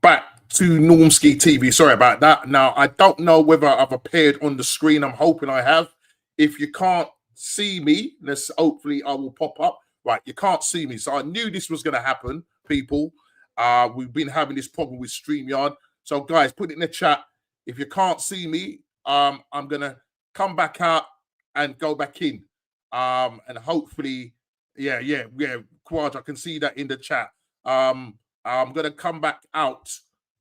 back to Normski TV. Sorry about that. Now, I don't know whether I've appeared on the screen. I'm hoping I have. If you can't see me, hopefully I will pop up. Right, you can't see me. So I knew this was going to happen, people. We've been having this problem with StreamYard. So, guys, put it in the chat. If you can't see me, I'm going to come back out and go back in. And hopefully, yeah, Quad, I can see that in the chat. I'm gonna come back out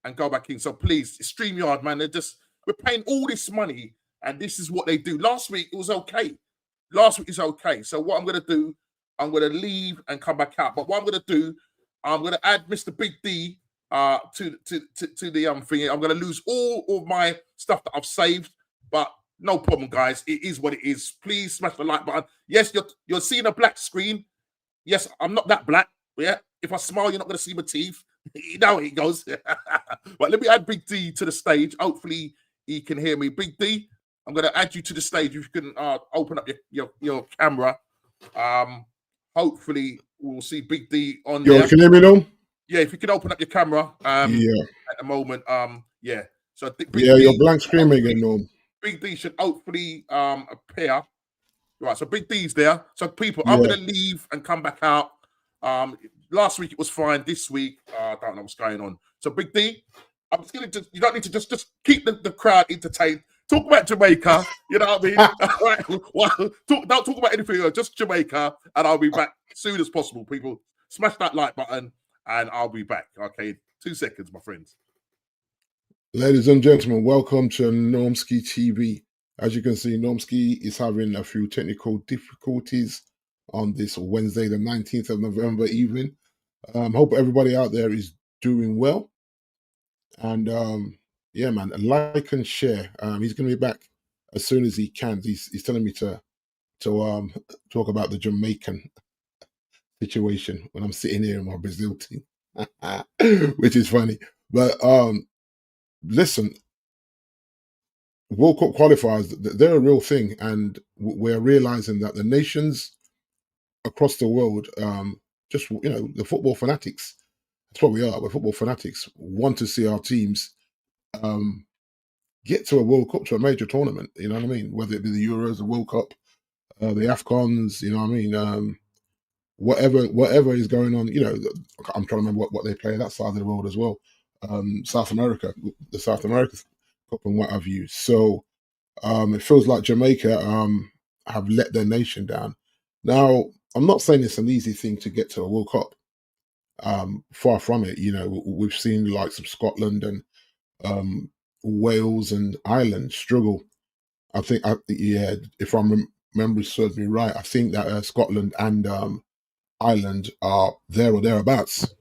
and go back in. So please, StreamYard, man, we're paying all this money, and this is what they do. Last week it was okay. Last week is okay. So what I'm gonna do, I'm gonna leave and come back out. But what I'm gonna do, I'm gonna add Mr. Big D to the thing. I'm gonna lose all of my stuff that I've saved, but no problem, guys. It is what it is. Please smash the like button. Yes, you're seeing a black screen. Yes, I'm not that black. Yeah, if I smile, you're not going to see my teeth. You know how it goes. But let me add Big D to the stage. Hopefully, he can hear me. Big D, I'm going to add you to the stage. If you can open up your camera. Hopefully, we'll see Big D on there. Can you hear me now? Yeah, if you can open up your camera. At the moment. Yeah. So your blank screen again, Norm. Big D should hopefully appear. Right, so Big D's there. So people, I'm going to leave and come back out. Last week it was fine. This week, I don't know what's going on. So Big D, I'm just going to, you don't need to just keep the crowd entertained. Talk about Jamaica, you know what I mean? Well, don't talk about anything else, just Jamaica, and I'll be back as soon as possible, people. Smash that like button, and I'll be back. Okay, 2 seconds, my friends. Ladies and gentlemen, welcome to Normski TV. As you can see, Normski is having a few technical difficulties on this Wednesday, the 19th of November evening. Hope everybody out there is doing well. And yeah, man, like and share. He's going to be back as soon as he can. He's telling me to talk about the Jamaican situation when I'm sitting here in my Brazil team, which is funny. But listen, World Cup qualifiers, they're a real thing, and we're realizing that the nations across the world, just, the football fanatics, that's what we are, we're football fanatics, want to see our teams get to a World Cup, to a major tournament, you know what I mean? Whether it be the Euros, the World Cup, the AFCONs, you know what I mean? Whatever is going on, I'm trying to remember what they play that side of the world as well. South America, the South America Cup and what have you. So it feels like Jamaica have let their nation down. Now, I'm not saying it's an easy thing to get to a World Cup. Far from it. We've seen the likes of Scotland and Wales and Ireland struggle. I think, if I'm memory serves me right, I think that Scotland and Ireland are there or thereabouts.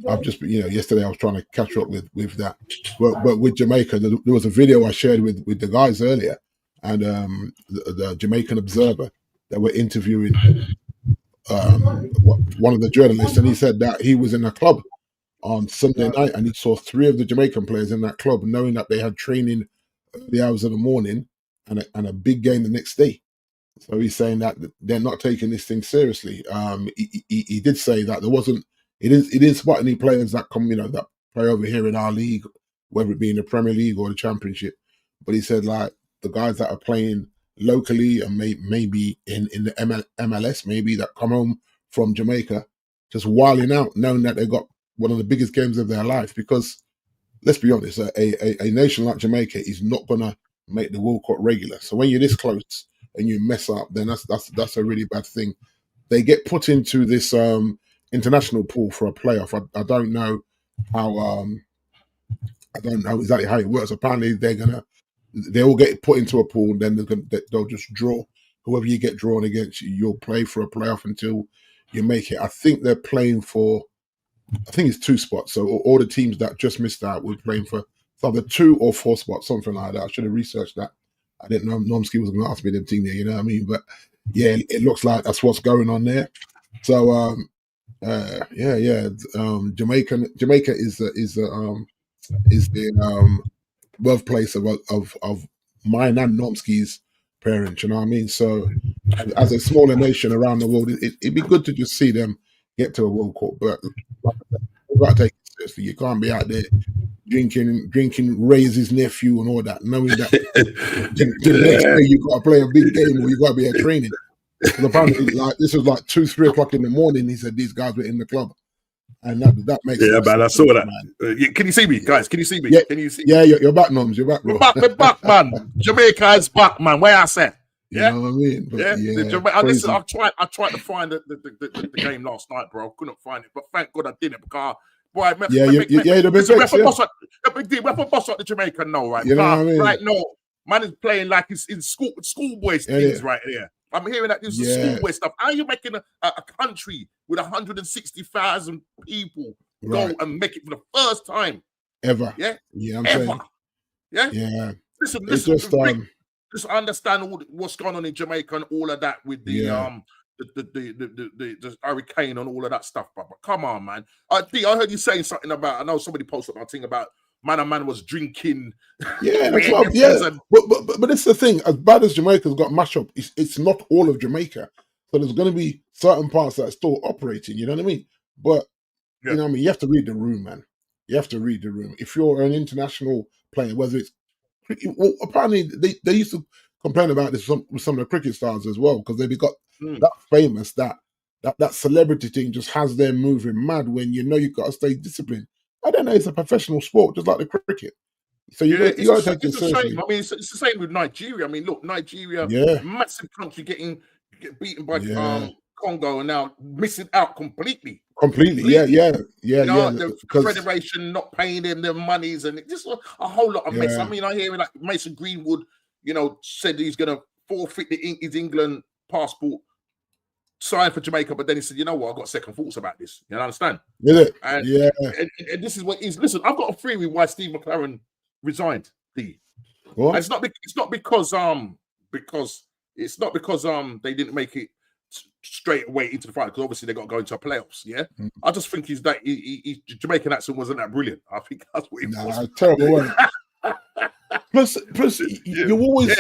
I've just, yesterday I was trying to catch up with that. But with Jamaica, there was a video I shared with the guys earlier, and the Jamaican Observer that were interviewing one of the journalists, and he said that he was in a club on Sunday night and he saw 3 of the Jamaican players in that club, knowing that they had training early hours of the morning and a big game the next day. So he's saying that they're not taking this thing seriously. He did say that it didn't spot any players that come, that play over here in our league, whether it be in the Premier League or the Championship. But he said, like, the guys that are playing locally and maybe in the MLS, maybe that come home from Jamaica, just wilding out, knowing that they got one of the biggest games of their life. Because let's be honest, a nation like Jamaica is not gonna make the World Cup regular. So when you're this close and you mess up, then that's a really bad thing. They get put into this international pool for a playoff. I don't know how I don't know exactly how it works. Apparently they all get put into a pool, and then they'll just draw. Whoever you get drawn against, you'll play for a playoff until you make it. I think they're playing for, I think it's 2 spots. So all the teams that just missed out were playing for either 2 or 4 spots, something like that. I should have researched that. I didn't know Nomsky was going to ask me them thing there, you know what I mean? But yeah, it looks like that's what's going on there. So Jamaica is the birthplace of mine and Nomsky's parents, you know what I mean? So as a smaller nation around the world, it'd be good to just see them get to a World Cup, but we've got to take it Obviously, you can't be out there drinking Ray's nephew and all that, knowing that the next day you got to play a big game or you got to be at training. Because apparently, like this was like 2, 3 o'clock in the morning. He said these guys were in the club, and that makes Yeah, no man, I sense, saw that. man. Can you see me, guys? Can you see me? Yeah, Can you see? Yeah, you're back, Noms. You're back, bro. We're back, man. Jamaica is back, man. Where I said? You know what I mean? But Listen, I tried to find the game last night, bro. I couldn't find it, but thank God I didn't because boy, the big weapon boss at the Jamaica now, right? You know what I mean? Right now, man is playing like it's in schoolboys things right here. I'm hearing that this is schoolboy stuff. How are you making a country with 160,000 people go and make it for the first time ever? Yeah, I'm saying. Yeah. Listen. Just understand what's going on in Jamaica and all of that with the hurricane and all of that stuff. But come on, man. D, I heard you saying something about. I know somebody posted a thing about man was drinking. Yeah, that's but it's the thing. As bad as Jamaica's got mashed up, it's not all of Jamaica. So there's going to be certain parts that are still operating. You know what I mean? But you know what I mean. You have to read the room, man. You have to read the room. If you're an international player, whether it's apparently they used to complain about this with some of the cricket stars as well because they got that famous that celebrity thing just has them moving mad when you know you've got to stay disciplined. I don't know, it's a professional sport just like the cricket, so you got to take it seriously. I mean, it's the same with Nigeria. I mean, look, Nigeria, massive country get beaten by Congo and now missing out completely. Yeah. The federation not paying them their monies and just a whole lot of mess. I mean, I hear like Mason Greenwood, said he's going to forfeit his England passport, sign for Jamaica, but then he said, you know what, I've got second thoughts about this. You understand? Is it? And this is what is. Listen, I've got a theory why Steve McLaren resigned. It's not because they didn't make it straight away into the final because obviously they got to go into playoffs. Yeah, I just think his Jamaican accent wasn't that brilliant. I think that's what it was. Terrible. Plus, you always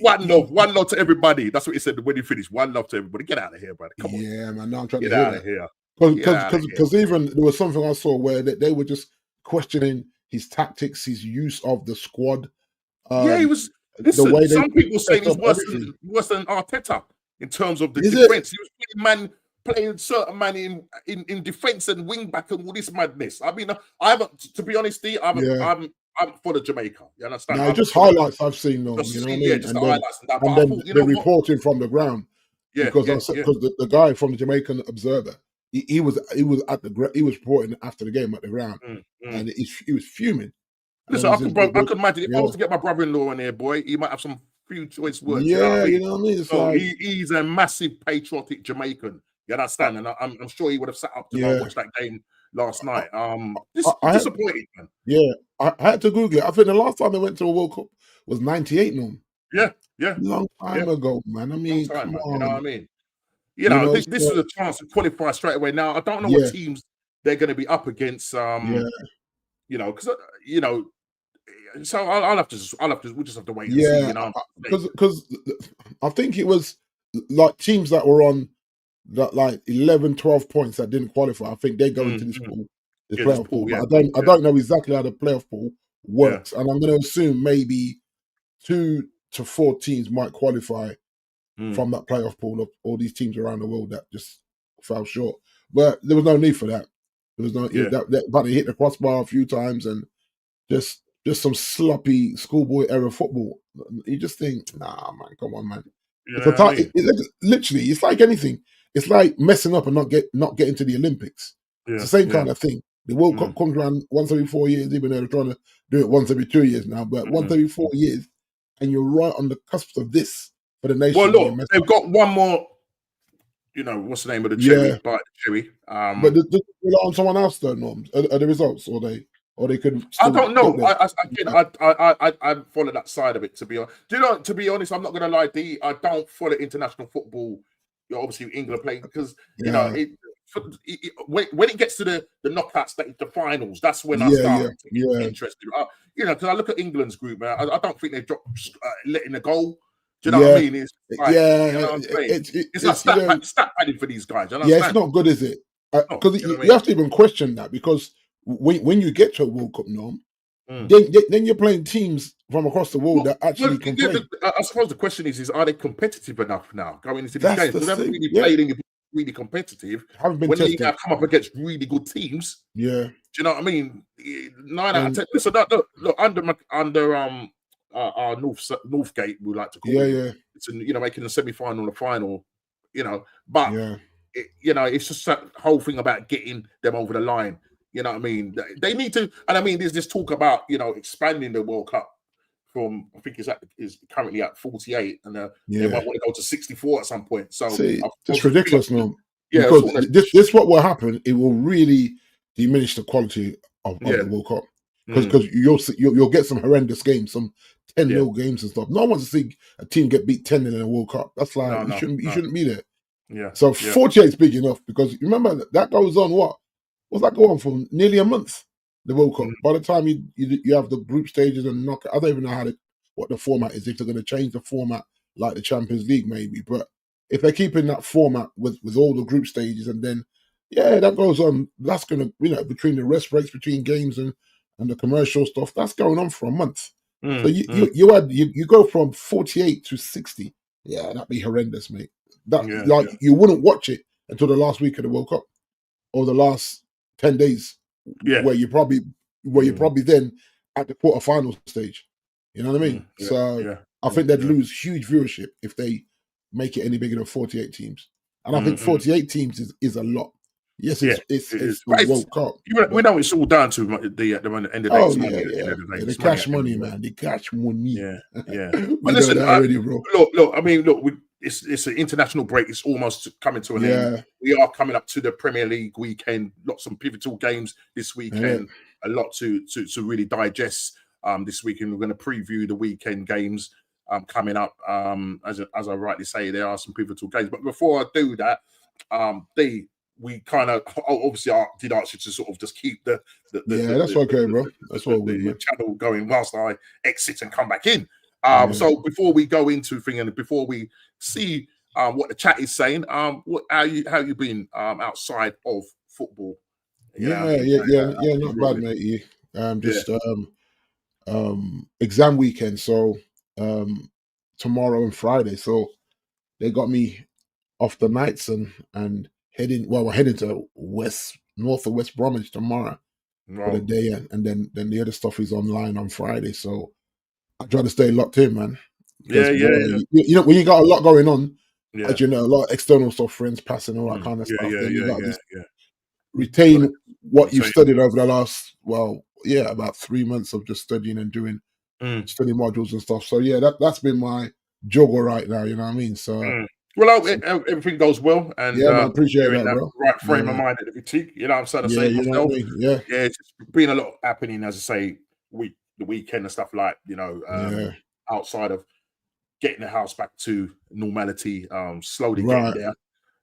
one love to everybody. That's what he said when he finished. One love to everybody. Get out of here, brother. Come on. Yeah, man. No, I'm trying to get out of here. Because even there was something I saw where they were just questioning his tactics, his use of the squad. He was. Listen, the way some people say he's worse than Arteta in terms of the defense. He was playing certain man in defense and wing back and all this madness. I mean, I haven't, to be honest, I'm for the Jamaica. You understand? No, just highlights I've seen, though. You know what I mean? Just the highlights and that. And then they're reporting from the ground. Because the guy from the Jamaican Observer, he was reporting after the game at the ground, and he was fuming. Listen, I could imagine if I was to get my brother-in-law in here, boy, he might have some few choice words. Yeah, you know what I mean? So he's a massive patriotic Jamaican. You understand? And I'm sure he would have sat up to watch that game last night. Disappointed, man. Yeah, I had to Google it. I think the last time they went to a World Cup was '98, no? Yeah. Long time ago, man. I mean, come on. You know what I mean? This is a chance to qualify straight away. Now, I don't know what teams they're going to be up against. Because so I'll have to. We'll just have to wait. And see, because I think it was like teams that were on that like 11, 12 points that didn't qualify. I think they go into this pool, this playoff pool. But I don't know exactly how the playoff pool works, and I'm going to assume maybe 2 to 4 teams might qualify from that playoff pool of all these teams around the world that just fell short. But there was no need for that. There was no, but they hit the crossbar a few times and just some sloppy schoolboy era football. You just think, nah, man, come on, man. Literally, it's like anything. It's like messing up and not getting to the Olympics. It's the same kind of thing. The World Cup comes around once every 4 years, even though they're trying to do it once every 2 years now. But once every 4 years, and you're right on the cusp of this for the nation. Well, look, they've got one more. What's the name of the cherry? But cherry. But does it rely on someone else though, Norms? Are the results, or they could? I don't know. I follow that side of it. To be honest, to be honest, I'm not going to lie. I don't follow international football. Obviously, England play because when it gets to the knockout stage, the finals, that's when I start to get interested. Because I look at England's group, man. I don't think they've dropped letting a goal. Do you know what I mean? It's like, it's like stat padding for these guys. You know it's not good, is it? Because you have to even question that because when you get to a World Cup, Norm, Mm. then you're playing teams from across the world that actually can play. I suppose the question is are they competitive enough now going into these That's games? the Because they haven't thing. really Yeah, played any really competitive. haven't been When they tested. have come up against really good teams, Yeah, do you know what I mean? 9 out of and 10. Listen, look under our Northgate, we like to call him. yeah, It's making the semi-final, the final. But yeah. it's just that whole thing about getting them over the line. You know what I mean? They need to, and I mean, there's this talk about expanding the World Cup from, I think is currently at 48, and they might want to go to 64 at some point. So See, I it's suppose the ridiculous, Norm. yeah, Because this what will happen. It will really diminish the quality of yeah, the World Cup. mm, Because you'll get some horrendous games, some 10-0 yeah. games and stuff. No one wants to see a team get beat 10-0 in a World Cup. That's like No, you shouldn't be there. yeah, So yeah, 48 is big enough because remember that goes on what's that go on for nearly a month? The World Cup. mm, By the time you have the group stages and knock, I don't even know what the format is. If they're going to change the format like the Champions League, maybe. But if they're keeping that format with all the group stages, and then that goes on. That's going to between the rest breaks between games and the commercial stuff, that's going on for a month. So you go from 48 to 60. Yeah, that'd be horrendous, mate. That yeah, you wouldn't watch it until the last week of the World Cup or the last 10 days, yeah, where you're probably then at the quarterfinal stage. You know what I mean? So I think they'd lose huge viewership if they make it any bigger than 48 teams. And I think 48 teams is a lot. Yes, it's the World Cup. We know it's all down to the end of the day. It's money. The cash money, man. The cash money. Yeah. But listen, already, bro. Look. I mean, look. It's an international break. It's almost coming to an end. We are coming up to the Premier League weekend. Lots of pivotal games this weekend. A lot to really digest this weekend. We're going to preview the weekend games coming up. As I rightly say, there are some pivotal games. But before I do that, we kind of obviously did ask you to sort of just keep the that's okay, bro. That's all good, man. Channel going whilst I exit and come back in. So before we go into thing and before we see what the chat is saying, how you been outside of football? Not bad, mate. Just exam weekend, so tomorrow and Friday. So they got me off the nights and we're heading to north of West Bromwich tomorrow for the day, and then the other stuff is online on Friday. So I try to stay locked in, man. You know, when you got a lot going on, as you know, a lot of external stuff, friends passing, all that kind of stuff. Then you got to retain what you've studied over the last, about 3 months of just studying and doing study modules and stuff. So that's been my juggle right now. You know what I mean? So. Well, everything goes well, and man, I appreciate that, bro. Right frame of mind at the boutique, I'm starting to say myself. It's been a lot happening, as I say, the weekend and stuff like outside of getting the house back to normality, slowly getting there.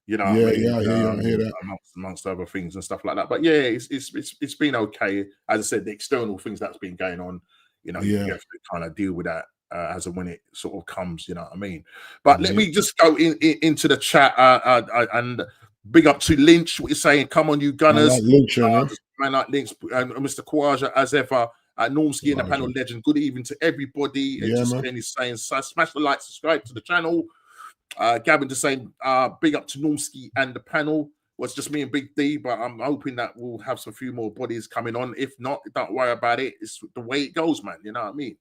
You know, I hear that. Amongst other things and stuff like that. But it's been okay. As I said, the external things that's been going on, you have to kind of deal with that. As and when it sort of comes, you know what I mean. But let me just go into the chat and big up to Lynch. What you're saying? Come on, you Gunners. Man like Lynch, Mr. Kwaja, as ever. Normski and the panel legend. Good evening to everybody. And he's saying, smash the like, subscribe to the channel. Gavin just saying, big up to Normski and the panel. Well, it's just me and Big D, but I'm hoping that we'll have some few more bodies coming on. If not, don't worry about it. It's the way it goes, man. You know what I mean?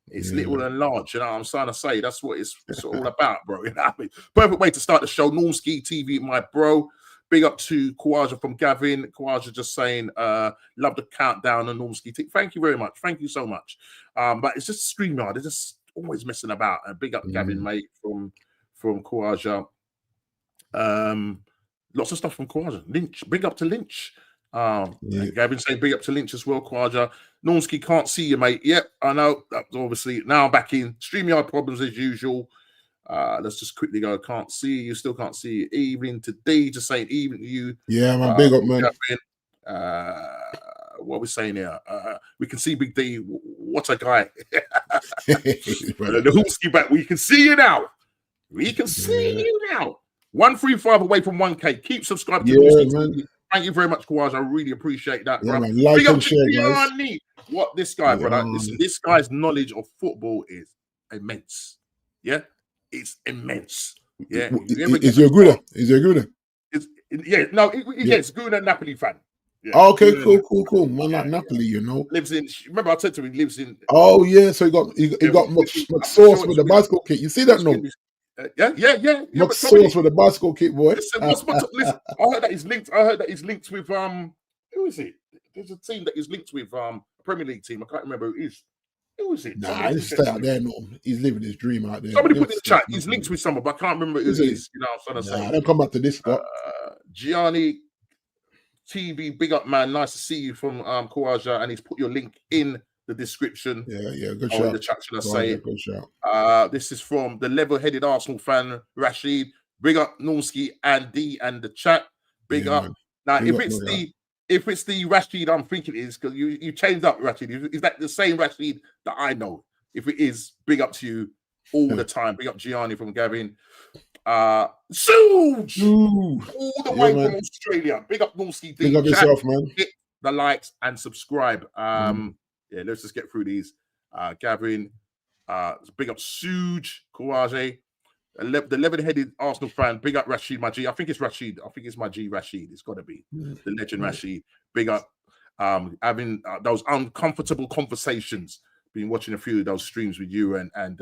It's little and large, you know what I'm trying to say. That's what it's all about, bro. You know what I mean? Perfect way to start the show. Normski TV, my bro. Big up to Kwaja from Gavin. Kwaja just saying, love the countdown on Normski TV. Thank you very much. Thank you so much. But it's just StreamYard. They're just always messing about. Big up Gavin, mate, from Kwaja. Lots of stuff from Kwaja. Lynch. Big up to Lynch. Gavin saying big up to Lynch as well, Kwaja. Normski can't see you, mate. Yep, I know. That's obviously now I'm back in. StreamYard problems as usual. Let's just quickly go. Can't see you. Still can't see you. Evening to D. Just saying evening to you. Yeah, man. Big up, man. What are we saying here? We can see Big D. What a guy. The Normski back. We can see you now. We can see you now. 135 away from 1K. Keep subscribing to Normski. Thank you very much, Kawaj. I really appreciate that, Yeah, bro. man. Like Big up and to share, guys. Gianni. What this guy, brother? This guy's knowledge of football is immense. Yeah, it's immense. Yeah, if you ever get Is he a gooder? Is he a gooder? Yes, Guna Napoli fan. Yeah, Oh, okay, Guna cool. Man, like Napoli, you know. lives in. Remember, I said to him, he lives in. Oh yeah, so he got McSauce with the bicycle kit. You see that, no? Yeah. McSauce with the bicycle kit, boy. Listen, I heard that he's linked. I heard that he's linked with who is it? There's a team that he's linked with a Premier League team. I can't remember who it is. Who is it? Nah, he's stay out there, no. He's living his dream out there. Somebody put in the chat. He's linked with someone, but I can't remember who it is. You know what I'm trying to say? Don't come back to this spot. Gianni TV, big up, man. Nice to see you from Kawaja, and he's put your link in the description. Yeah, good shout. In the chat, should I say? Good shout. This is from the level-headed Arsenal fan Rashid. Big up Norski and D and the chat. Big up. Man. Now, if it's the Rashid I'm thinking it is, because you changed up Rashid. Is that the same Rashid that I know? If it is, big up to you all the time. Big up Gianni from Gavin. Suge! All the way from Australia. Big up Norski D. Big up yourself, man. Hit the likes and subscribe. Yeah, let's just get through these. Gavin, big up Suge, Kouaje, the level-headed Arsenal fan. Big up Rashid, my G. I think it's Rashid. I think it's my G, Rashid. It's got to be the legend Rashid. Big up having those uncomfortable conversations. Been watching a few of those streams with you and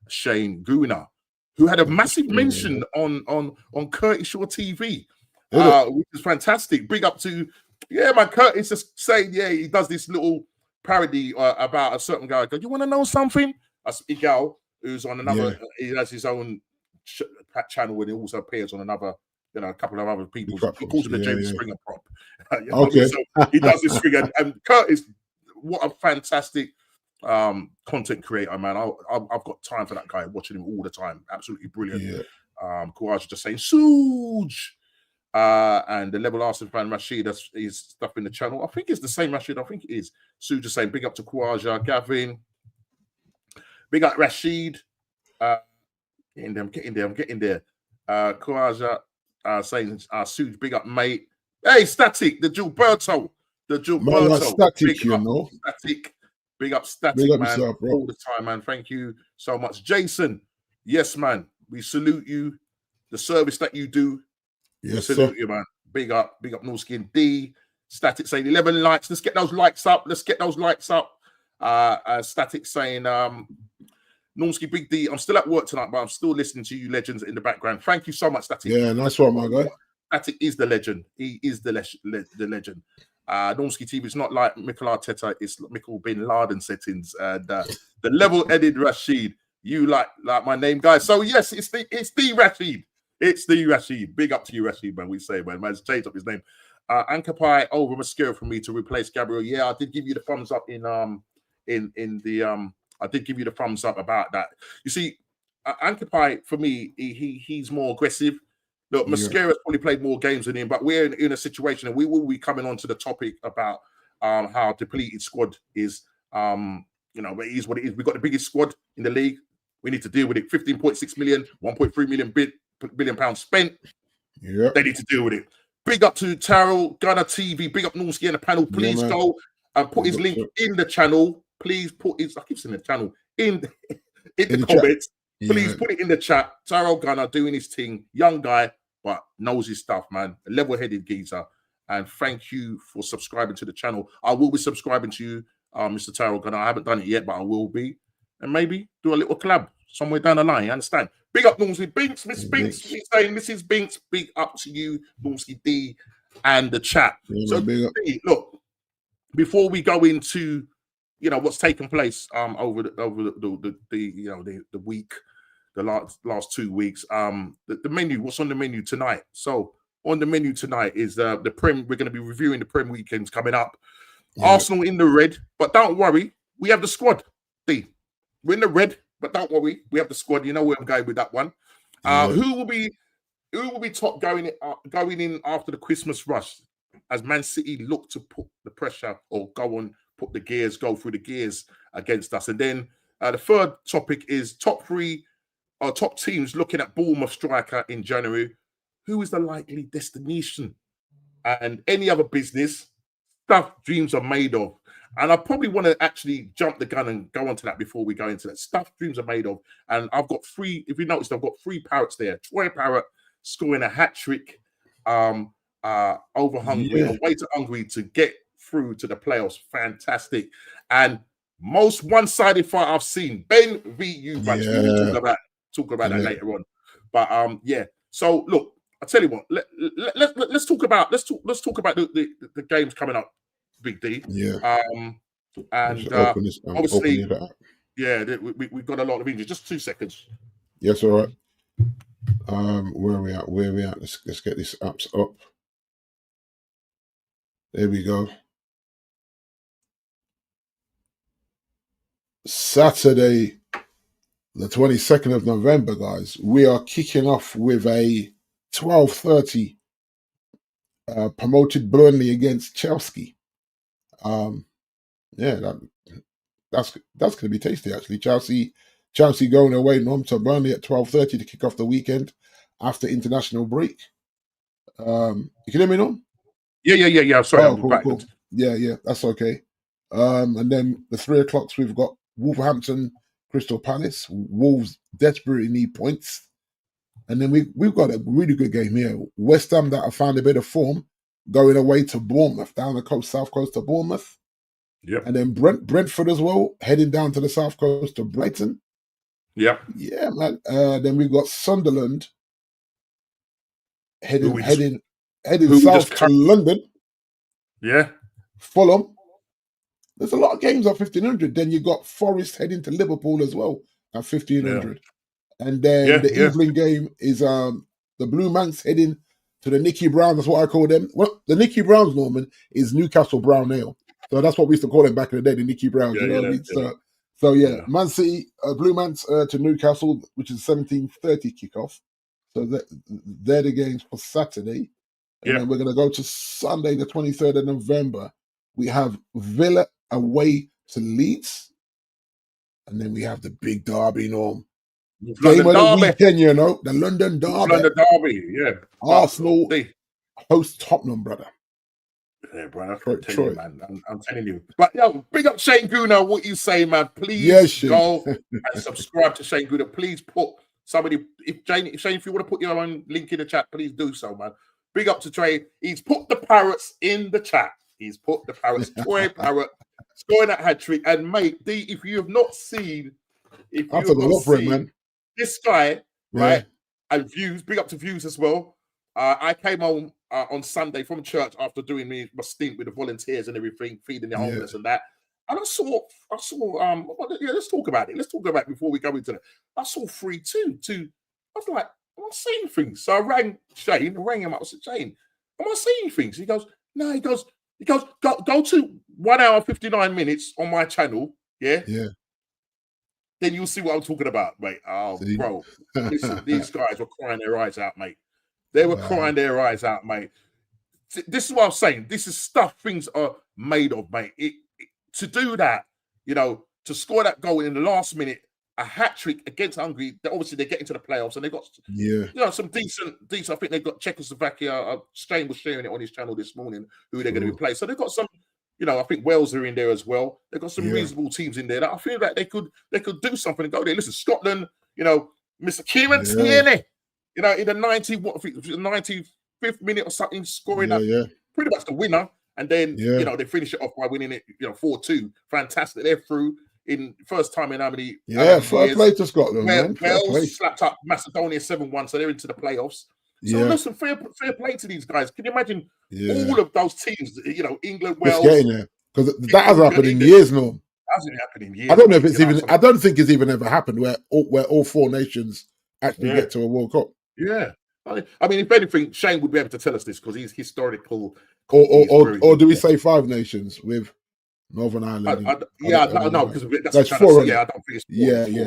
Shane Guna, who had a massive mention on Curtis Shaw TV, which is fantastic. Big up to man. Curtis just saying he does this little parody about a certain guy. Go, you want to know something? That's Igal, who's on another. He has his own channel, and he also appears on another. A couple of other people. He calls him the James Springer prop. Okay, so he does this thing, and Curtis, what a fantastic content creator, man. I've got time for that guy. Watching him all the time, absolutely brilliant. Kouaji just saying Suge. And the level Arsenal fan Rashid is stuff in the channel. I think it's the same Rashid. I think it is. Sue just saying big up to Kouaja, Gavin. Big up Rashid. I'm getting there. Kouaja saying Sue, big up mate. Hey, Static, the Gilberto. Static, you know. Static. Big up Static, big up man. Yourself, all the time, man. Thank you so much. Jason, yes, man. We salute you. The service that you do. Yes, salute you, man. Big up Norski and D. Static saying 11 likes. Let's get those likes up. Static saying Norski, Big D. I'm still at work tonight, but I'm still listening to you legends in the background. Thank you so much, Static. Yeah, nice one, my guy. Static is the legend. He is the legend. Norski TV is not like Mikel Arteta. It's Mikel Bin Laden settings. And the level-headed Rashid. You like my name, guys. So yes, it's the Rashid. It's the Rashid. Big up to you, Rashid, man. We say, man. Man's changed up his name. Anchor Pie over mascara for me to replace Gabriel. Yeah, I did give you the thumbs up I did give you the thumbs up about that. You see, Anchor Pie for me, he's more aggressive. Look, Mascara's probably played more games than him, but we're in a situation, and we will be coming on to the topic about how depleted squad is. It is what it is. We've got the biggest squad in the league. We need to deal with it. 15.6 million, 1.3 billion pounds spent. Yeah, they need to deal with it. Big up to Taro Gunner TV. Big up Norski and the panel. Please go and put his link in the channel. Please put his. I keep saying the channel in the comments. Please put it in the chat. Taro Gunner doing his thing. Young guy, but knows his stuff, man. A level-headed geezer. And thank you for subscribing to the channel. I will be subscribing to you, Mr. Taro Gunner. I haven't done it yet, but I will be. And maybe do a little collab somewhere down the line. You understand? Big up, Normsy Binks. Miss Binks. He's saying, Mrs. Binks, big up to you, Normsky D, and the chat. So, look, before we go into, what's taken place over the week, the last 2 weeks, the menu, what's on the menu tonight? So, on the menu tonight is the Prem. We're going to be reviewing the Prem weekends coming up. Yeah. Arsenal in the red, but don't worry, we have the squad. We're in the red, but don't worry, we have the squad. You know where I'm going with that one. Who will be top going in after the Christmas rush as Man City look to put the pressure or go through the gears against us? And then the third topic is top teams looking at Bournemouth striker in January. Who is the likely destination and any other business, stuff dreams are made of. And I probably want to actually jump the gun and go on to that before we go into that. Stuff dreams are made of. And I've got three, if you noticed, I've got three parrots there. Troy Parrott scoring a hat trick over Hungary, Yeah, away to Hungary to get through to the playoffs. Fantastic. And most one-sided fight I've seen. Ben v. Eubanks. We will talk about that yeah, later on. But yeah. So look, I tell you what, let's talk about the games coming up, Big D. yeah. And Open this. obviously, Open it up. yeah, we've got a lot of injuries. Just 2 seconds. Yes, all right. Where are we at? Where are we at? Let's get this apps up. There we go. Saturday, the 22nd of November, guys. We are kicking off with a 12:30 promoted Burnley against Chelsea. Yeah, that's going to be tasty actually. Chelsea going away to Burnley at 12:30 to kick off the weekend after international break. You can hear me now? Yeah. Sorry, Oh, I'm cool, back. cool. Yeah, that's okay. And then the 3 o'clocks we've got Wolverhampton, Crystal Palace. Wolves desperately need points. And then we've got a really good game here. West Ham that have found a bit of form going away to Bournemouth, down the coast, south coast to Bournemouth. Yep. And then Brentford as well, heading down to the south coast to Brighton. Yep. Yeah, man. Then we've got Sunderland heading south to London. Yeah. Fulham. There's a lot of games at 1500. Then you got Forest heading to Liverpool as well at 1500. Yeah. And then the evening game is the Blue Manx heading to the Nicky Brown. That's what I call them. Well, the Nicky Browns, Norman, is Newcastle Brown Ale. So that's what we used to call them back in the day, the Nicky Browns. You know what I mean? So yeah, Man City, Blue Manx to Newcastle, which is 17:30 kickoff. So they're the games for Saturday. And then we're going to go to Sunday, the 23rd of November. We have Villa away to Leeds. And then we have the big derby, Norm. Game of the weekend, you know, the London Derby. London Derby, yeah. Arsenal host Tottenham, brother. Yeah, brother. I'm telling you. But yo, big up Shane Guna. What you say, man? Please go and subscribe to Shane Guna. Please put somebody. If Shane, if you want to put your own link in the chat, please do so, man. Big up to Trey. He's put the parrots in the chat. He's put the parrots. Troy Parrott scoring that hat trick. And mate, D, if you have not seen, this guy, right? And Views, big up to Views as well. I came home on Sunday from church after doing my stint with the volunteers and everything, feeding the homeless and that. And I saw. Let's talk about it. Let's talk about it before we go into that. I saw 3-2. I was like, am I seeing things? So I rang Shane, him up. I said, Shane, am I seeing things? He goes, no. He goes, go to 1 hour 59 minutes on my channel. Yeah. Then you'll see what I'm talking about, mate. Oh, bro, listen, these guys were crying their eyes out, mate. They were crying their eyes out, mate. This is what I'm saying. This is stuff things are made of, mate. To do that, you know, to score that goal in the last minute, a hat trick against Hungary. Obviously, they're getting to the playoffs, and they got some decent. I think they've got Czechoslovakia. Shane was sharing it on his channel this morning. Who they're going to be playing. So they've got some. You know, I think Wales are in there as well. They've got some reasonable teams in there that I feel like they could do something and go there. Listen, Scotland, you know, Mr. Kieran Tierney, you know, in the 95th minute or something, scoring pretty much the winner. And then, you know, they finish it off by winning it, 4-2. Fantastic. They're through in first time in how many fair play to Scotland, man. Wales slapped up Macedonia 7-1, so they're into the playoffs. So listen, fair play to these guys. Can you imagine all of those teams? You know, England, Wales, getting there because that has happened in years, no. Hasn't happened in years. I don't know if it's even. I don't think it's even ever happened where all 4 nations actually get to a World Cup. Yeah, I mean, if anything, Shane would be able to tell us this because he's historical. Or do we say 5 nations with Northern Ireland? No, because that's 4. I don't think it's 4.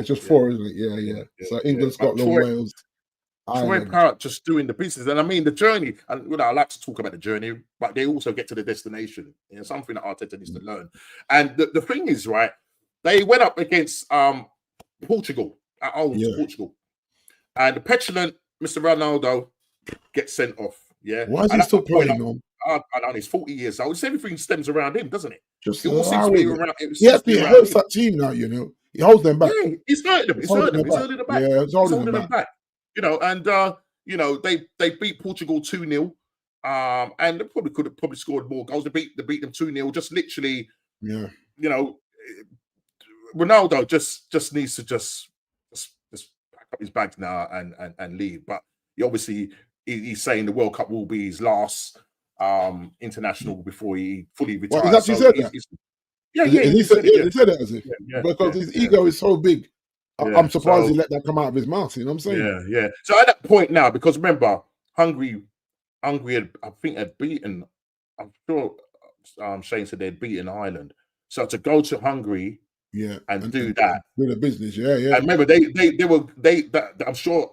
It's just 4, isn't it? Yeah. So England, Scotland, Wales. Troy Parrott just doing the business, and I mean the journey. And I like to talk about the journey, but they also get to the destination. You know, something that Arteta needs to learn. And the thing is, right? They went up against Portugal at home to Portugal, and the petulant Mr. Ronaldo gets sent off. Yeah, why is he still playing on? I know he's 40 years old. It's everything stems around him, doesn't it? Just It all seems to allowing be it. around. It He seems to be actually around hurts him. that team now, you know. He holds them back. Yeah, he's hurting them. He's He's holding hurting them. them He's back. hurting them back. Yeah, he's He's holding holding them them back. back. You know, and they beat Portugal 2-0. And they probably could have scored more goals. They beat them 2-0. Just literally, Yeah. you know, Ronaldo just needs to just pack up his bags now and leave. But he's saying the World Cup will be his last international before he fully Well, he's retires. actually So said that. yeah, He he said, said it. Yeah, he said it as if because his ego is so big. I'm surprised he let that come out of his mouth. You know what I'm saying? Yeah. So at that point now, because remember, Hungary had beaten. I'm sure Shane said they'd beaten Ireland. So to go to Hungary, and do that, do the business, yeah. And remember, I'm sure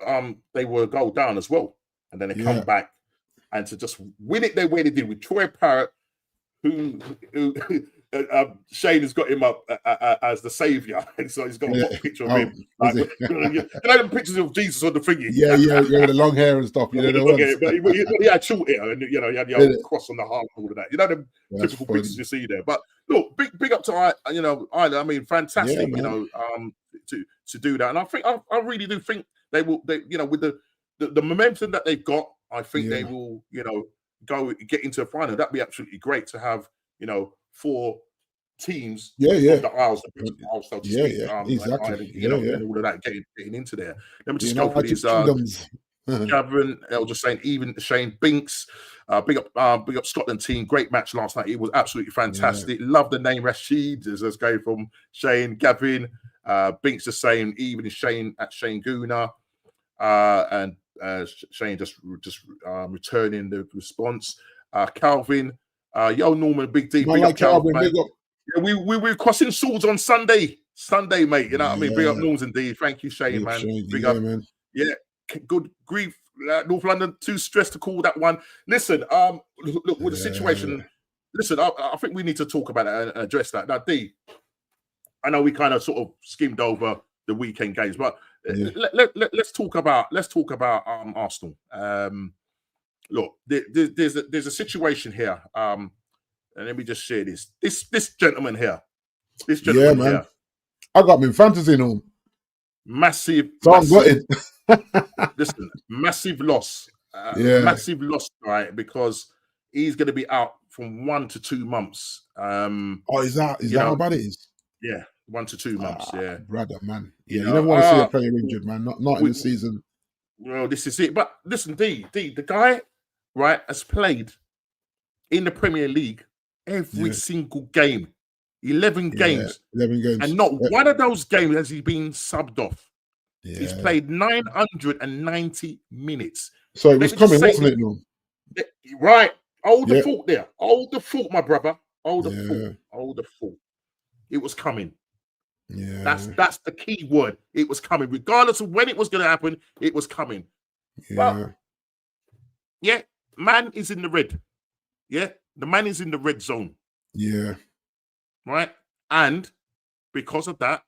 they were a goal down as well, and then they come back and to just win it the way they did with Troy Parrott, who Shane has got him up as the savior, and so he's got a picture of him. Like, you know the pictures of Jesus on the thingy. Yeah, with the long hair and stuff. You know the ones. But he had short hair, and he had the old cross on the heart and all of that. You know the typical pictures you see there. But look, big up to Ireland. I mean, fantastic. To do that, and I really do think they will. With the momentum that they've got, I think they will. Go get into a final. That'd be absolutely great to have. 4 teams of the Isles, so to speak. Exactly. And all of that getting into there. Let me just go for these. Gabriel, I was just saying, even Shane Binks, big up Scotland team. Great match last night. It was absolutely fantastic. Love the name Rashid. As going from Shane, Gavin, Binks the same. Even Shane at Shane Guna, and Shane just returning the response. Calvin. Yo, Norman, Big D, big up Calvin, man. Yeah, we were crossing swords on Sunday, mate. You know what I mean? Big up Norms indeed. Thank you, Shane, man. Big up, man. Yeah, good grief. North London, too stressed to call that one. Listen, look with the situation. Listen, I think we need to talk about it and address that. Now, D, I know we kind of sort of skimmed over the weekend games, but let's talk about Arsenal. Look, there's a situation here. And let me just share this. This gentleman here. This gentleman here. I got him in fantasy now. Massive. Listen, massive loss. Massive loss, right? Because he's going to be out from 1 to 2 months. Is that how bad it is? Yeah, 1 to 2 months. Yeah, brother, man. You never want to see a player injured, man. Not in the season. Well, this is it. But listen, D, the guy, right, has played in the Premier League every single game. 11 games. 11 games. And not one of those games has he been subbed off. He's played 990 minutes. So it was coming, wasn't it, no? Right. Hold the fort there. Hold the fort, my brother. Hold the fort. Hold the fort. It was coming. Yeah. That's the key word. It was coming. Regardless of when it was going to happen, it was coming. But, man is in the red. Yeah. The man is in the red zone. Yeah. Right? And because of that,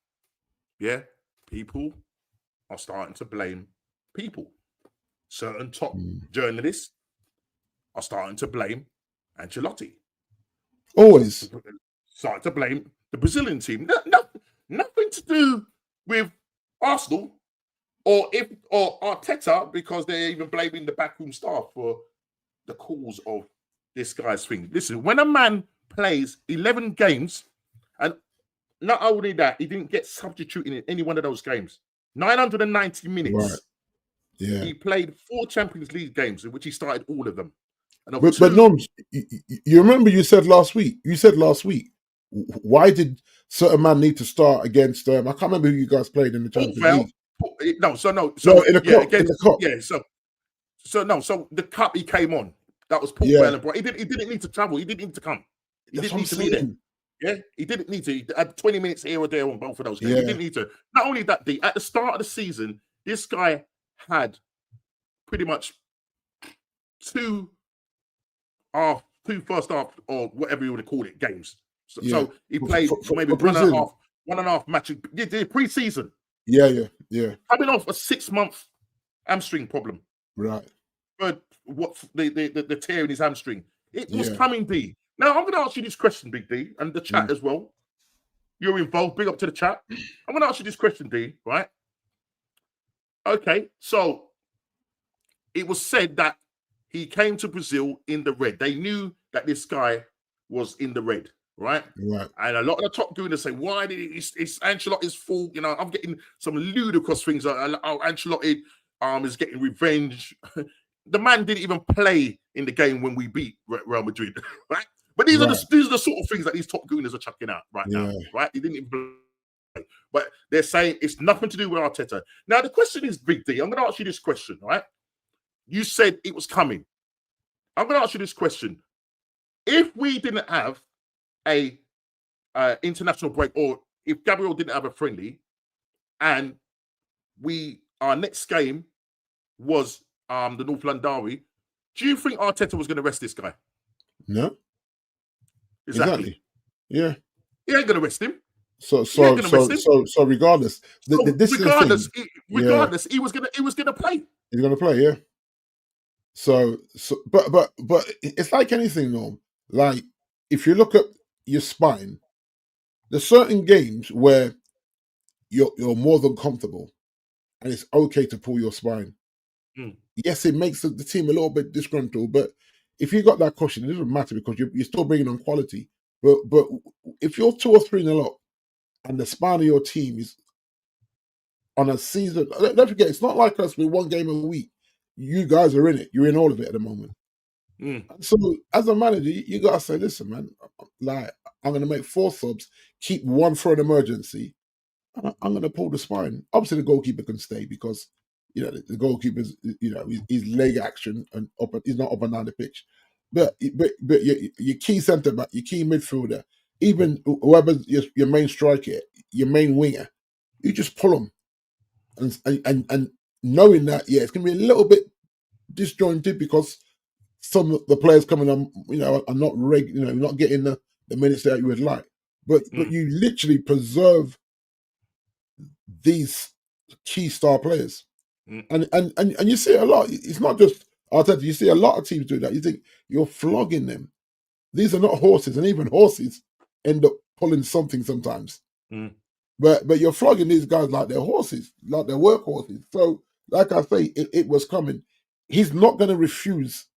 people are starting to blame people. Certain top journalists are starting to blame Ancelotti. Always. Starting to blame the Brazilian team. Nothing to do with Arsenal or Arteta, because they're even blaming the backroom staff for the cause of this guy's thing. Listen, when a man plays 11 games, and not only that, he didn't get substituted in any one of those games. 990 minutes. Right. Yeah. He played 4 Champions League games in which he started all of them. But Norms, you remember you said last week, why did certain man need to start against I can't remember who you guys played in the Champions League. In the cup. So the cup he came on. That was Port Vale and Brighton. He didn't need to travel. He didn't need to come. He didn't need to be there. Yeah, he didn't need to. He had 20 minutes here or there on both of those games. He didn't need to. Not only that, at the start of the season, this guy had pretty much 2 first half, or whatever you want to call it, games. So he played maybe one and a half matches. The pre-season. Yeah. Coming off a 6-month hamstring problem. Right. But what the tear in his hamstring. It was coming, D. Now I'm going to ask you this question, Big D, and the chat as well. You're involved. Big up to the chat. I'm going to ask you this question, D. Right? Okay. So it was said that he came to Brazil in the red. They knew that this guy was in the red, right? Right. And a lot of the top gooners say, "Why did it's Ancelotti's fault?" You know, I'm getting some ludicrous things. Ancelotti is getting revenge. The man didn't even play in the game when we beat Real Madrid, right? But these are the sort of things that these top gooners are chucking out right now, right? He didn't even play. But they're saying it's nothing to do with Arteta. Now the question is, Big D, I'm going to ask you this question, right? You said it was coming. I'm going to ask you this question. If we didn't have a international break, or if Gabriel didn't have a friendly, and our next game was the North London Derby, do you think Arteta was going to rest this guy? No. Exactly. Yeah. He ain't going to rest him. So regardless, regardless, he was gonna play. He's gonna play, yeah. So but it's like anything, Norm. Like if you look at your spine, there's certain games where you're more than comfortable, and it's okay to pull your spine. Yes, it makes the team a little bit disgruntled, but if you got that cushion, it doesn't matter because you're still bringing on quality. But if you're 2 or 3-0 up, and the spine of your team is on a season, don't forget, it's not like us with 1 game a week. You guys are in it. You're in all of it at the moment. So as a manager, you got to say, listen, man, like I'm going to make 4 subs, keep 1 for an emergency, and I'm going to pull the spine. Obviously, the goalkeeper can stay because, the goalkeeper's, his leg action and he's not up and down the pitch. But your key centre back, your key midfielder, even whoever's your main striker, your main winger, you just pull them, and knowing that it's going to be a little bit disjointed because some of the players coming on, are not not getting the minutes that you would like. But you literally preserve these key star players, and you see it a lot. It's not just Arteta. You see a lot of teams do that. You think you're flogging them. These are not horses, and even horses end up pulling something sometimes. But you're flogging these guys like they're horses, like they're workhorses. So, like I say, it was coming. He's not going to refuse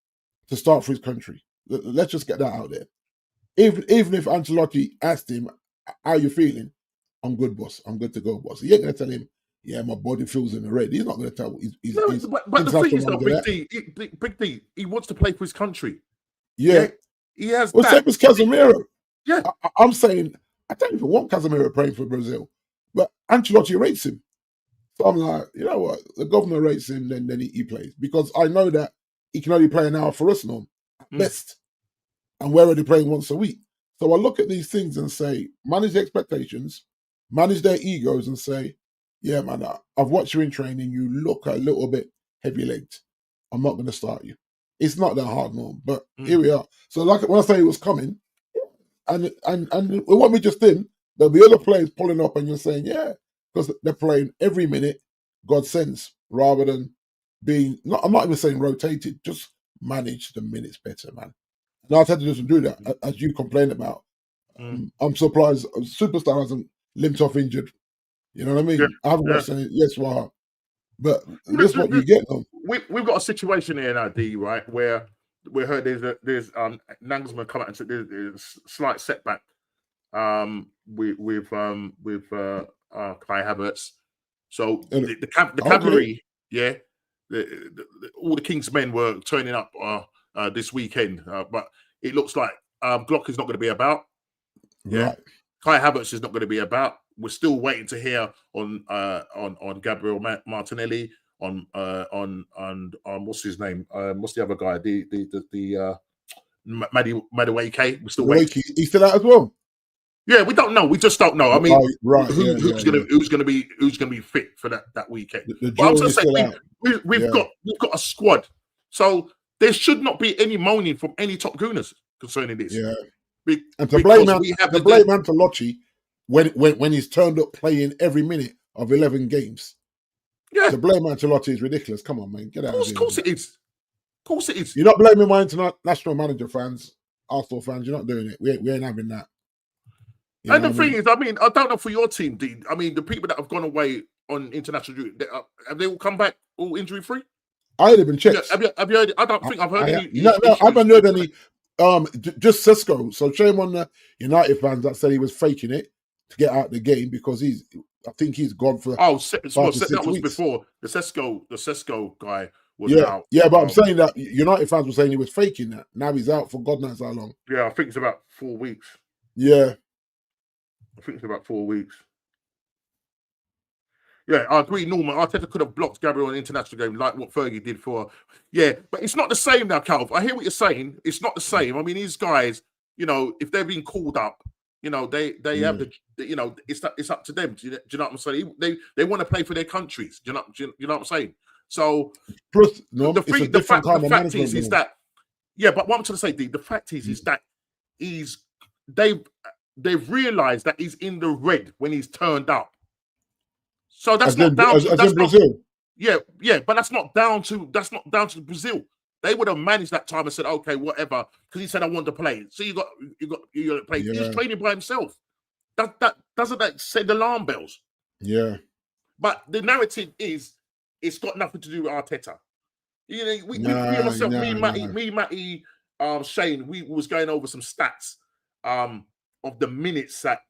to start for his country. Let's just get that out there. Even if Ancelotti asked him, "How you feeling?" "I'm good, boss. I'm good to go, boss." He ain't going to tell him, "Yeah, my body feels in the red." He's not going to tell. But the thing is, though, Big D, he wants to play for his country. Yeah. He has. Well, same as Casemiro. Yeah, I'm saying I don't even want Casemiro playing for Brazil, but Ancelotti rates him. So I'm like, you know what? The governor rates him, then he plays because I know that he can only play an hour for us now, at best, and we're already playing once a week. So I look at these things and say, manage the expectations, manage their egos, and say, yeah, man, I've watched you in training. You look a little bit heavy-legged. I'm not going to start you. It's not that hard, Norm, but here we are. So like when I say it was coming, and it won't be just him. There'll be other players pulling up, and you're saying, yeah, because they're playing every minute God sends, rather than being. I'm not even saying rotated. Just manage the minutes better, man. And Arteta doesn't do that, as you complained about. I'm surprised a superstar hasn't limped off injured. You know what I mean? Yeah, I haven't watched any. Yes, wow. But this is what you get them. We've got a situation here now, D, right, where we heard there's Nagelsmann come out and said there's a slight setback with Kai Havertz. So the cavalry, all the King's men were turning up this weekend, but it looks like Glock is not going to be about. Yeah, right. Kai Havertz is not going to be about. We're still waiting to hear on Gabriel Martinelli, on what's his name? What's the other guy? The Madueke. We're still waiting. He's still out as well. Yeah, we don't know. We just don't know. I mean, who's going to be fit for that weekend? But I'm just saying we've got a squad, so there should not be any moaning from any top gooners concerning this. Yeah, and to blame Ancelotti when he's turned up playing every minute of 11 games. Yeah, to blame Ancelotti is ridiculous. Come on, man, get out of here. Of course it is. course it is. You're not blaming my international manager fans, Arsenal fans. You're not doing it. We ain't having that. And the thing is, I mean, I don't know for your team, Dean. I mean, the people that have gone away on international duty, have they all come back all injury free? I ain't even checked. Have you heard? I don't think I've heard any. No, I haven't heard any. Just Cisco. So shame on the United fans that said he was faking it to get out the game because I think he's gone for. Oh, that was weeks. before the Sesko guy was out. Yeah, but I'm saying that United fans were saying he was faking that. Now he's out for God knows how long. Yeah, I think it's about 4 weeks. Yeah. I think it's about 4 weeks. Yeah, I agree, Norman. Arteta could have blocked Gabriel in an international game like what Fergie did for... Yeah, but it's not the same now, Calv. I hear what you're saying. It's not the same. I mean, these guys, if they're being called up, they have the... it's up to them. Do you know what I'm saying? They want to play for their countries. Do you know what I'm saying? So... Plus, the fact is that... Yeah, but what I'm trying to say, D, the fact is that they've realised that he's in the red when he's turned up. So that's not down to Brazil. Yeah, but that's not down to Brazil. They would have managed that time and said, okay, whatever, because he said I want to play. So you got to play. Yeah. He's training by himself. That doesn't that send alarm bells? Yeah. But the narrative is it's got nothing to do with Arteta. Matty, Shane, we was going over some stats of the minutes that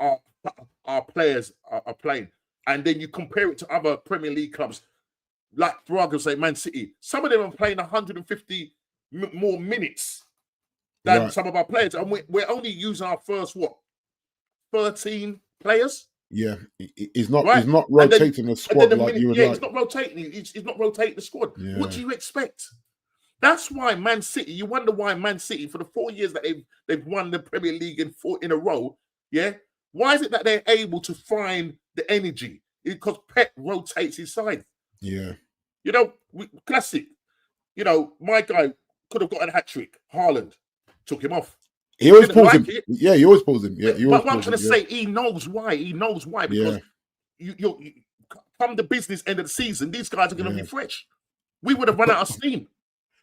our players are playing. And then you compare it to other Premier League clubs, like for argument's sake, Man City. Some of them are playing 150 more minutes than some of our players. And we're only using our first, 13 players? Yeah, he's not rotating the squad like you would like. He's not rotating. He's not rotating the squad. Yeah. What do you expect? That's why Man City, you wonder why Man City, for the 4 years that they've won the Premier League in a row, why is it that they're able to find the energy? Because Pep rotates his side. Yeah. Classic. My guy could have got a hat-trick. Haaland took him off. He always pulls him. Yeah, he always pulls him. Yeah, but what I'm trying to say, he knows why. He knows why. Because you come the business end of the season, these guys are going to be fresh. We would have run out of steam.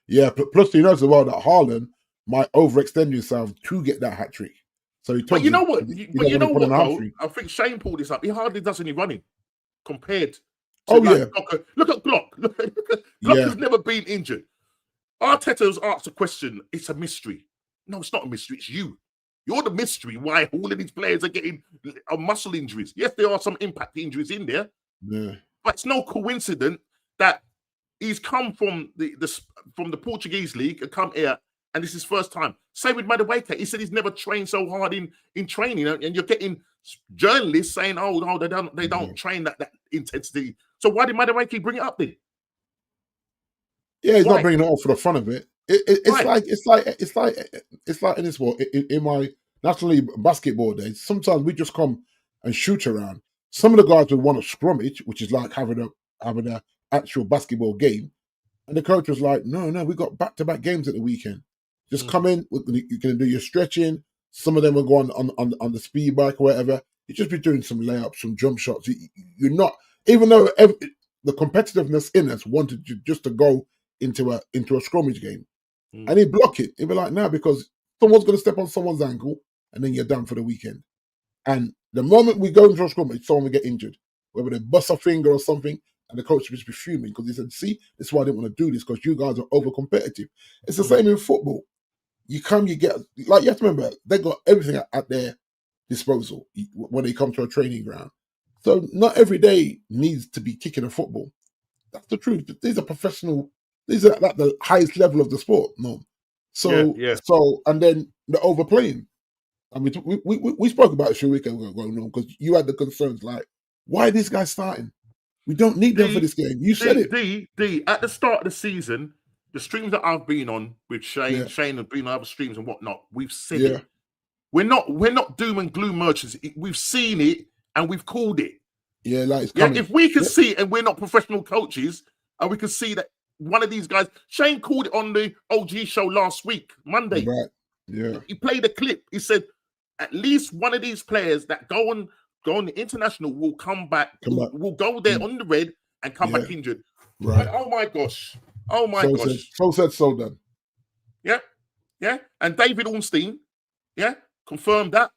Yeah, plus you know as well that Haaland might overextend himself to get that hat-trick. So he but you know what? Though? I think Shane pulled this up. He hardly does any running compared to Glock. Look at Glock. Glock has never been injured. Arteta was asked a question. It's a mystery. No, it's not a mystery. It's you. You're the mystery why all of these players are getting muscle injuries. Yes, there are some impact injuries in there. Yeah. But it's no coincidence that he's come from the Portuguese league and come here. And this is his first time. Same with Madueke. He said he's never trained so hard in training. And you're getting journalists saying, oh, no, they don't train that intensity. So why did Madueke bring it up then? Yeah, he's not bringing it up for the fun of it. It's like in this world, in my National League basketball days, sometimes we just come and shoot around. Some of the guys would want a scrummage, which is like having a actual basketball game. And the coach was like, no, we got back-to-back games at the weekend. Just come in, you can do your stretching. Some of them will go on the speed bike or whatever. You just be doing some layups, some jump shots. You're not, even though the competitiveness in us wanted you just to go into a scrummage game. And he'd block it. He'd be like, no, because someone's going to step on someone's ankle and then you're done for the weekend. And the moment we go into a scrummage, someone will get injured. Whether they bust a finger or something, and the coach would just be fuming because he said, see, this is why I didn't want to do this because you guys are over-competitive. It's the same in football. You get, like, you have to remember, they got everything at their disposal when they come to a training ground. So not every day needs to be kicking a football. That's the truth. These are professional. These are at the highest level of the sport. No. So and then the overplaying. I mean, we spoke about it a few weeks ago because you had the concerns like, why are these guys starting? We don't need them for this game. You said it. D, at the start of the season, the streams that I've been on with Shane has been on other streams and whatnot, we've said it. We're not doom and gloom merchants. We've seen it and we've called it. Yeah, like it's coming. If we can see it and we're not professional coaches and we can see that one of these guys, Shane called it on the OG show last week, Monday. Right. Yeah. He played a clip. He said at least one of these players that go on the international will come back. Will go there on the red and come back injured. Right. And, oh my gosh. Oh my gosh. So done. Yeah, yeah. And David Ornstein, yeah, confirmed that.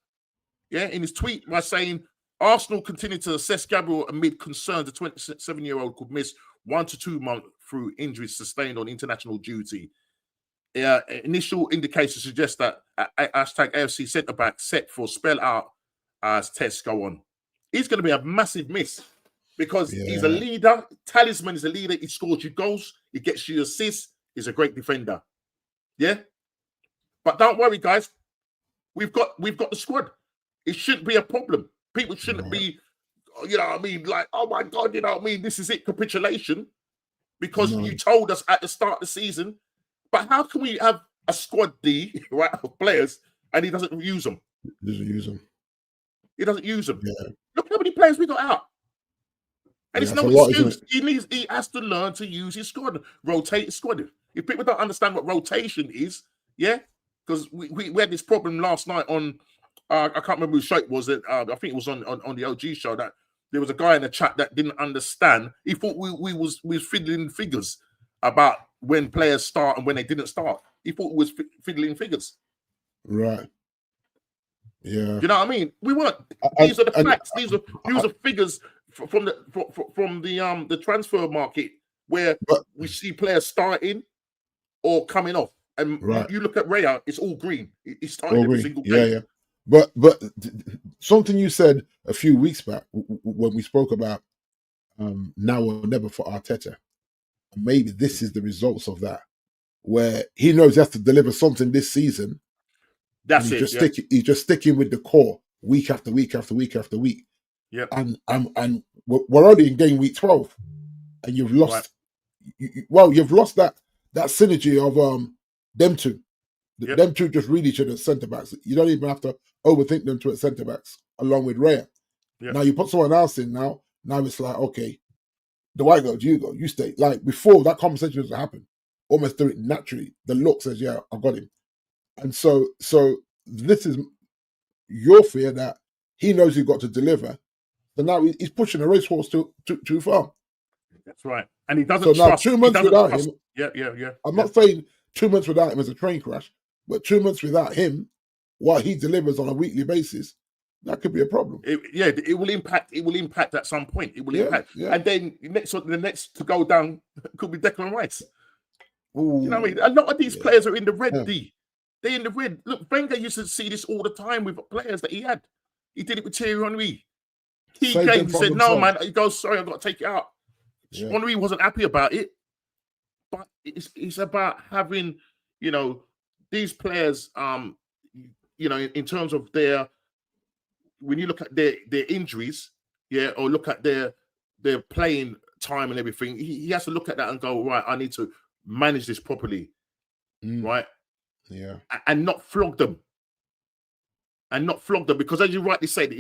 Yeah, in his tweet by saying Arsenal continue to assess Gabriel amid concerns the 27-year-old could miss 1 to 2 months through injuries sustained on international duty. Initial indications suggest that hashtag AFC centre back set for spell out as tests go on. He's going to be a massive miss because he's a leader. Talisman is a leader. He scores you goals. He gets you assists. He's a great defender. Yeah, but don't worry, guys. We've got the squad. It shouldn't be a problem. People shouldn't be, you know what I mean, like, oh my God, you know what I mean, this is it, capitulation. Because you told us at the start of the season. But how can we have a squad D, right, of players, and he doesn't use them? He doesn't use them. He doesn't use them. Yeah. Look how many players we got out. And it's no excuse. He has to learn to use his squad, rotate his squad. If people don't understand what rotation is, yeah, because we had this problem last night on, I can't remember whose show it was. I think it was on the OG show that there was a guy in the chat that didn't understand. He thought we was fiddling figures about when players start and when they didn't start. He thought it was fiddling figures. Right. Yeah. You know what I mean? We weren't. These are the facts. These are figures from the transfer market where we see players starting or coming off. And you look at Raya, it's all green. He's starting every single game. Yeah. But something you said a few weeks back when we spoke about now or never for Arteta, maybe this is the results of that, where he knows he has to deliver something this season. That's it. He's just sticking with the core week after week after week after week. Yeah. And we're already in game week 12, and you've lost. You've lost that synergy of them two. Them two just read each other as centre backs. You don't even have to overthink them two at centre backs along with Raya. Now you put someone else in. Now it's like, okay, do I go? Do you go? You stay. Like before, that conversation doesn't happen. Almost do it naturally. The look says, yeah, I got him. And so this is your fear that he knows you've got to deliver. So now he's pushing a racehorse too far. That's right. And he doesn't trust. 2 months without him. Yeah. I'm not saying 2 months without him is a train crash, but 2 months without him, what he delivers on a weekly basis, that could be a problem. It will impact. It will impact at some point. It will impact. Yeah. And then the next to go down could be Declan Rice. Ooh. You know what I mean? A lot of these players are in the red, D. They're in the red. Look, Wenger used to see this all the time with players that he had. He did it with Thierry Henry. He came, he said, no, man. He goes, sorry, I've got to take it out. Yeah. Henry wasn't happy about it. But it's about having, these players, in terms of when you look at their injuries, or look at their playing time and everything, he has to look at that and go, right, I need to manage this properly, right? Yeah. And not flog them. Because as you rightly said,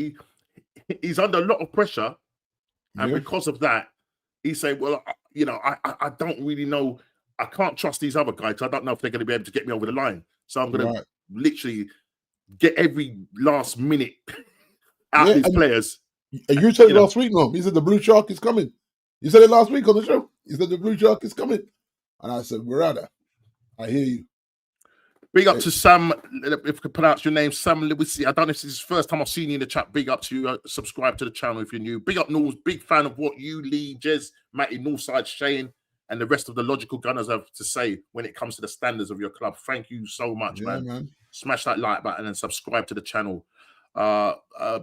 he's under a lot of pressure. And because of that, he said, well, I don't really know. I can't trust these other guys. I don't know if they're going to be able to get me over the line. So I'm going to literally get every last minute out of these players. And you said it last week, no? He said the blue shark is coming. You said it last week on the show. He said the blue shark is coming. And I said, Murada, I hear you. Big up to Sam, if you can pronounce your name, Sam Lewis. I don't know if this is the first time I've seen you in the chat. Big up to you. Subscribe to the channel if you're new. Big up, North. Big fan of what you, Lee, Jez, Matty, Northside, Shane, and the rest of the logical gunners have to say when it comes to the standards of your club. Thank you so much, man. Smash that like button and subscribe to the channel.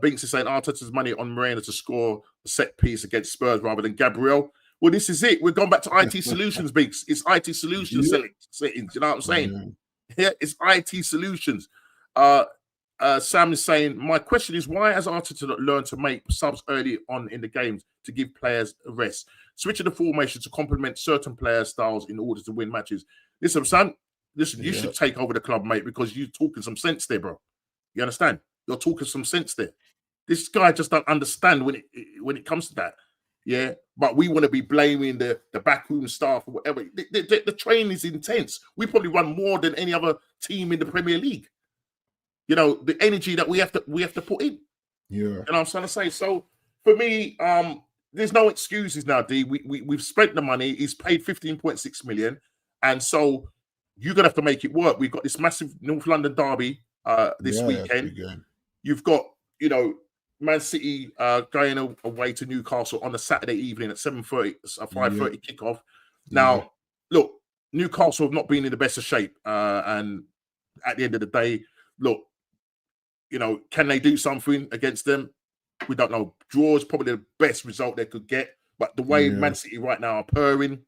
Binks is saying Arteta's money on Moreno to score a set piece against Spurs rather than Gabriel. Well, this is it. We're going back to IT Solutions, Binks. It's IT Solutions settings. You know what I'm saying? Yeah, it's IT Solutions. Sam is saying, my question is, why has Arteta learned to make subs early on in the games to give players a rest? Switching the formation to complement certain player styles in order to win matches. Listen, Sam, you should take over the club, mate, because you're talking some sense there, bro. You understand? You're talking some sense there. This guy just don't understand when it comes to that. Yeah, but we want to be blaming the backroom staff or whatever. The training is intense. We probably run more than any other team in the Premier League. The energy that we have to put in. Yeah. You know what I'm trying to say? So for me, there's no excuses now, D. We've spent the money. He's paid 15.6 million, and so you're gonna have to make it work. We've got this massive North London derby this weekend. You've got, you know, Man City going away to Newcastle on a Saturday evening at 7:30, a 5:30 kickoff. Now, look, Newcastle have not been in the best of shape, and at the end of the day, look, you know, can they do something against them? We don't know. Draw is probably the best result they could get, but the way Man City right now are purring,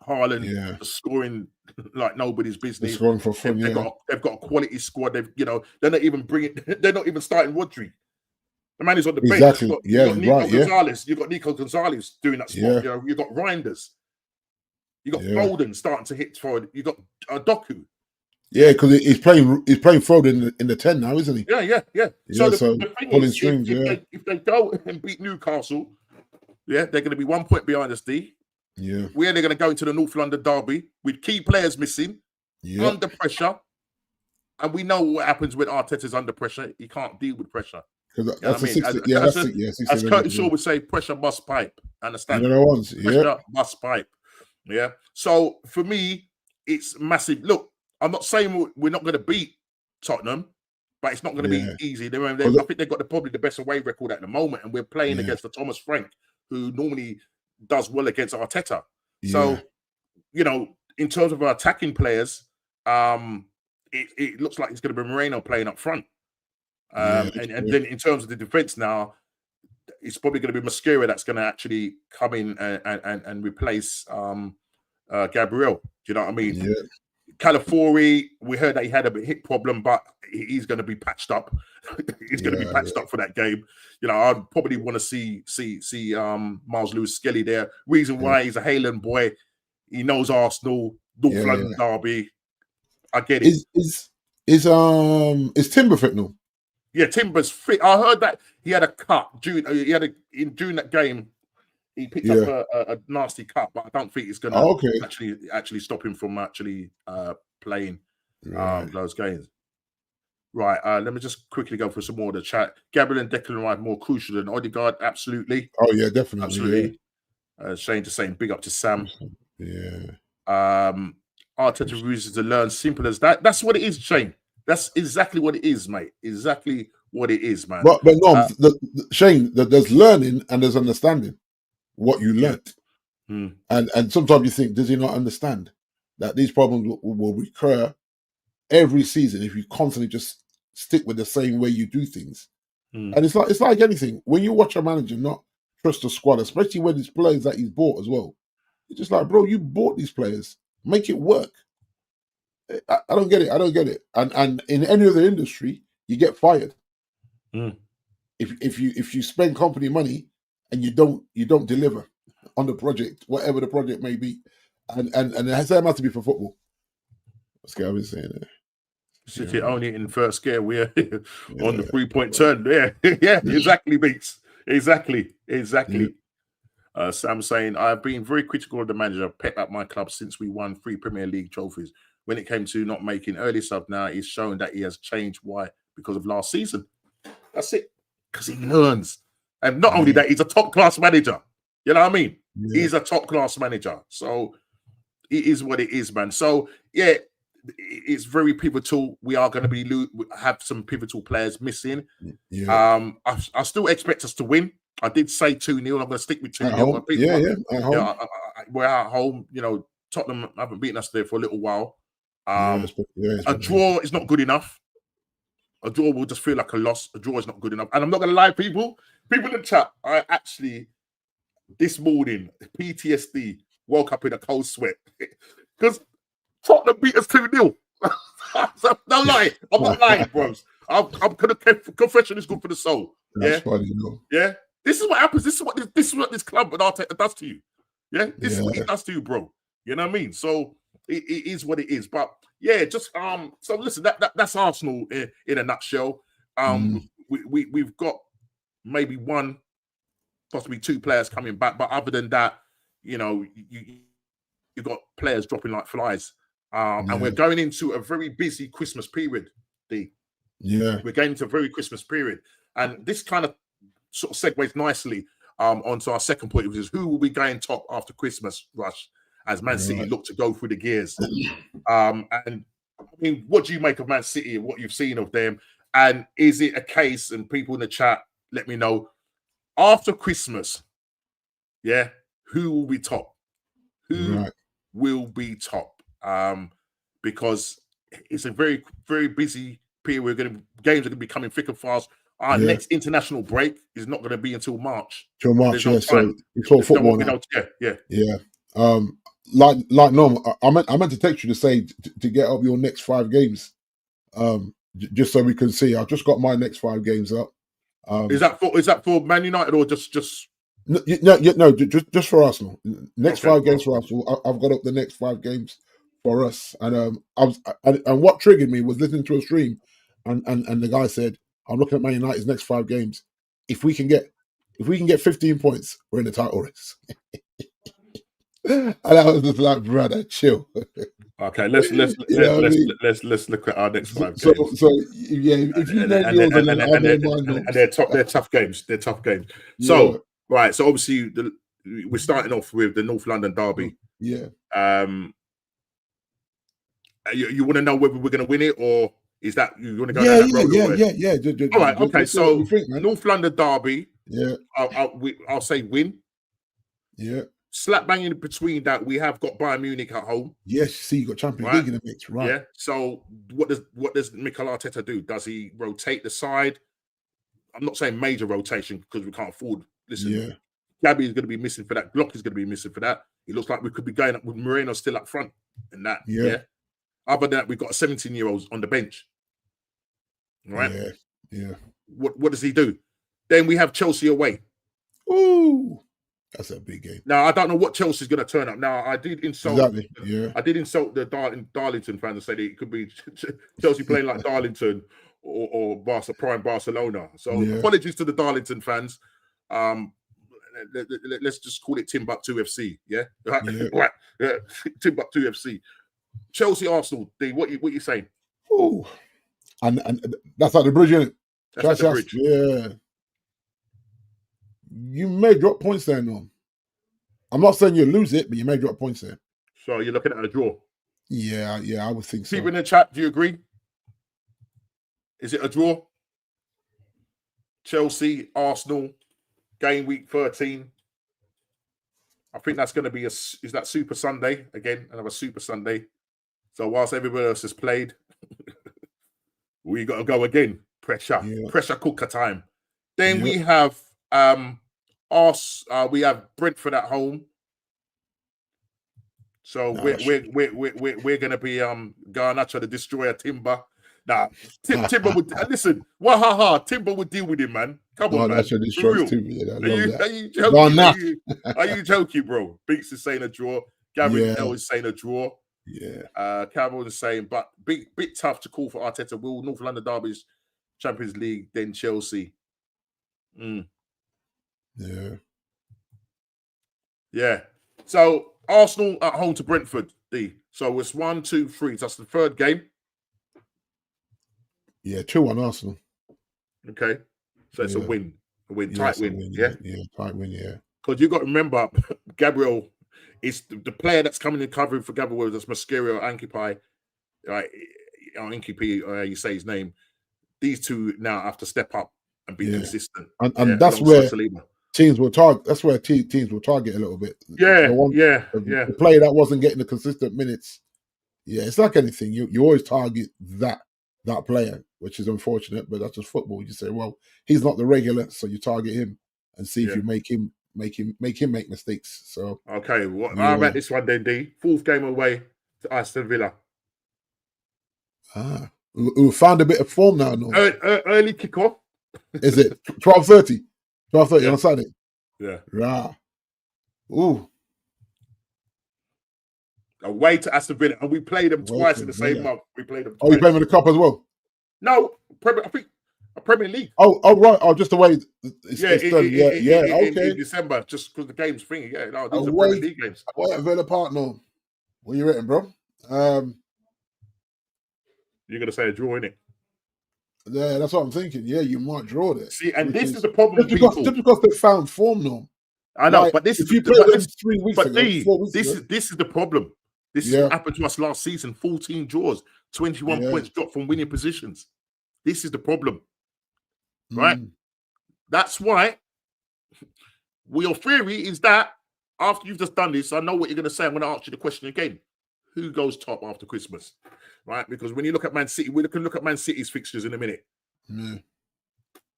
Haaland scoring like nobody's business. Scoring for fun, they've got a quality squad. They're not even they're not even starting Rodri. The man is on the bench. You've got Nico Gonzalez. You've got Nico Gonzalez doing that spot. You know, you've got Reinders. You got Foden starting to hit forward. You got Doku. Yeah, because he's playing Foden in the 10 now, isn't he? Yeah. So the thing is, if they go and beat Newcastle, they're going to be 1 point behind us, D. Yeah. We're going to go into the North London derby with key players missing, under pressure. And we know what happens when Arteta's under pressure. He can't deal with pressure. As Curtis Shaw would say, pressure must pipe. Understand? Pressure must pipe. Yeah. So for me, it's massive. Look, I'm not saying we're not going to beat Tottenham, but it's not going to be easy. I think they've got probably the best away record at the moment, and we're playing against the Thomas Frank, who normally does well against Arteta. So, you know, in terms of our attacking players, it looks like it's going to be Moreno playing up front. And then in terms of the defense now, it's probably going to be Mosquera that's going to actually come in and replace Gabriel. Do you know what I mean? Yeah. Calafiori, we heard that he had a hip problem, but he's going to be patched up. He's going to be patched up for that game. You know, I'd probably want to see Miles Lewis-Skelly there. Reason why he's a Haaland boy. He knows Arsenal, North London derby. I get it. Is Timber fit now? Yeah, Timber's fit. I heard that he had a cut. During that game, he picked up a nasty cut, but I don't think it's going to actually stop him from actually playing those games. Right. Let me just quickly go for some more of the chat. Gabriel and Declan Rice more crucial than Odegaard. Absolutely. Oh yeah, definitely. Absolutely. Shane just saying big up to Sam. Yeah. Arteta uses to learn. Simple as that. That's what it is, Shane. That's exactly what it is, mate. Exactly what it is, man. But no, Shane, there's learning and there's understanding what you learnt. And sometimes you think, does he not understand that these problems will recur every season if you constantly just stick with the same way you do things? And it's like anything. When you watch a manager not trust a squad, especially when it's players that he's bought as well, it's just like, bro, you bought these players. Make it work. I don't get it. And in any other industry, you get fired. If you spend company money and you don't deliver on the project, whatever the project may be, and it same has to be for football. That's what I was saying there. City only in first gear. We're on the 3-point turn. Yeah, exactly, Beats. Exactly. Sam saying, I've been very critical of the manager Pep at my club since we won 3 Premier League trophies. When it came to not making early sub now, he's shown that he has changed. Why? Because of last season. That's it. Because he learns. And not only that, he's a top-class manager. You know what I mean? Yeah. He's a top-class manager. So it is what it is, man. So, yeah, it's very pivotal. We are going to have some pivotal players missing. Yeah. I still expect us to win. I did say 2-0. I'm going to stick with 2-0. At home. We're at home. You know, Tottenham haven't beaten us there for a little while. A draw is not good enough. A draw will just feel like a loss. A draw is not good enough. And I'm not going to lie, people in the chat, I actually, this morning, PTSD, woke up in a cold sweat. Because Tottenham beat us 2-0. No lie. I'm not lying, bros. I'm going to confession is good for the soul. That's funny, Yeah. This is what happens. This is what this club and Arteta does to you. Yeah. This is what it does to you, bro. You know what I mean? So it is what it is. But yeah, just so listen, that's Arsenal in a nutshell. We've got maybe one, possibly 2 players coming back, but other than that, you know, you've got players dropping like flies. And we're going into a very busy Christmas period, D. Yeah. We're going into a very Christmas period. And this kind of sort of segues nicely. onto our second point, which is who will be going top after Christmas rush as Man City look to go through the gears. And I mean, what do you make of Man City and what you've seen of them? And is it a case, and people in the chat, let me know, after Christmas, who will be top? Who will be top? Because it's a very, very busy period. Games are going to be coming thick and fast. Our next international break is not going to be until March. Till March, So it's all football now. Like normal. I meant to text you to say to get up your next 5 games. Just so we can see. I've just got my next 5 games up. Is that for Man United or just? No, just for Arsenal. Next 5 games for Arsenal. I've got up the next 5 games for us, and and what triggered me was listening to a stream, and the guy said, "I'm looking at Man United's next 5 games. If we can get 15 points, we're in the title race." And I was just like, "Brother, chill." Okay, let's look at our next 5 games. So if you know yours and they're tough games. They're tough games. So right, so obviously we're starting off with the North London derby. Yeah. You want to know whether we're going to win it, or is that you want to go down that road? All right, okay. So think, North London derby. Yeah. I'll say win. Yeah. Slap bang in between that, we have got Bayern Munich at home. Yes, see, you got Champions League in the mix, right? Yeah. So what does Mikel Arteta do? Does he rotate the side? I'm not saying major rotation because we can't afford. Listen, Gabby is going to be missing for that. Glock is going to be missing for that. It looks like we could be going up with Moreno still up front in that. Yeah. Other than that, we've got 17-year-olds on the bench. All right. Yeah. What does he do? Then we have Chelsea away. Ooh. That's a big game. Now I don't know what Chelsea's going to turn up. Now I did insult. Exactly. I did insult the Darlington fans and say that it could be Chelsea playing like Darlington or Prime Barcelona. So apologies to the Darlington fans. Let's just call it Timbuktu FC. Yeah. Right. Timbuktu FC. Chelsea Arsenal. D. What you saying? Ooh. And that's like the bridge, isn't it? That's the bridge. Yeah. You may drop points there, Norm. I'm not saying you lose it, but you may drop points there. So you're looking at a draw? Yeah, I would think so. People in the chat, do you agree? Is it a draw? Chelsea, Arsenal, game week 13. I think that's going to be is that Super Sunday? Again, another Super Sunday. So whilst everybody else has played, we got to go again. Pressure cooker time. Then we have we have Brentford at home. So we're gonna be Garnacho the Destroyer Timber. Nah, Timber would listen. Timber would deal with him, man. Come on, man. Are you joking? Are you joking, bro? Beats is saying a draw. Gabriel is saying a draw. Yeah. Cameron is saying, but bit tough to call for Arteta. Will North London derby's Champions League, then Chelsea. Yeah. So Arsenal at home to Brentford, D. So it's 1, 2, 3. That's the third game. Yeah, 2-1 Arsenal. Okay. So it's a win. Tight win. Yeah, tight win, Because you got to remember, Gabriel is the player that's coming in covering for Gabriel, that's Mascario, Ankipai, right? Inkipi, you say his name. These two now have to step up and be consistent. And that's where teams will target. That's where teams will target a little bit. The player that wasn't getting the consistent minutes. Yeah, it's like anything. You always target that player, which is unfortunate, but that's just football. You say, well, he's not the regular, so you target him and see if you make him make mistakes. So okay, how about this one then, D? 4th game away to Aston Villa. We found a bit of form now. No? Early kickoff. Is it 12:30? 12:30 on Saturday. Yeah. Rah. Ooh. Away to Aston Villa, and we played them twice in the same month. We played them. Oh, you played them in the cup as well? No, I think a Premier League. Oh, right. Oh, just away. Okay. In December, just because the game's free. Yeah, no, these are Premier League games. Away at Villa Park, no. What you written, bro? You're gonna say a draw, innit? Yeah, that's what I'm thinking. Yeah, you might draw there. See, and Which this is is the problem, just people. because they found form now. I know, Like but this is if you played but them this 3 weeks but ago, D, 4 weeks ago, this is the problem. This is yeah, what happened to us last season. 14 draws, 21 yeah, points dropped from winning positions. This is the problem, right? mm, That's why your theory is that after you've just done this, I know what you're going to say. I'm going to ask you the question again. Who goes top after Christmas? Right? Because when you look at Man City, we can look at Man City's fixtures in a minute. yeah.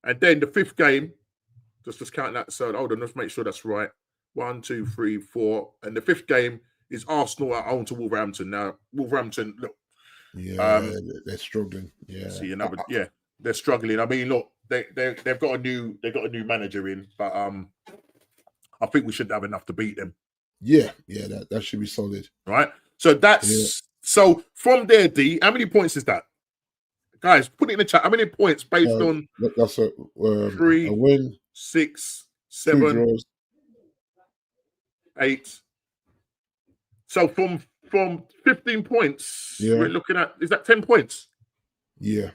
And then the fifth game, just count that. So hold on, let's make sure that's right. 1, 2, 3, 4. And the fifth game is Arsenal at home to Wolverhampton. Now, Wolverhampton, look, Yeah, they're struggling. Yeah, see another, yeah, they're struggling. I mean, look, they've got a new manager in, but I think we should have enough to beat them. yeah, that should be solid. Right. So that's so from there, D, how many points is that? Guys, put it in the chat. How many points based on That's a 3, win, 6, 2 7, draws. 8. So from 15 points, Yeah. we're looking at, is that 10 points? Yeah,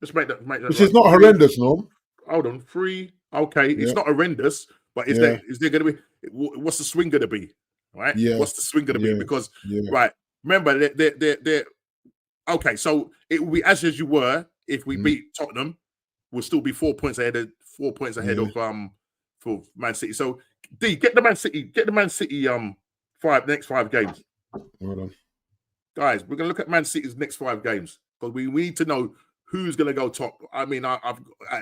Let's make that which right. is not horrendous, Norm. Hold on, 3. Okay, Yeah. it's not horrendous, but is there going to be? What's the swing going to be? Right? Yeah. What's the swing going to be? Because yeah. right, remember they're okay. So it will be as you were if we beat Tottenham. We'll still be 4 points ahead of for Man City. So D, get the Man City next 5 games. Hold on. Guys, we're gonna look at Man City's next 5 games because we need to know who's gonna go top. I mean, I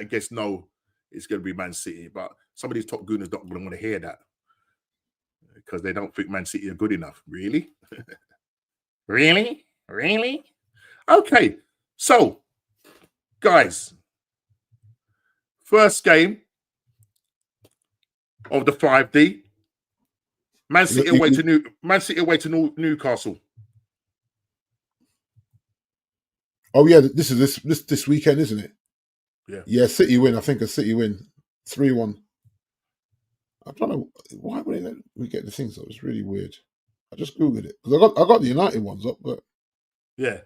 guess no, it's gonna be Man City, but some of these top gooners don't want to hear that because they don't think Man City are good enough. Really? Really? Okay, so guys, first game of the 5D. Man City away to Newcastle. Oh yeah, this is this weekend, isn't it? Yeah. Yeah, City win. I think a City win, 3-1. I don't know why would let we get the things up. It's really weird. I just googled it because I got the United ones up, but yeah,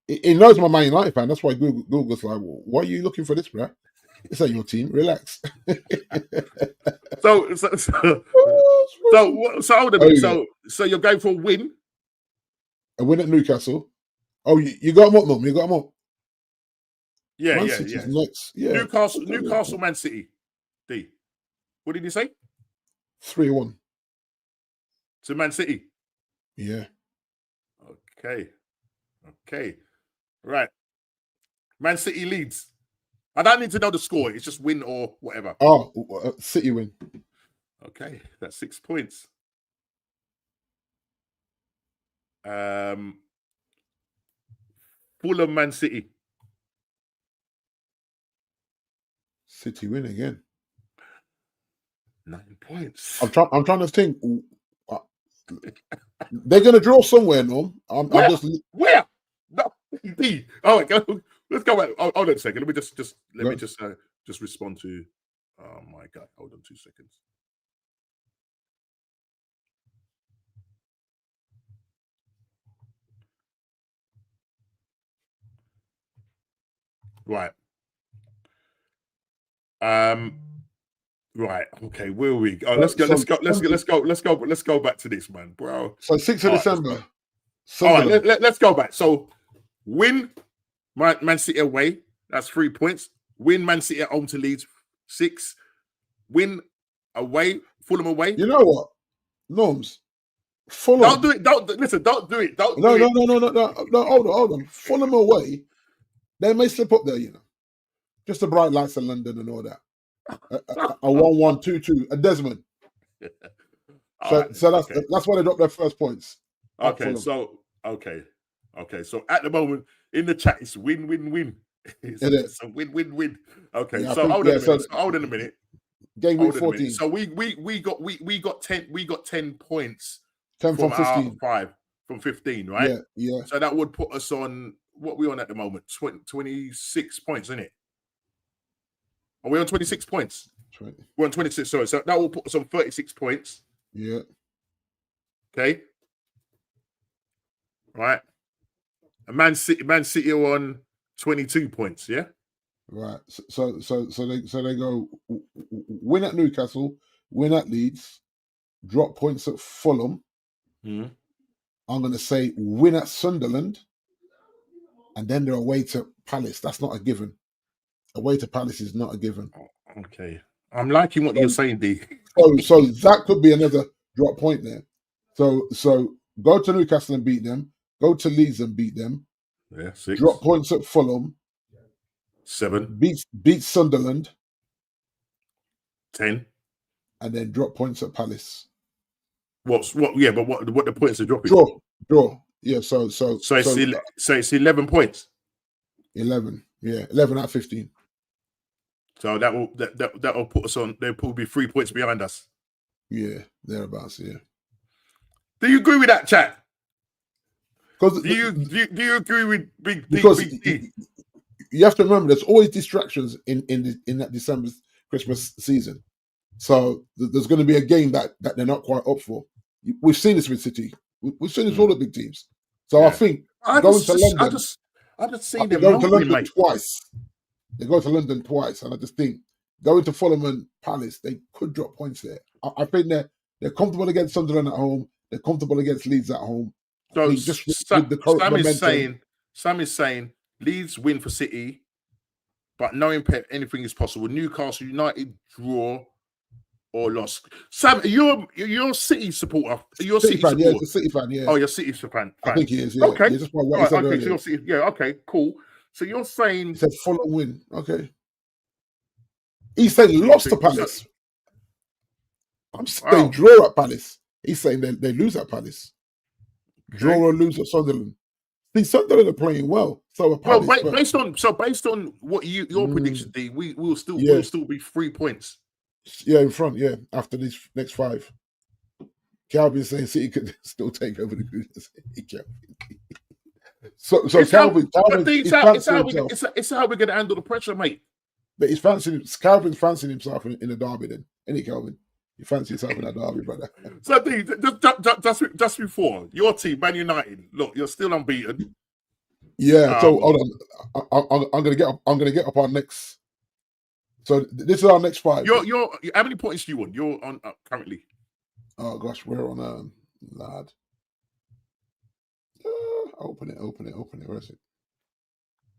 it knows I'm a Man United fan. That's why Google's like, why are you looking for this, bro? It's not your team. Relax. So hold on. So you're going for a win? A win at Newcastle. Oh, you got them up, Mum. You got them up. Yeah, Man yeah. City's next. Yeah. Newcastle, Man City. D. What did you say? 3-1. To Man City. Yeah. Okay. Right. Man City leads. I don't need to know the score. It's just win or whatever. Oh, City win. Okay, that's 6 points. Fulham, Man City. City win again. 9 points. I'm trying to think. They're going to draw somewhere, no? Where? No. D. All right, go. Let's go back. Hold on a second. Let me just respond to. Oh my God! Hold on 2 seconds. Right. Right. Okay. Where are we? Oh, let's go back to this, man, bro. So 6th of December. All right. Let's go back. So win Man City away. That's 3 points. Win Man City at home to Leeds, 6. Win away, Fulham away. You know what? Norms. Fulham. Don't do it. Don't listen. Don't do it. Don't. No. Hold on. Fulham away. They may slip up there, you know. Just the bright lights of London and all that. A 1-1, 2-2, a Desmond. So that's why they dropped their first points. Okay. So So at the moment in the chat, it's win. It's a win. Okay. Yeah, so hold on a minute. Game week 14. So we got 10 points. 10 from 15. 5 from 15, right? Yeah. So that would put us on what we on at the moment? 26 points, isn't it? Are we on 26 points? 20. We're on 26. Sorry, so that will put us on 36 points. Yeah. Okay. Right. And Man City are on 22 points. Yeah. Right. So they go win at Newcastle, win at Leeds, drop points at Fulham. Mm-hmm. I'm going to say win at Sunderland, and then they're away to Palace. That's not a given. Away to Palace is not a given. Okay. I'm liking what you're saying, D. So that could be another drop point there. So go to Newcastle and beat them. Go to Leeds and beat them. Yeah, 6. Drop points at Fulham. 7. Beat Sunderland. 10. And then drop points at Palace. What? Yeah, but what the points are dropping? Draw. Yeah. So it's 11 points. 11. Yeah, 11 out of 15. So that will put us on. They'll probably be 3 points behind us. Yeah, thereabouts. Yeah. Do you agree with that, chat? Because do you agree with Big D? Because Big D? You have to remember, there's always distractions in that December Christmas season. So there's going to be a game that they're not quite up for. We've seen this with City. We've seen this with all the big teams. So yeah. I think going to London, I just see them going to London twice. They go to London twice, and I just think going to Fulham and Palace, they could drop points there. I think they're comfortable against Sunderland at home. They're comfortable against Leeds at home. So Sam is saying Leeds win for City, but knowing Pep, anything is possible. Newcastle United draw or loss. Sam, you're a City supporter. You're a City fan, supporter. Yeah, a City fan. Yeah. Oh, you're a City fan. I think he is. Yeah. Okay. Yeah, just what he said earlier. So you're City. Yeah. Okay. Cool. So you're saying he said Fulham win. Okay. He's saying lost to Palace. I'm saying draw at Palace. He's saying they lose at Palace. Okay. Draw or lose at Sunderland. See, Sunderland are playing well. So Palace, based on what your prediction, D, we'll still be 3 points. Yeah, in front. Yeah, after these next 5. Calvin's saying City could still take over the group. So Calvin, it's how we're going to handle the pressure, mate. But Calvin's fancying himself in a derby. Then, any Calvin, you fancy yourself in a derby, brother. So, D, just before your team, Man United, look, you're still unbeaten. Yeah. So hold on, I'm gonna get up our next. So this is our next 5. You're how many points do you want? You're on currently. Oh gosh, we're on lad. Open it. Where is it?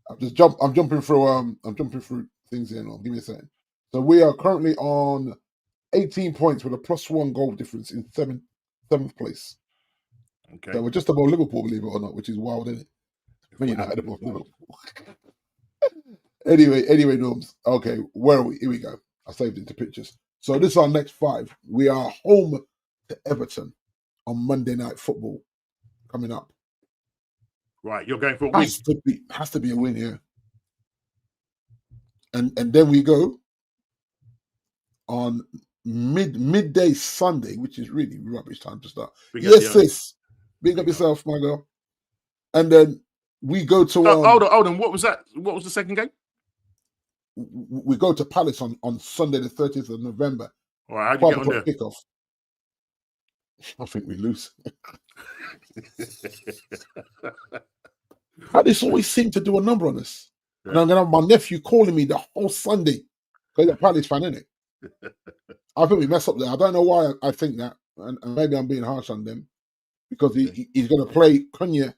I'm jumping through things here now. Give me a second. So we are currently on 18 points with a +1 goal difference in 7th place. Okay. So we're just above Liverpool, believe it or not, which is wild, isn't it? When you're not above Liverpool. Anyway, Norms. Okay, where are we? Here we go. I saved it into pictures. So this is our next 5. We are home to Everton on Monday Night Football coming up. Right, you're going for a win. Has to be a win here. And then we go on midday Sunday, which is really rubbish time to start. Yes, sis. Big up yourself, my girl. And then we go to hold on. What was that? What was the second game? We go to Palace on Sunday, the 30th of November. All right, how do you get on there? Kickoff. I think we lose. Palace always seem to do a number on us. Yeah. And I'm going to have my nephew calling me the whole Sunday because he's a Palace fan, isn't it? I think we mess up there. I don't know why I think that. And maybe I'm being harsh on them because he's going to play Cunha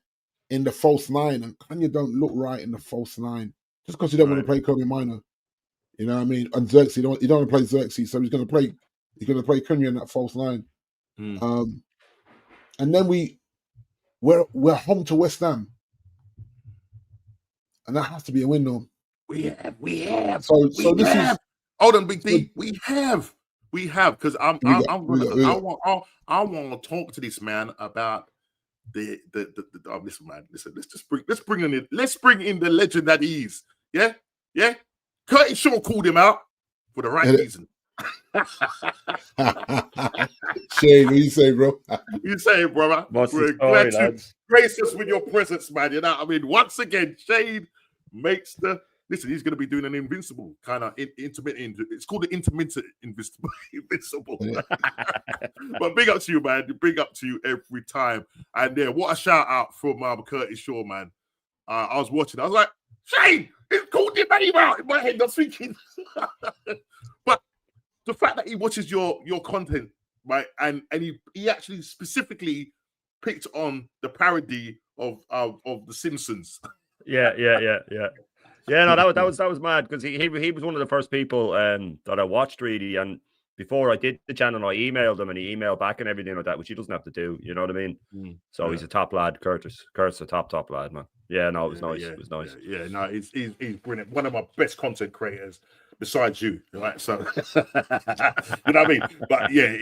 in the false 9. And Cunha don't look right in the false 9. Just because he don't want to play Kobe Minor. You know what I mean? And Xerxes, he don't want to play Xerxes. So he's going to play Cunha in that false 9. And then we're home to West Ham. And that has to be a win, though. We have. So this is. Hold on, Big D. We have, because I want to talk to this man about the listen, man. Listen, let's bring in the legend that he is. Yeah. Curtis Shaw called him out for the right reason. Shane, what you say, bro? You say, brother. We're glad to grace us with your presence, man. You know what I mean? Once again, Shane makes the listen. He's going to be doing an invincible kind of intermittent. It's called the intermittent invincible. Yeah. But big up to you, man. Big up to you every time. And what a shout out from Curtis Shaw, man. I was watching. I was like, Shane, it's called your name out in my head. I'm thinking, but the fact that he watches your content, right, and he actually specifically picked on the parody of The Simpsons. Yeah. No, that was mad because he was one of the first people that I watched really, and before I did the channel, I emailed him and he emailed back and everything like that, which he doesn't have to do. You know what I mean? So he's a top lad, Curtis. Curtis, a top lad, man. Yeah, no, it was nice. It was nice. Yeah, no, he's brilliant. One of my best content creators besides you, right? So you know what I mean? But yeah,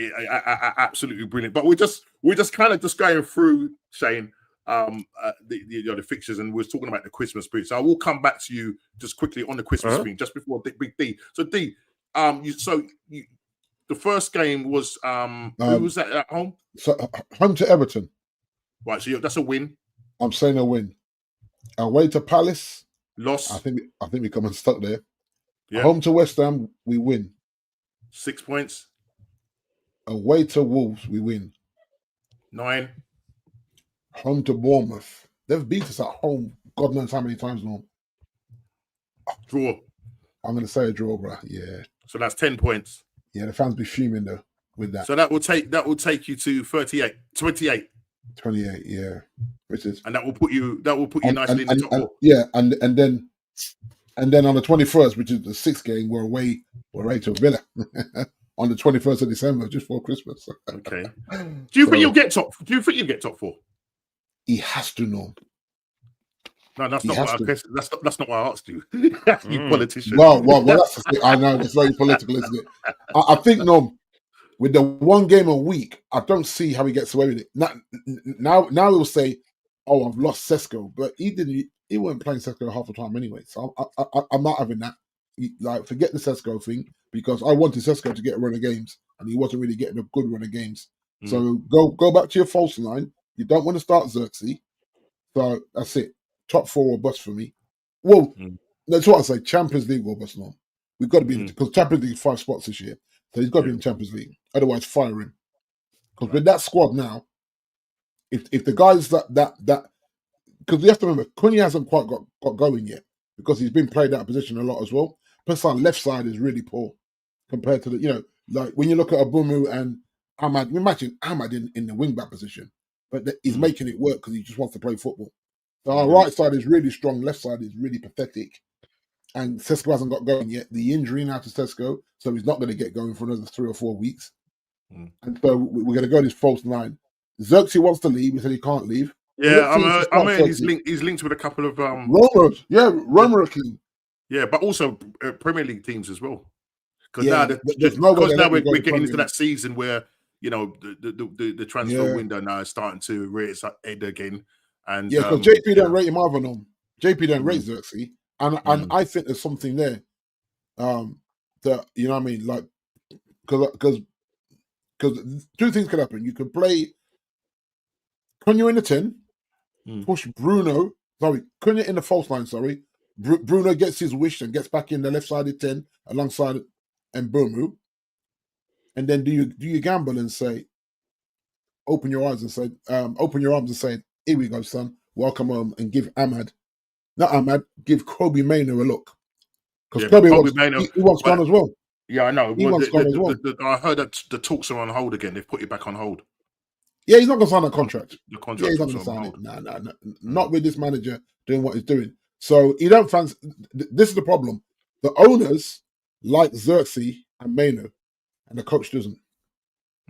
absolutely brilliant. But we're just kind of just going through, Shane, the fixtures, and we're talking about the Christmas spirit. So I will come back to you just quickly on the Christmas thing, just before Big D. So D, the first game was who was that at home? So home to Everton. Right, so that's a win. I'm saying a win. Away to Palace, loss. I think we come unstuck there. Yeah. Home to West Ham, we win. 6 points. Away to Wolves, we win. 9. Home to Bournemouth. They've beat us at home, God knows how many times now. Draw. I'm going to say a draw, bro. Yeah. So that's 10 points. Yeah, the fans be fuming though with that. So that will take you to 28. 28, yeah. Which is, and that will put you nicely in the top four. Yeah, and then on the 21st, which is the 6th game, we're away to Villa on the 21st of December, just for Christmas. Okay. Do you think you'll get top? Do you think you'll get top 4? He has to know. No, that's not what I asked you. You politician. Well, that's the thing. I know it's very political, isn't it? I think with the one game a week, I don't see how he gets away with it. Now he'll say, "Oh, I've lost Sesko," but he didn't. He wasn't playing Sesko half the time anyway. So I'm not having that. Forget the Sesko thing, because I wanted Sesko to get a run of games, and he wasn't really getting a good run of games. So go back to your false line. You don't want to start Xerxes. So that's it. Top 4 or bust for me. Well, that's what I say. Champions League or bust now. We've got to be because Champions League is 5 spots this year, so he's got to be in Champions League. Otherwise, fire him. Because with that squad now, if the guys that because we have to remember, Cunha hasn't quite got going yet because he's been played out of position a lot as well. Plus, our left side is really poor compared to like when you look at Abumu and Ahmad. Imagine Ahmad in the wing back position, but he's making it work because he just wants to play football. So our right side is really strong, left side is really pathetic. And Sesko hasn't got going yet. The injury now to Sesko, so he's not going to get going for another 3 or 4 weeks. And so we're going to go this false line. Xerxes wants to leave. He said he can't leave. Yeah, I'm hearing he's linked with a couple of Roma. Yeah, Roma team. Yeah, but also Premier League teams as well. Because now we're getting into that season where the transfer window now is starting to rear its head again. And because JP don't rate him either. No, JP don't rate Xerxes, and I think there's something there. That you know what I mean, like because 2 things could happen. You could play Cunha in the 10, push Bruno. Sorry, Cunha in the false line. Sorry, Bruno gets his wish and gets back in the left-sided 10 alongside Mbomu, and then do you gamble and say, open your arms and say, here we go, son. Welcome home, and give give Kobe Mainoo a look. Because Kobe wants gone as well. Yeah, I know. He wants gone as well. I heard that the talks are on hold again. They've put it back on hold. Yeah, he's not going to sign a contract. The contract he's not going to sign it. No. Not with this manager doing what he's doing. So you don't fancy. This is the problem. The owners like Xerxes and Mainoo, and the coach doesn't.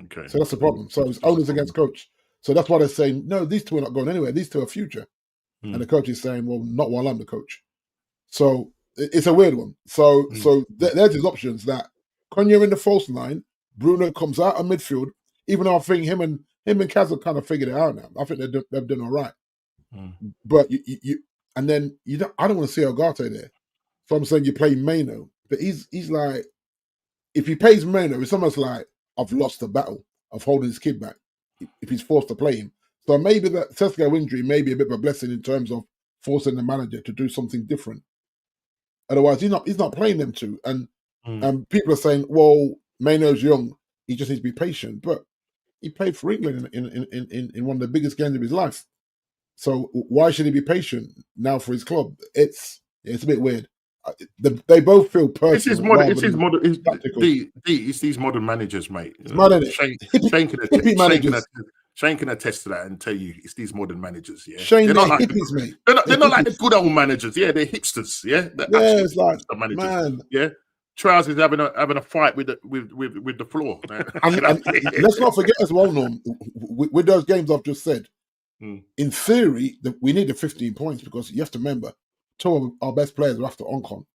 Okay. So that's the problem. So it's owners against coach. So that's why they're saying, no, these 2 are not going anywhere. These 2 are future. And the coach is saying, well, not while I'm the coach. So it's a weird one. So there's his options that Cunha in the false line, Bruno comes out of midfield, even though I think him and Kaz have kind of figured it out now. I think they've done all right. But you and then I don't want to see Ogate there. So I'm saying you play Mainoo. But he's like, if he plays Mainoo, it's almost like I've lost the battle of holding his kid back if he's forced to play him. So maybe that Sesko injury may be a bit of a blessing in terms of forcing the manager to do something different. Otherwise, he's not playing them 2. And people are saying, well, Mainoo's young, he just needs to be patient. But he played for England in one of the biggest games of his life. So why should he be patient now for his club? It's It's a bit weird. They both feel personal. It's his modern. It's his modern. tactical. It's these modern managers, mate. It's mad, isn't it? Shane can attest to that and tell you it's these modern managers. Yeah, Shane, they're not like hippies, mate. They're not like the good old managers. Yeah, they're hipsters. Yeah, It's like, man. Yeah, Trousers having a fight with the floor. and let's not forget as well, Norm, with those games I've just said. In theory, we need the 15 points because you have to remember, two of our best players are after AFCON.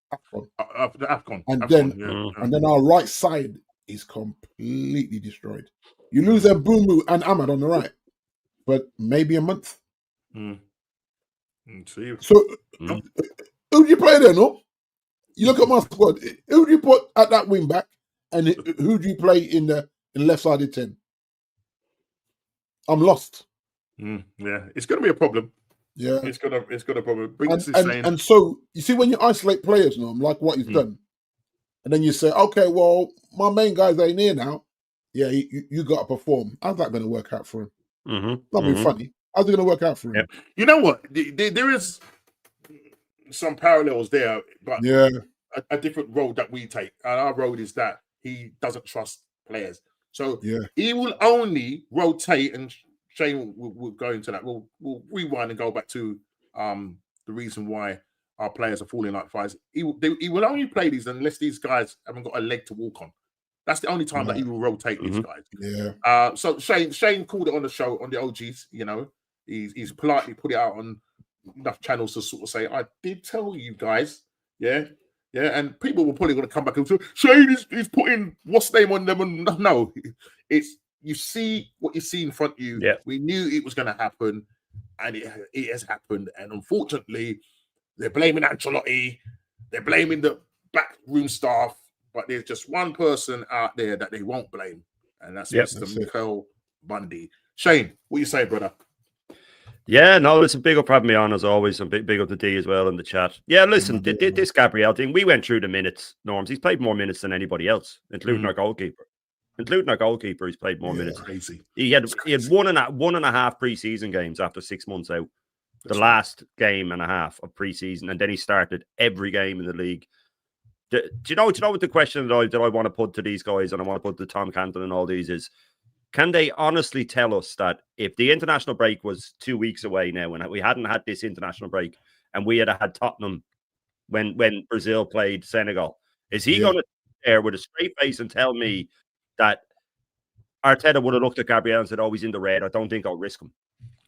And then our right side is completely destroyed. You lose Mbeumo and Ahmad on the right, but maybe a month. See. So, who do you play then? No, you look at my squad. Who do you put at that wing back, and who do you play in the left-sided 10? I'm lost. Yeah, it's going to be a problem. Yeah, it's got a problem. And so you see, when you isolate players, Norm, like what he's done, and then you say, okay, well, my main guys ain't here now. Yeah, you got to perform. How's that going to work out for him? Not being funny. How's it going to work out for him? Yeah. You know what? There is some parallels there, but a different road that we take. And our road is that he doesn't trust players. So he will only rotate, and Shane will go into that. We'll rewind and go back to the reason why our players are falling like flies. He will only play these unless these guys haven't got a leg to walk on. That's the only time that he will rotate these guys. Yeah. So Shane called it on the show on the OGs. You know, he's politely put it out on enough channels to sort of say, I did tell you guys. Yeah. And people were probably going to come back and say, Shane is putting what's name on them. And no, it's you see what you see in front of you. Yeah. We knew it was going to happen, and it has happened. And unfortunately, they're blaming Ancelotti. They're blaming the backroom staff. But there's just one person out there that they won't blame, and that's Mr. Mikel Bundy. Shane, what you say, brother? Yeah, no, it's a big up having me on as always, and big up to D as well in the chat. Yeah, listen, this Gabriel thing, we went through the minutes, Norms. He's played more minutes than anybody else, including our goalkeeper. He's played more minutes. Crazy. He had one and a half preseason games after 6 months out. The last game and a half of preseason, and then he started every game in the league. Do you know what the question that I want to put to these guys, and I want to put to Tom Canton and all these is, can they honestly tell us that if the international break was 2 weeks away now, and we hadn't had this international break, and we had Tottenham when Brazil played Senegal, is he going to sit there with a straight face and tell me that Arteta would have looked at Gabriel and said, "Oh, he's in the red. I don't think I'll risk him."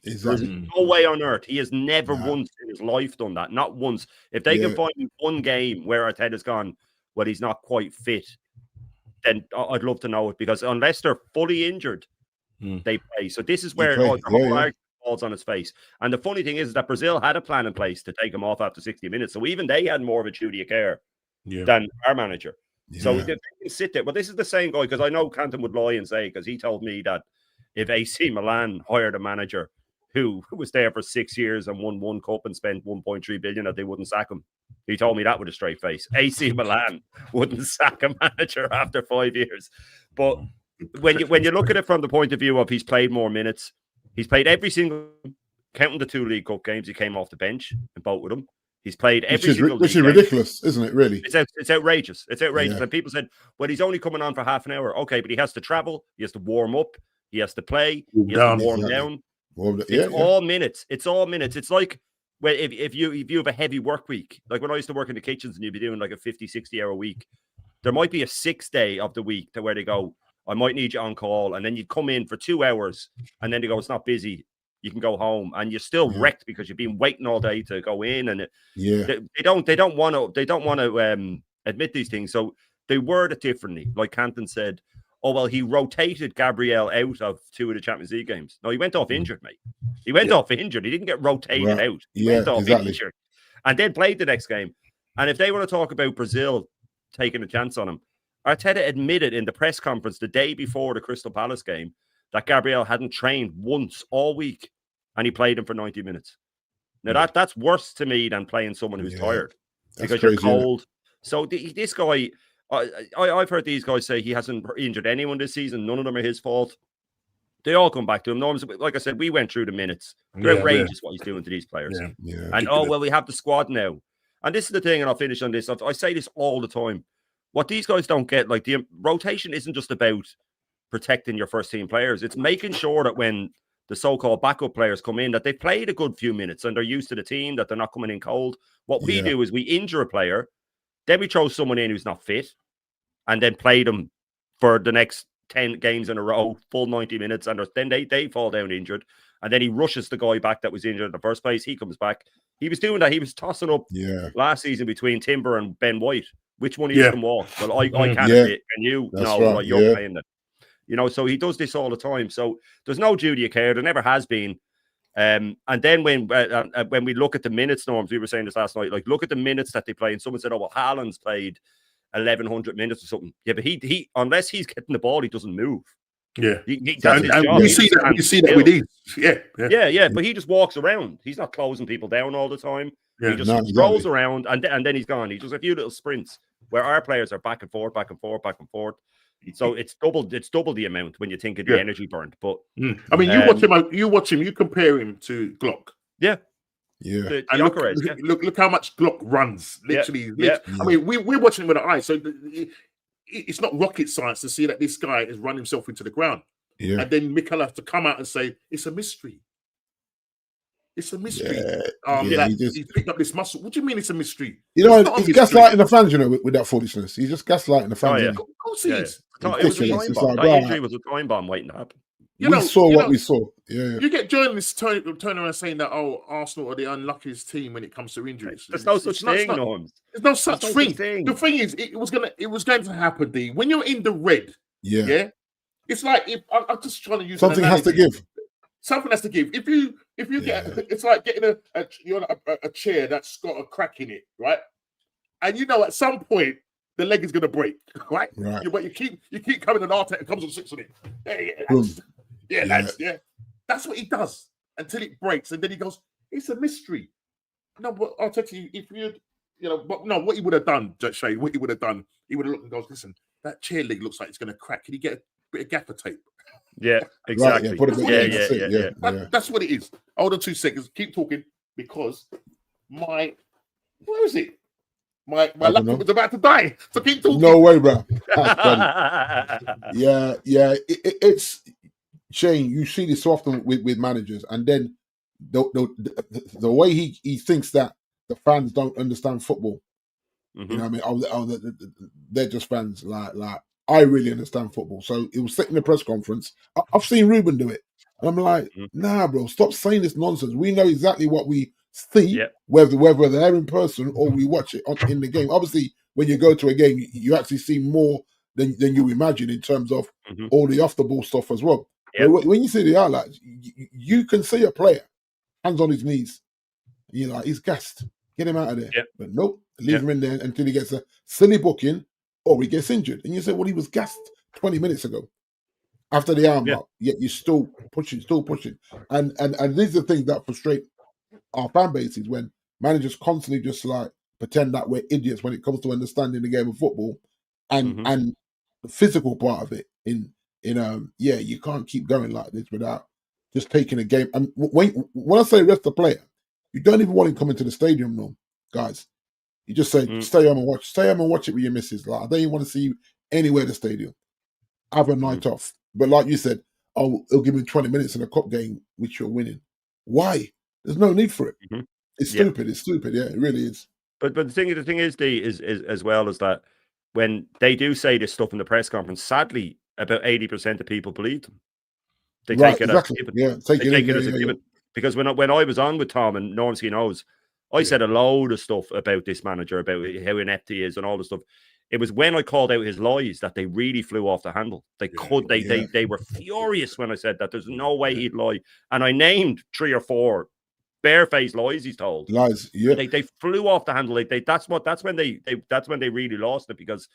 Exactly. There's no way on earth. He has never once in his life done that. Not once. If they can find one game where Arteta's gone, well, he's not quite fit, then I'd love to know it, because unless they're fully injured, they play. So this is where the whole argument falls on his face. And the funny thing is that Brazil had a plan in place to take him off after 60 minutes. So even they had more of a duty of care than our manager. Yeah. So they can sit there. But this is the same guy, because I know Canton would lie and say, because he told me that if AC Milan hired a manager who was there for 6 years and won one cup and spent 1.3 billion, that they wouldn't sack him. He told me that with a straight face. AC Milan wouldn't sack a manager after 5 years. But when you look at it from the point of view of he's played more minutes, he's played every single, counting the 2 League Cup games, he came off the bench and both with him. He's played every single which is ridiculous, isn't it, really? It's outrageous. It's outrageous. And people said, well, he's only coming on for half an hour. Okay, but he has to travel. He has to warm up. He has to play. He has to warm down. It's all minutes. It's all minutes. It's like when if you have a heavy work week, like when I used to work in the kitchens and you'd be doing like a 50, 60-hour week, there might be a 6th day of the week where they go, I might need you on call. And then you'd come in for 2 hours and then they go, it's not busy. You can go home, and you're still wrecked because you've been waiting all day to go in. And they don't want to admit these things. So they word it differently. Like Canton said, oh, well, he rotated Gabriel out of 2 of the Champions League games. No, he went off injured, mate. He went off injured. He didn't get rotated out. He went off injured. And then played the next game. And if they want to talk about Brazil taking a chance on him, Arteta admitted in the press conference the day before the Crystal Palace game that Gabriel hadn't trained once all week, and he played him for 90 minutes. Now, that's worse to me than playing someone who's tired, because you're cold. So this guy... I've heard these guys say he hasn't injured anyone this season. None of them are his fault. They all come back to him. Like I said, we went through the minutes. They're outrageous what he's doing to these players. And, well, we have the squad now. And this is the thing, and I'll finish on this. I say this all the time. What these guys don't get, like the rotation isn't just about protecting your first team players. It's making sure that when the so-called backup players come in, that they've played a good few minutes and they're used to the team, that they're not coming in cold. What we do is we injure a player, then we throw someone in who's not fit, and then play them for the next 10 games in a row, full 90 minutes, and then they fall down injured. And then he rushes the guy back that was injured in the first place. He comes back. He was doing that. He was tossing up last season between Timber and Ben White. Which one of you can walk? Well, I can't admit. Can you? That's no, right. Well, you're playing that. You know, so he does this all the time. So there's no duty of care. There never has been. And then when we look at the minutes, Norms, we were saying this last night, like look at the minutes that they play. And someone said, oh, well, Haaland's played 1,100 minutes or something. Yeah, but he unless he's getting the ball, he doesn't move. Yeah, that's his job. We see that with these. Yeah. But he just walks around. He's not closing people down all the time. Yeah, he just strolls around, and then he's gone. He does a few little sprints where our players are back and forth, back and forth, back and forth. So it's double the amount when you think of the energy burned. But I mean, you watch him, you compare him to Glock. Yeah. And look how much Glock runs. Literally. I mean, we're watching him with an eye, so it's not rocket science to see that this guy has run himself into the ground. Yeah. And then Mikel has to come out and say, it's a mystery. It's a mystery. He's picked up this muscle. What do you mean it's a mystery? You know, he's gaslighting the fans, you know, with that foolishness. He's just gaslighting the fans. Of course he is. It was a time bomb. That injury was a time bomb waiting to happen. We saw what we saw. Yeah. You get journalists turning around saying that, Arsenal are the unluckiest team when it comes to injuries. There's no such thing, Norms. There's no such thing. The thing is, it was going to happen, D. When you're in the red, it's like if I'm just trying to use something has to give. Something has to give. If you get, it's like getting a chair that's got a crack in it, right? And you know, at some point the leg is going to break, right? But you keep coming, and Arteta comes and sits on it. That's what he does until it breaks, and then he goes, "It's a mystery." No, but Arteta, if what he would have done, Shay, what he would have done, he would have looked and goes, "Listen, that chair leg looks like it's going to crack. Can you get a bit of gaffer tape?" Yeah, exactly. That's what it is. Hold on 2 seconds. Keep talking because where is it? My laptop was about to die. So keep talking. No way, bro. It's Shane. You see this so often with managers, and then the way he thinks that the fans don't understand football. You know what I mean? They're just fans. Like I really understand football. So it was sitting in the press conference. I've seen Ruben do it. And I'm like, nah, bro, stop saying this nonsense. We know exactly what we see, whether they're in person or we watch it in the game. Obviously, when you go to a game, you actually see more than you imagine in terms of all the off-the-ball stuff as well. But when you see the highlights, you can see a player, hands on his knees. You're like, he's gassed. Get him out of there. But nope, leave him in there until he gets a silly booking or he gets injured. And you say, well, he was gassed 20 minutes ago after the arm up, yet you're still pushing. And these are the things that frustrate our fan bases when managers constantly just like pretend that we're idiots when it comes to understanding the game of football and the physical part of it. You can't keep going like this without just taking a game. And when I say rest the player, you don't even want him coming to the stadium, no, guys. You just say, stay home and watch it with your missus. Like, I don't even want to see you anywhere in the stadium. Have a night off. But like you said, it'll give me 20 minutes in a cup game which you're winning. Why? There's no need for it. It's stupid. It's stupid. Yeah, it really is. But the thing is, D, is as well as that when they do say this stuff in the press conference, sadly, about 80% of people believe them. They take it as a given. Yeah, take it as a given. Because when I was on with Tom, and Normsky knows, I said a load of stuff about this manager, about how inept he is and all the stuff. It was when I called out his lies that they really flew off the handle. They were furious when I said that there's no way he'd lie. And I named 3 or 4 barefaced lies he's told. Lies, yeah. They flew off the handle. That's when they really lost it, because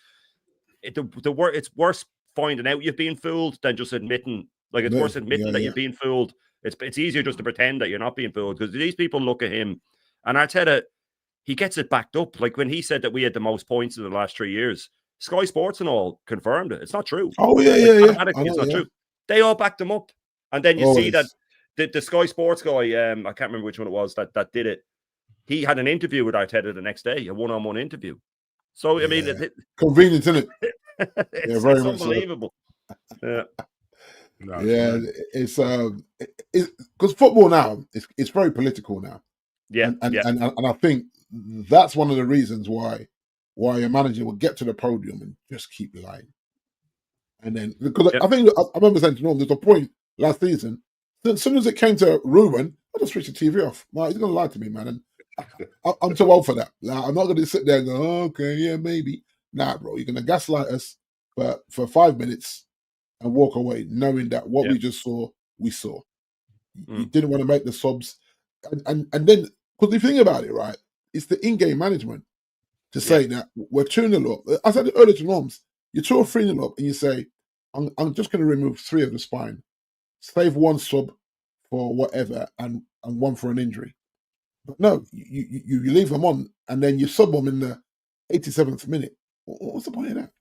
it's worse finding out you've been fooled than just admitting. Like, it's worse admitting that you've been fooled. It's easier just to pretend that you're not being fooled, because these people look at him, and Arteta, he gets it backed up. Like when he said that we had the most points in the last 3 years, Sky Sports and all confirmed it. It's not true. Oh yeah. It's not true. They all backed him up, and then you see that the Sky Sports guy, I can't remember which one it was that did it. he had an interview with Arteta the next day, a one-on-one interview. So I mean, convenient, isn't it? it's very much unbelievable. Yeah. No, Yeah, it's because football now it's very political now. Yeah, and I think that's one of the reasons why a manager will get to the podium and just keep lying. And then because I think I remember saying to Norm, there's a point last season. As soon as it came to Ruben, I just switched the TV off. Like, he's gonna lie to me, man. And I'm too old for that. Like, I'm not gonna sit there and go, oh, okay, yeah, maybe. Nah, bro, you're gonna gaslight us for 5 minutes and walk away, knowing that what we just saw, we saw. You didn't want to make the subs, and then because if you think about it, right, it's the in-game management to say that we're 2-0 up. I said it earlier to Norms, you're 2 or 3-0 up, and you say, I'm just going to remove 3 of the spine, save 1 sub for whatever, and 1 for an injury. But no, you leave them on, and then you sub them in the 87th minute. What's the point of that?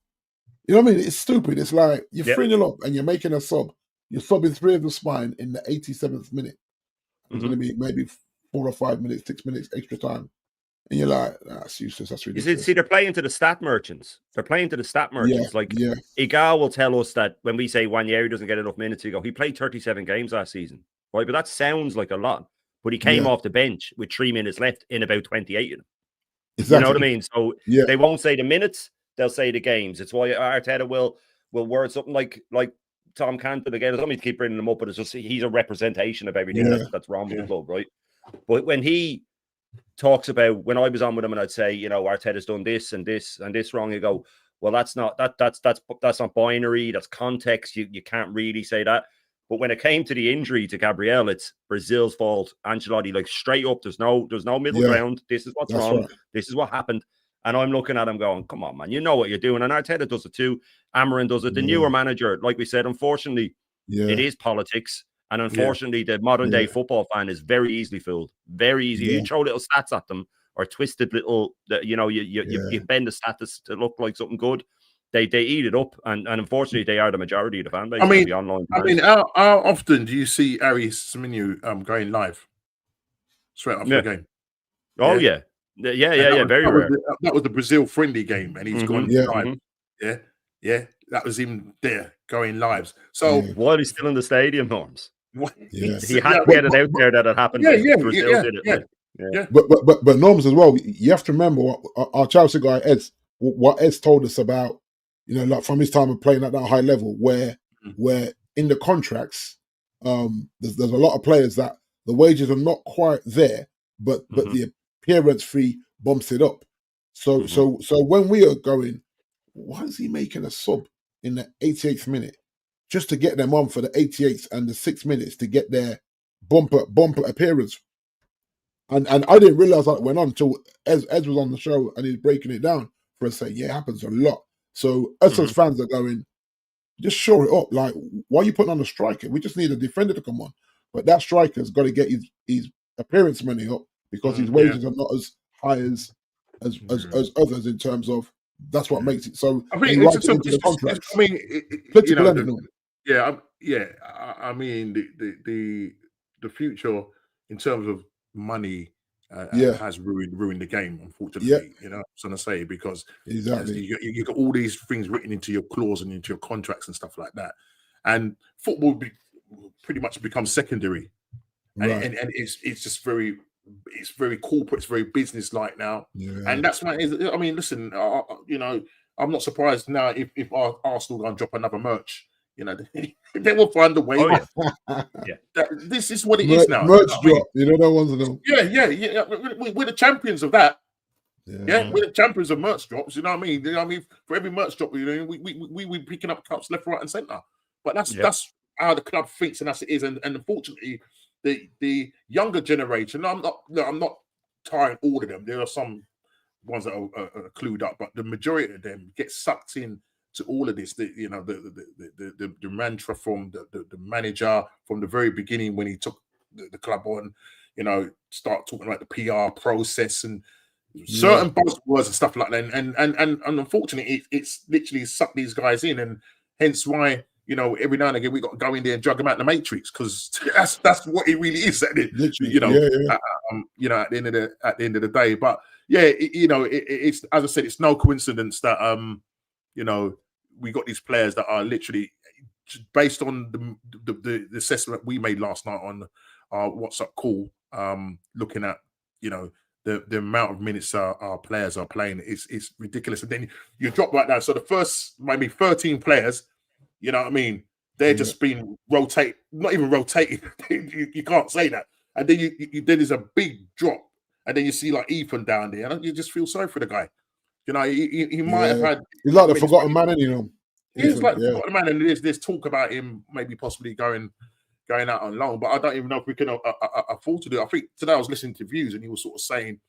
You know what I mean? It's stupid. It's like you're 3-0 up and you're making a sub. You're subbing 3 of the spine in the 87th minute. It's going to be maybe 4 or 5 minutes, 6 minutes extra time. And you're like, that's useless. That's ridiculous. See, they're playing to the stat merchants. They're playing to the stat merchants. Igal will tell us that when we say Wanyeri doesn't get enough minutes, he played 37 games last season. Right? But that sounds like a lot. But he came off the bench with 3 minutes left in about 28 of them. Exactly. You know what I mean? So they won't say the minutes. They'll say the games. It's why Arteta will word something like Tom Canton again. I don't mean to keep bringing him up, but it's just he's a representation of everything that's wrong with the club, right? But when he talks about, when I was on with him and I'd say, you know, Arteta's done this and this and this wrong, you go, well, that's not binary. That's context. You can't really say that. But when it came to the injury to Gabriel, it's Brazil's fault. Ancelotti, like straight up, there's no middle ground. This is what's wrong. Right. This is what happened. And I'm looking at him going, come on, man, you know what you're doing. And Arteta does it too. Amarin does it. The newer manager, like we said, unfortunately, it is politics. And unfortunately, the modern day football fan is very easily fooled. Very easy. You throw little stats at them or twisted little, you know, you bend the stats to look like something good. They eat it up. And unfortunately, they are the majority of the fan base. The online fans. How often do you see Ari Seminu going live straight after the game? Oh, yeah. Very rare. That was the Brazil friendly game, and he's gone live. That was him there going lives. So while he's still in the stadium, Norms, he had to get it out there that it happened. Brazil did it. But Norms as well. You have to remember what our Chelsea guy what Eds told us about. You know, like from his time of playing at that high level, where in the contracts, there's a lot of players that the wages are not quite there, but the appearance fee bumps it up. So when we are going, why is he making a sub in the 88th minute just to get them on for the 88th and the 6 minutes to get their bumper appearance? And I didn't realize that went on until Ez was on the show and he's breaking it down for us, saying, it happens a lot. So us as fans are going, just shore it up. Like, why are you putting on a striker? We just need a defender to come on. But that striker's got to get his appearance money up because his wages are not as high as others in terms of that's what makes it. So I mean, I mean, the future in terms of money has ruined the game, unfortunately. You know, I was gonna say, because you got all these things written into your clause and into your contracts and stuff like that, and football pretty much becomes secondary, and it's just very corporate, it's very business like now, and that's why. I mean, listen, you know, I'm not surprised now if Arsenal gonna drop another merch. You know, they will find a way. This is what it is now. Merch drop. You know that one's of them. Yeah. We're the champions of that. Yeah, we're the champions of merch drops. You know what I mean? For every merch drop, you know, we picking up cups left, right, and centre. But that's how the club thinks, and that's it is. And unfortunately, the younger generation. I'm not tiring all of them. There are some ones that are clued up, but the majority of them get sucked in to all of this. The mantra from the manager from the very beginning when he took the club on, you know, start talking about the PR process and certain buzzwords and stuff like that. And unfortunately, it's literally sucked these guys in, and hence why every now and again we got to go in there and drug them out the matrix, because that's what it really is. Literally, At the end of the day. But yeah, it's, as I said, it's no coincidence that we got these players that are literally based on the assessment we made last night on our WhatsApp call. Looking at the amount of minutes our players are playing, it's ridiculous. And then you drop like that. So the first maybe 13 players, you know what I mean? They're just being rotated, not even rotated. you can't say that. And then you then there's a big drop, and then you see like Ethan down there, and you just feel sorry for the guy. He might have had. He's like the forgotten man, He's like the forgotten man, and there's talk about him maybe possibly going out on loan, but I don't even know if we can afford to do it. I think today I was listening to views, and he was sort of saying,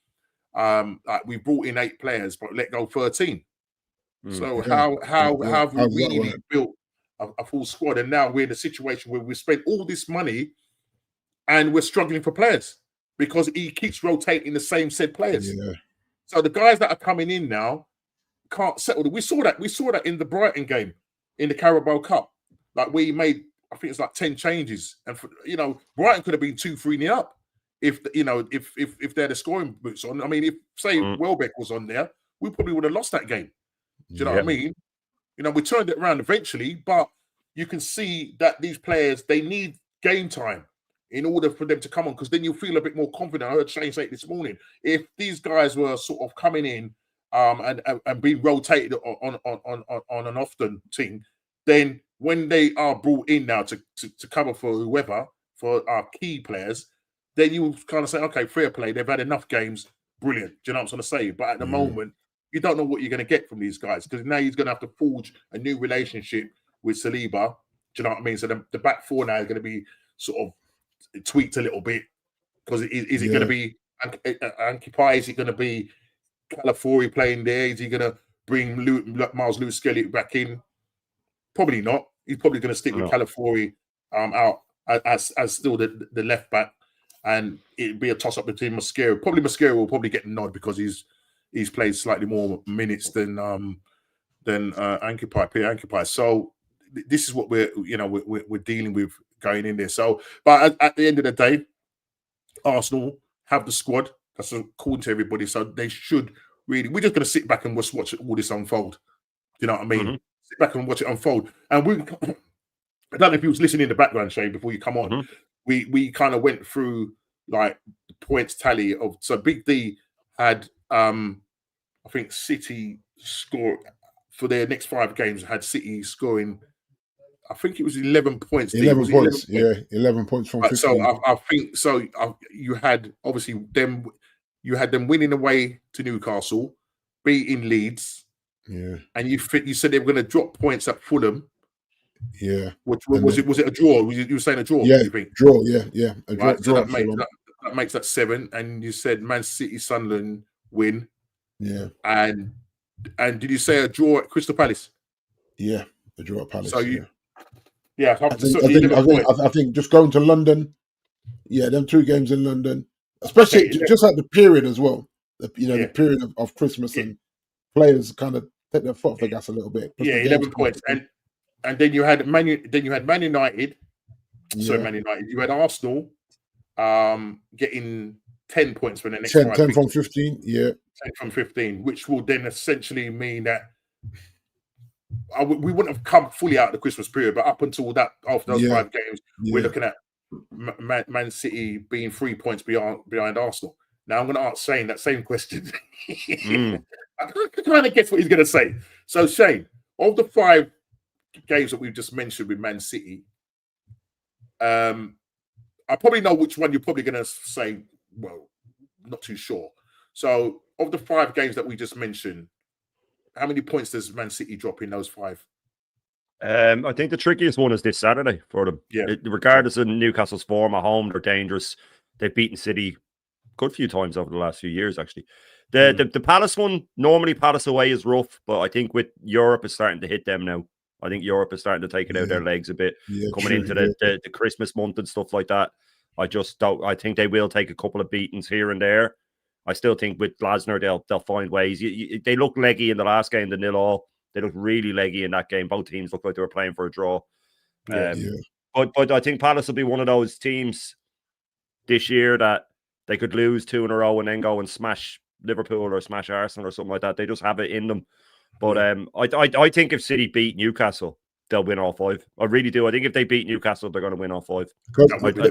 like, we brought in 8 players, but let go 13. So how have we really built a full squad? And now we're in a situation where we spent all this money and we're struggling for players because he keeps rotating the same said players. Yeah. So the guys that are coming in now can't settle. We saw that in the Brighton game in the Carabao Cup. Like, we made, I think it's like 10 changes, and Brighton could have been 2-3 up if they had the scoring boots on. I mean, if say Welbeck was on there, we probably would have lost that game. Do you know what I mean? We turned it around eventually, but you can see that these players, they need game time in order for them to come on, because then you feel a bit more confident. I heard Shane say it this morning. If these guys were sort of coming in and being rotated on an often team, then when they are brought in now to cover for whoever, for our key players, then you kind of say, okay, fair play. They've had enough games. Brilliant. Do you know what I'm trying to say? But at the moment, you don't know what you're going to get from these guys, because now he's going to have to forge a new relationship with Saliba. Do you know what I mean? So the back four now is going to be sort of tweaked a little bit, because is it going to be Ankipai? Is it going to be Calafiori playing there? Is he going to bring Miles Lewis-Skelly back in? Probably not. He's probably going to stick with Calafiori out as still the left back, and it'd be a toss up between Mosquera. Probably Mosquera will probably get the nod because he's played slightly more minutes than Ankipai, Pierre Ankipai. So this is what we're dealing with going in there. So, but at the end of the day, Arsenal have the squad. That's according to everybody. So they should really. We're just going to sit back and just watch all this unfold. You know what I mean? Sit back and watch it unfold. And I don't know if you was listening in the background, Shane, before you come on. We kind of went through like the points tally of. So Big D had I think City score for their next 5 games, had City scoring, I think it was 11 points. 11 points, 11 points from 15. So I think so. You had obviously them. You had them winning away to Newcastle, beating Leeds, and you said they were going to drop points at Fulham. Yeah. Which was it a draw? You were saying a draw? Yeah, you think? Draw. Yeah. A draw, right, so that makes that 7, and you said Man City, Sunderland win. Yeah. And did you say a draw at Crystal Palace? Yeah, a draw at Palace. So I think just going to London, them 2 games in London, especially just at the period as well. The period of Christmas and players kind of take their foot off the gas a little bit. 11 points, and then you had Man United. So Man United, you had Arsenal, getting 10 points for the next 10 from 15. 10 from 15, which will then essentially mean that we wouldn't have come fully out of the Christmas period, but up until that, after those 5 games, we're looking at Man City being 3 points behind Arsenal. Now I'm going to ask Shane that same question. I kind of guess what he's going to say. So Shane, of the 5 games that we've just mentioned with Man City, I probably know which one you're probably going to say. Well, not too sure. So, of the 5 games that we just mentioned, how many points does Man City drop in those 5? I think the trickiest one is this Saturday for them. Regardless of Newcastle's form at home, they're dangerous. They've beaten City a good few times over the last few years, actually. The Palace one, normally Palace away is rough, but I think with Europe is starting to hit them now. I think Europe is starting to take it out their legs a bit, coming into the Christmas month and stuff like that. I think they will take a couple of beatings here and there. I still think with Glasner, they'll find ways. They look leggy in the last game, the 0-0. They looked really leggy in that game. Both teams looked like they were playing for a draw. But I think Palace will be one of those teams this year that they could lose 2 in a row and then go and smash Liverpool or smash Arsenal or something like that. They just have it in them. But I think if City beat Newcastle, they'll win all 5. I really do. I think if they beat Newcastle, they're going to win all 5.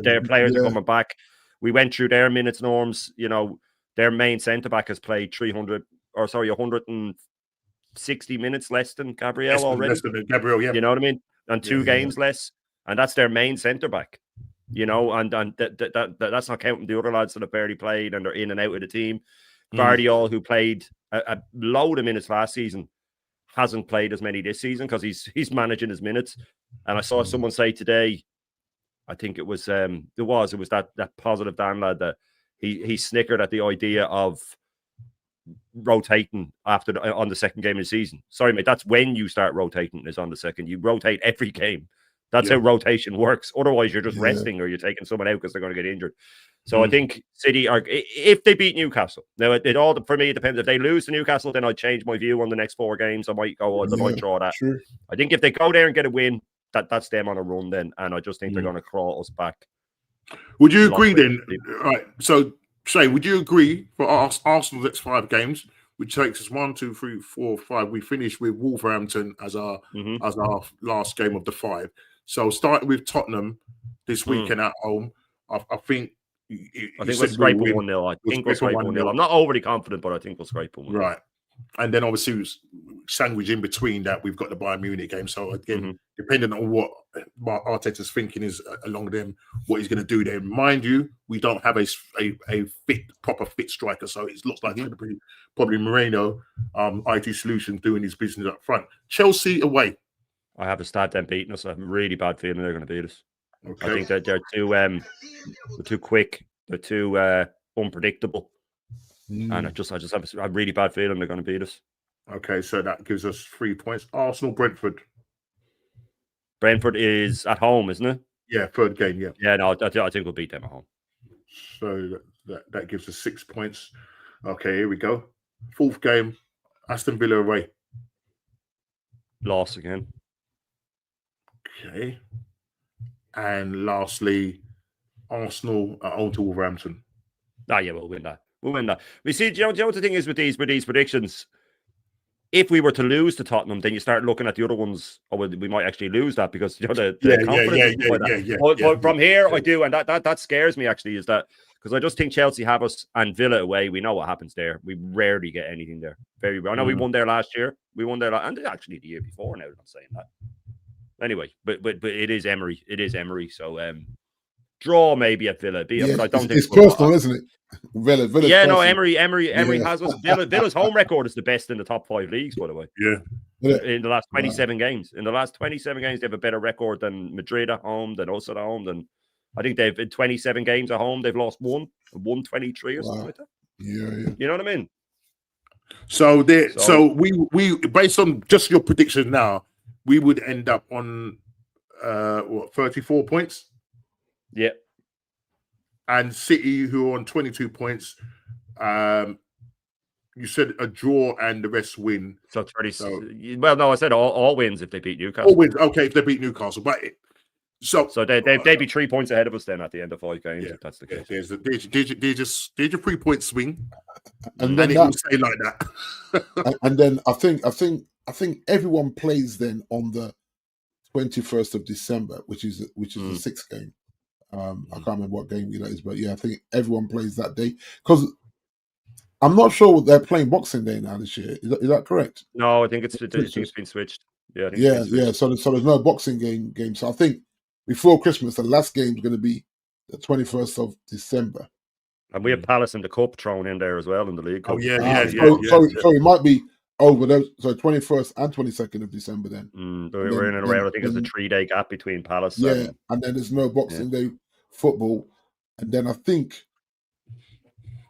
Their players are coming back. We went through their minutes norms. You know, their main centre back has played 160 minutes less than Gabriel already. Less than Gabriel, yeah. You know what I mean? And 2 games less, and that's their main centre back. You know, and that's not counting the other lads that have barely played and are in and out of the team. Guardiola, who played a load of minutes last season, hasn't played as many this season because he's managing his minutes. And I saw someone say today, I think it was that positive Dan lad that he snickered at the idea of rotating on the second game of the season. Sorry, mate, that's when you start rotating is on the second. You rotate every game. That's how rotation works. Otherwise, you're just resting or you're taking someone out because they're going to get injured. So I think City are, if they beat Newcastle, now it all, for me, it depends. If they lose to Newcastle, then I'd change my view on the next 4 games. I might go, I might draw that. Sure. I think if they go there and get a win, that's them on a run then. And I just think they're going to claw us back. Would you agree then? Right. So, Shay, would you agree for Arsenal's next 5 games, which takes us 1, 2, 3, 4, 5? We finish with Wolverhampton as our last game of the 5. So, starting with Tottenham this weekend at home, I think we'll scrape 1-0. I think we'll scrape 1-0. I'm not overly confident, but I think we'll scrape 1-0. Right. And then obviously sandwich in between that, we've got the Bayern Munich game. So again, depending on what Arteta's thinking is along them, what he's going to do there. Mind you, we don't have a proper fit striker. So it looks like it's going to be probably Moreno, IT Solutions doing his business up front. Chelsea away. I have a stat them beating us. I have a really bad feeling they're going to beat us. Okay. I think that they're too quick. They're too unpredictable. And I just have a really bad feeling they're going to beat us. Okay, so that gives us 3 points. Arsenal, Brentford. Brentford is at home, isn't it? Yeah, 3rd game, yeah. Yeah, no, I think we'll beat them at home. So that gives us 6 points. Okay, here we go. 4th game, Aston Villa away. Loss again. Okay. And lastly, Arsenal at home to Wolverhampton. Oh, yeah, we'll win that. We'll win that. We see, do you know what the thing is with these predictions? If we were to lose to Tottenham, then you start looking at the other ones. Oh, well, we might actually lose that because you know the confidence. But from here, I do, and that scares me actually. Is that because I just think Chelsea have us and Villa away. We know what happens there. We rarely get anything there. Very rare. I know we won there last year. We won there, and actually the year before. Now that I'm saying that. Anyway, but it is Emery. It is Emery. So draw maybe at Villa. But I don't think it's personal, isn't it? Villa. Yeah, no, Emery has us. Villa's home record is the best in the top 5 leagues, by the way. Yeah. In the last 27 games. In the last 27 games, they have a better record than Madrid at home, than us at home. Than I think they've in 27 games at home, they've lost 123 or something like that. Yeah. You know what I mean? So we based on just your prediction now, we would end up on 34 points. Yeah. And City, who are on 22 points, you said a draw and the rest win. So 30. Well, no, I said all wins if they beat Newcastle. All wins, okay, if they beat Newcastle. But so they'd be 3 points ahead of us then at the end of 5 games. If that's the case. There's your 3 point swing, and then it will stay like that. and then I think everyone plays then on the 21st of December, which is the 6th game. I can't remember what game that is, but yeah, I think everyone plays that day because I'm not sure they're playing Boxing Day now this year. Is that correct? No, I think it's been switched. Yeah, yeah. So there's no Boxing game. So I think before Christmas, the last game is going to be the 21st of December. And we have Palace in the Cup thrown in there as well in the League Cup. Oh yeah. So it might be over those. So 21st and 22nd of December then. We're in and around. I think there's a 3-day gap between Palace. Yeah, and then there's no Boxing Day football, and then I think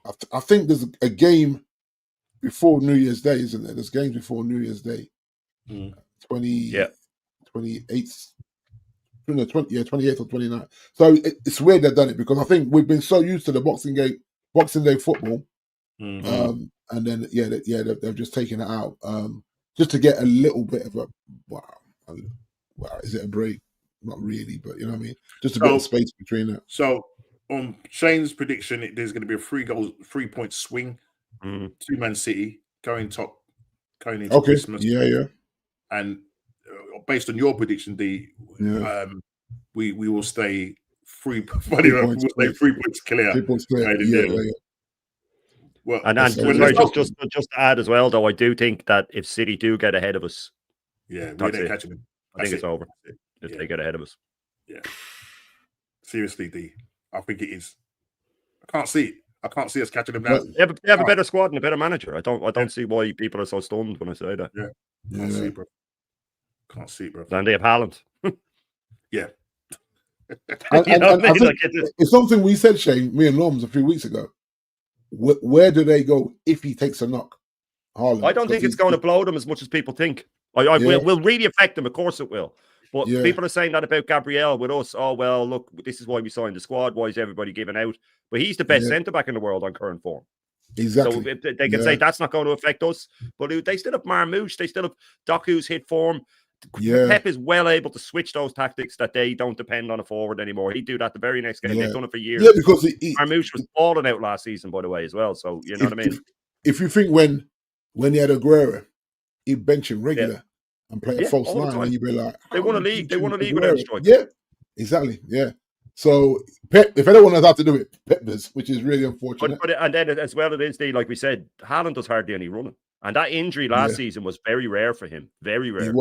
there's a game before New Year's Day, isn't there? There's games before New Year's Day. 28th. 28th or 29th. So it's weird they've done it because I think we've been so used to the Boxing Day football, and then they've just taken it out just to get a little bit of a wow. Is it a break? not really, but you know what I mean. Just a bit of space between that. So on Shane's prediction, there's going to be a 3-point swing to Man City going into Christmas. Yeah. And based on your prediction, D, we will stay 3 points. We'll stay 3 points clear. 3 points clear. Yeah. Well, and just to add as well, though, I do think that if City do get ahead of us, we ain't catching them. I think it's over if they get ahead of us. Yeah. Seriously, D, I think it is. I can't see us catching them now. They have a better squad and a better manager. I don't see why people are so stunned when I say that. Yeah. Can't see, bro. Can't see, bro. And they have Haaland. Yeah. It's something we said, Shane, me and Norms a few weeks ago. Where do they go if he takes a knock? Haaland, I don't think it's going to blow them as much as people think. Will really affect them. Of course it will. But people are saying that about Gabriel with us. Oh, well, look, this is why we signed the squad. Why is everybody giving out? But he's the best centre-back in the world on current form. Exactly. So they can say that's not going to affect us. But they still have Marmouche. They still have Doku's hit form. Pep is well able to switch those tactics that they don't depend on a forward anymore. He'd do that the very next game. They've done it for years. Yeah, because Marmouche was balling out last season, by the way, as well. So, you know what I mean? If you think when he had Aguero, he'd bench him regular and play a false nine, and you'd be like, they won a league. They won a league without a striker. Yeah, exactly. Yeah. So Pep, if anyone has had to do it, Pep does, which is really unfortunate. But and then as well, it is like we said, Haaland does hardly any running, and that injury last season was very rare for him. Very rare.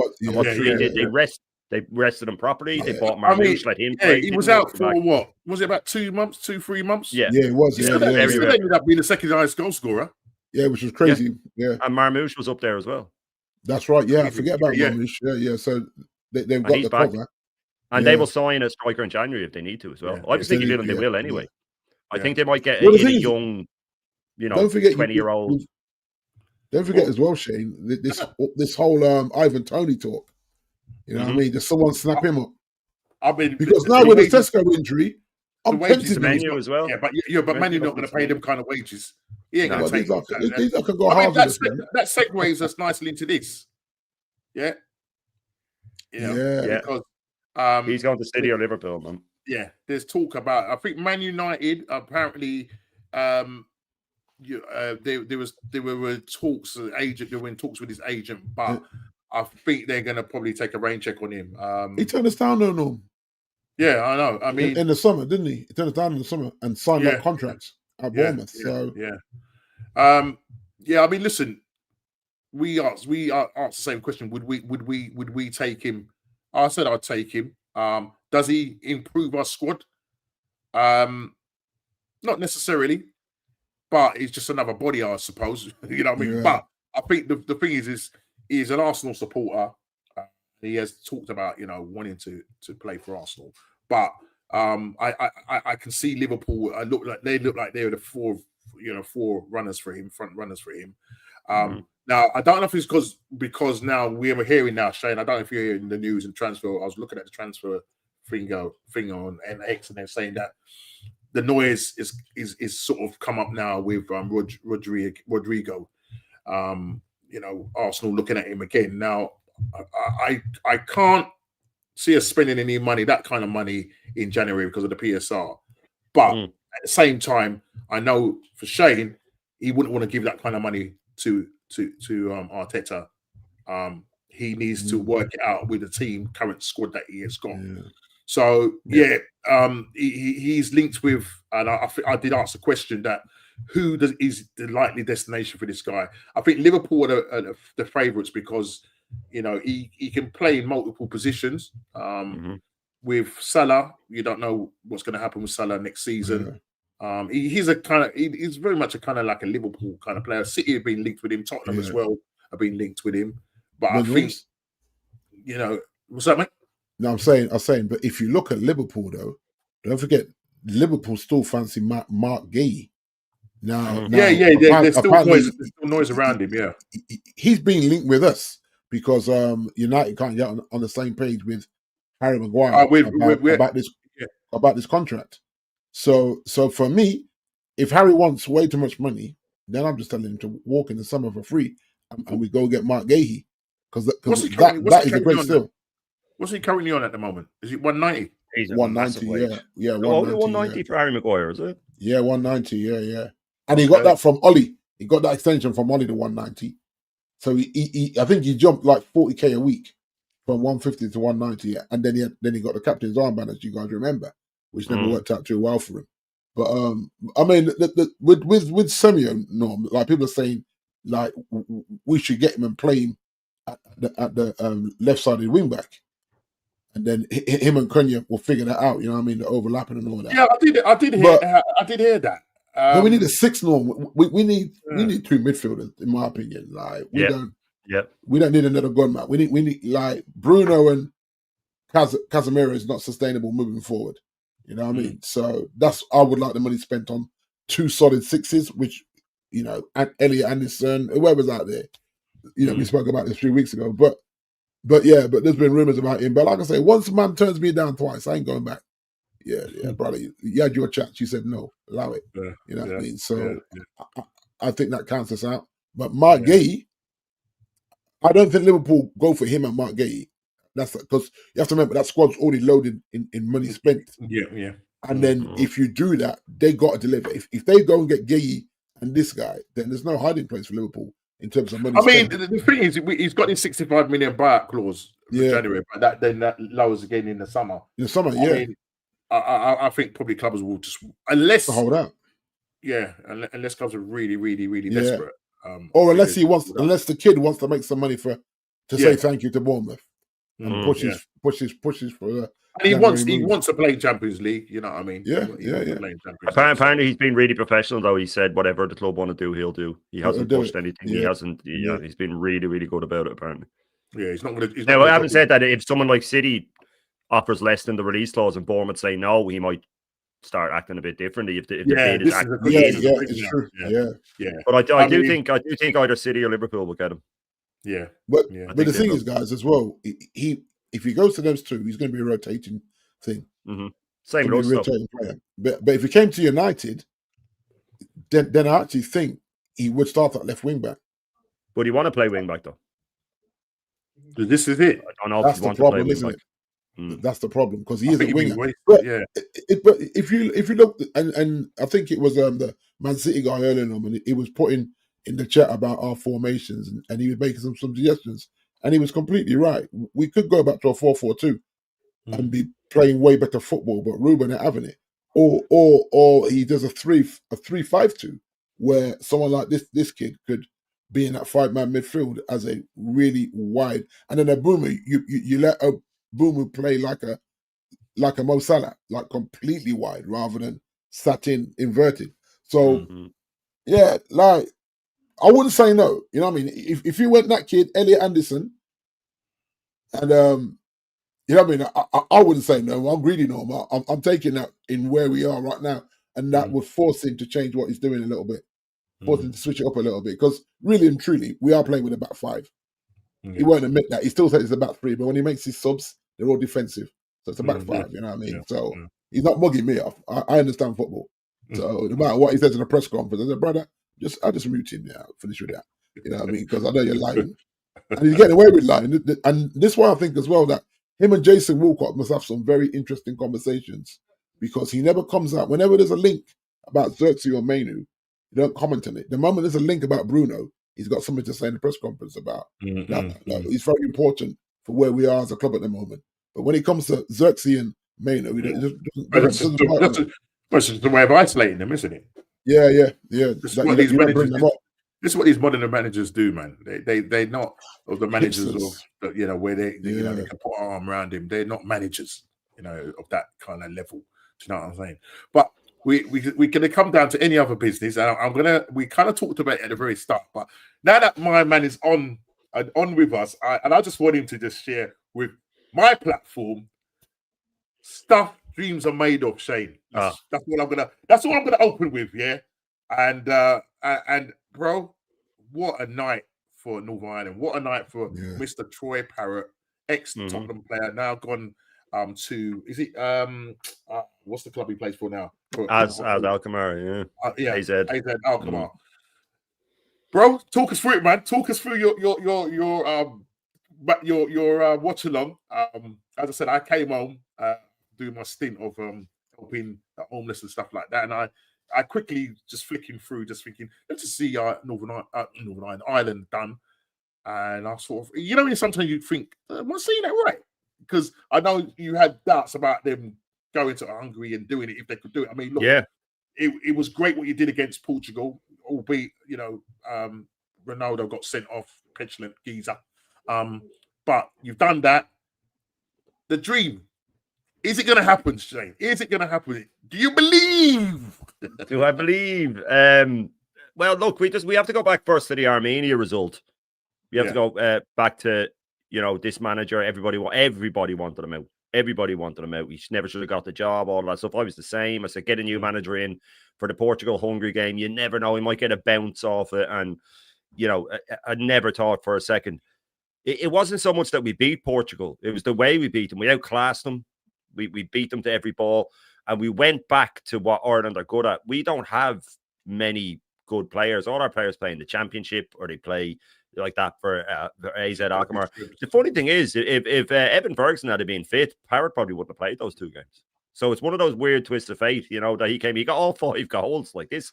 They rested him properly. They bought Marmouche, let him play. He was out for what? Was it about 2 months, 3 months? Yeah, it was. He ended up being the second highest goal scorer. Yeah, which was crazy. Yeah. And Marmouche was up there as well. That's right. Yeah, I forget about Marmouche. Yeah. So they've got the cover. And they will sign a striker in January if they need to as well. I was thinking they will anyway. I think they might get a young, 20-year-old. Don't forget as well, Shane, this whole Ivan Toney talk. You know what I mean? Does someone snap him up? I mean, because now with the Tesco injury, I'm tempted Manu as well. Yeah, but Manu not going to pay them kind of wages. He ain't going to take these can go hard. That segues us nicely into this. Yeah. Because he's going to City or Liverpool, man. Yeah, there's talk about. I think Man United apparently. There were talks. They were in talks with his agent, but I think they're going to probably take a rain check on him. He turned us down, no. Yeah, I know. I mean, in the summer, didn't he? He turned us down in the summer and signed that contract at Bournemouth. I mean, listen, we asked the same question. Would we take him? I said I'd take him. Does he improve our squad? Not necessarily, but he's just another body, I suppose. You know what I mean? But I think the thing is he's an Arsenal supporter. He has talked about wanting to play for Arsenal, but I can see Liverpool look like they're the front runners for him. Now I don't know if it's because now we're hearing now, Shane. I don't know if you're hearing the news and transfer. I was looking at the transfer thing on NX, and they're saying that the noise is sort of come up now with Rodrigo. Arsenal looking at him again now. I can't see us spending any money, that kind of money, in January because of the PSR. But at the same time, I know for Shane, he wouldn't want to give that kind of money to Arteta. He needs to work it out with the current squad that he has got. Yeah. So he's linked with, and I did ask the question that is the likely destination for this guy. I think Liverpool are the favourites because he can play in multiple positions. With Salah, you don't know what's going to happen with Salah next season. He's very much a kind of like a Liverpool kind of player. City have been linked with him. Tottenham as well have been linked with him. But I think what's that, mate? No, I'm saying, but if you look at Liverpool though, don't forget Liverpool still fancy Mark Gay. Now, there's still noise around him. Yeah, he's being linked with us because United can't get on the same page with Harry Maguire about this contract. So for me, if Harry wants way too much money, then I'm just telling him to walk in the summer for free, and we go get Mark Gahey because that is a great steal. What's he currently on at the moment? Is it 190? He's a 190, massive wage. yeah, Only 190, 190 for Harry Maguire, is it? yeah, 190, yeah. And he got that from Ollie. He got that extension from Ollie to 190. So he I think he jumped like 40k a week from 150 to 190, and then he got the captain's armband, as you guys remember, which never worked out too well for him. But I mean, with Semyon, Norm, like people are saying, like we should get him and play him at the left-sided wing back, and then him and Konya will figure that out. You know what I mean? The overlapping and all that. Yeah, I did hear that. But we need a 6 Norm. We need 2 midfielders, in my opinion. Like we don't need another gun man. We need like Bruno and Casemiro is not sustainable moving forward. You know what I mean? So I would like the money spent on 2 solid 6s, which, you know, Elliot Anderson, whoever's out there. You know, we spoke about this 3 weeks ago. But there's been rumors about him. But like I say, once a man turns me down twice, I ain't going back. Yeah, brother. You had your chance. You said no, allow it. You know what I mean? So I think that counts us out. But Mark Gay, I don't think Liverpool go for him and Mark Gay. That's because you have to remember that squad's already loaded in money spent. Yeah. And then if you do that, they got to deliver. If they go and get Gay and this guy, then there's no hiding place for Liverpool in terms of money. I mean, the thing is, he's got his 65 million buyout clause for January, but that lowers again in the summer. I mean, I think probably clubs will just unless hold out. Yeah, unless clubs are really, really, really desperate. Or unless unless the kid wants to make some money to say thank you to Bournemouth and pushes for. And he wants to play Champions League. You know what I mean? Yeah. Apparently, he's been really professional though. He said whatever the club want to do, he'll do. He hasn't pushed anything. Yeah. He hasn't. He's been really, really good about it. Apparently. Yeah, he's not going to. Now, I haven't said that if someone like City offers less than the release clause and Bournemouth say no, he might start acting a bit differently if the bid is actually it's true. Yeah. But I do think either City or Liverpool will get him. Yeah. But the thing is, guys, as well, if he goes to those two, he's going to be a rotating thing. Mm-hmm. Same rotating player. But if he came to United, then I actually think he would start at left wing back. Would he want to play wing back though? This is it. I don't know That's if he wants the problem, to play isn't wing back. That's the problem because he is a winger. But if you look, and I think it was the Man City guy earlier on, and he was putting in the chat about our formations, and he was making some suggestions, and he was completely right. We could go back to a 4-4-2 and be playing way better football, but Ruben ain't having it. Or he does a 3-5-2 where someone like this kid could be in that 5-man midfield as a really wide, and then a Boomer, you let a Boomer play like a Mo Salah, like completely wide rather than sat in inverted. So like I wouldn't say no. You know what I mean? If you went that kid, Elliot Anderson, and you know what I mean, I wouldn't say no. I'm greedy no. I'm taking that in where we are right now, and that would force him to change what he's doing a little bit, force him to switch it up a little bit. Because really and truly, we are playing with a back 5. He won't admit that. He still says it's a back 3, but when he makes his subs, they're all defensive. So it's a back 5, you know what I mean? So he's not mugging me off. I understand football. So no matter what he says in a press conference, I said, brother, I just mute him now. Finish with that. You know what I mean? Because I know you're lying. And he's getting away with lying. And this is why I think as well that him and Jason Walcott must have some very interesting conversations because he never comes out. Whenever there's a link about Xerxes or Mainu, he don't comment on it. The moment there's a link about Bruno, he's got something to say in the press conference about that. It's very important for where we are as a club at the moment. But when it comes to Xerxes and Maino, that's the way of isolating them, isn't it? Yeah. This is what these modern managers do, man. They're not of the managers of where they can put an arm around him. They're not managers, of that kind of level. Do you know what I'm saying? But we're gonna come down to any other business, and we kind of talked about it at the very start. But now that my man is on with us, I just want him to just share with my platform stuff dreams are made of, Shane. That's what I'm gonna open with, yeah. And bro, what a night for Northern Ireland. What a night for Mr. Troy Parrott, ex-Tottenham player, now gone to what's the club he plays for now? As Alkmaar, AZ Alkmaar. Bro, talk us through it, man. Talk us through your watch along. as I said, I came home doing my stint of helping the homeless and stuff like that, and I quickly just flicking through, just thinking, let's just see Northern Ireland done, and I sort of, you know, sometimes you think, am I seeing that right? Because I know you had doubts about them going to Hungary and doing it if they could do it. I mean, look, Yeah. It was great what you did against Portugal, albeit, you know, Ronaldo got sent off, petulant geezer. But you've done that. The dream, is it going to happen, Shane? Is it going to happen? Do you believe? Do I believe? Well, look, we have to go back first to the Armenia result. We have to go back to, you know, this manager. Everybody wanted him out. Everybody wanted him out. He never should have got the job, all that stuff. I was the same. I said, get a new manager in for the Portugal-Hungary game. You never know. He might get a bounce off it. And, you know, I never thought for a second. It wasn't so much that we beat Portugal. It was the way we beat them. We outclassed them. We beat them to every ball. And we went back to what Ireland are good at. We don't have many good players. All our players play in the championship or they play like that for AZ Alkmaar. The funny thing is, if Evan Ferguson had been fit, Parrott probably wouldn't have played those 2 games. So it's one of those weird twists of fate, you know, that he got all 5 goals. Like this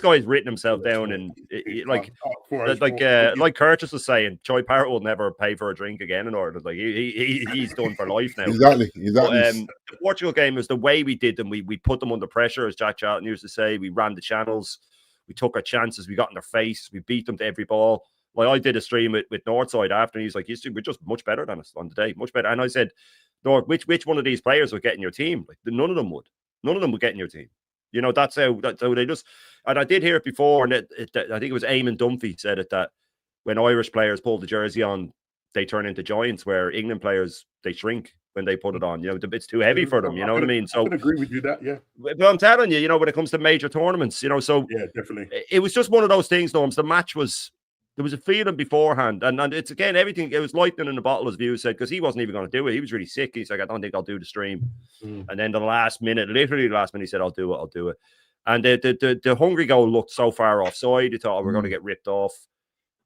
guy's written himself down, and like Curtis was saying, Troy Parrott will never pay for a drink again in Ireland. Like he's done for life now. Exactly. But, the Portugal game was the way we did them. We put them under pressure, as Jack Charlton used to say. We ran the channels. We took our chances. We got in their face. We beat them to every ball. Like I did a stream with Northside after, and he's like, we're just much better than us on the day, much better. And I said, North, which one of these players would get in your team? Like none of them would. None of them would get in your team. You know, that's how they just. And I did hear it before, and I think it was Eamon Dunphy said it, that when Irish players pull the jersey on, they turn into giants. Where England players, they shrink when they put it on. You know, it's too heavy for them. You know what I mean? So I can agree with you that, yeah. But I'm telling you, you know, when it comes to major tournaments, you know, so yeah, definitely. It was just one of those things, Norms. The match was. There was a feeling beforehand, and it's again everything. It was lightning in the bottle, as View said, because he wasn't even going to do it. He was really sick. He's like, I don't think I'll do the stream. And then literally the last minute, he said, I'll do it. And the Hungary goal looked so far offside. You thought, we're going to get ripped off.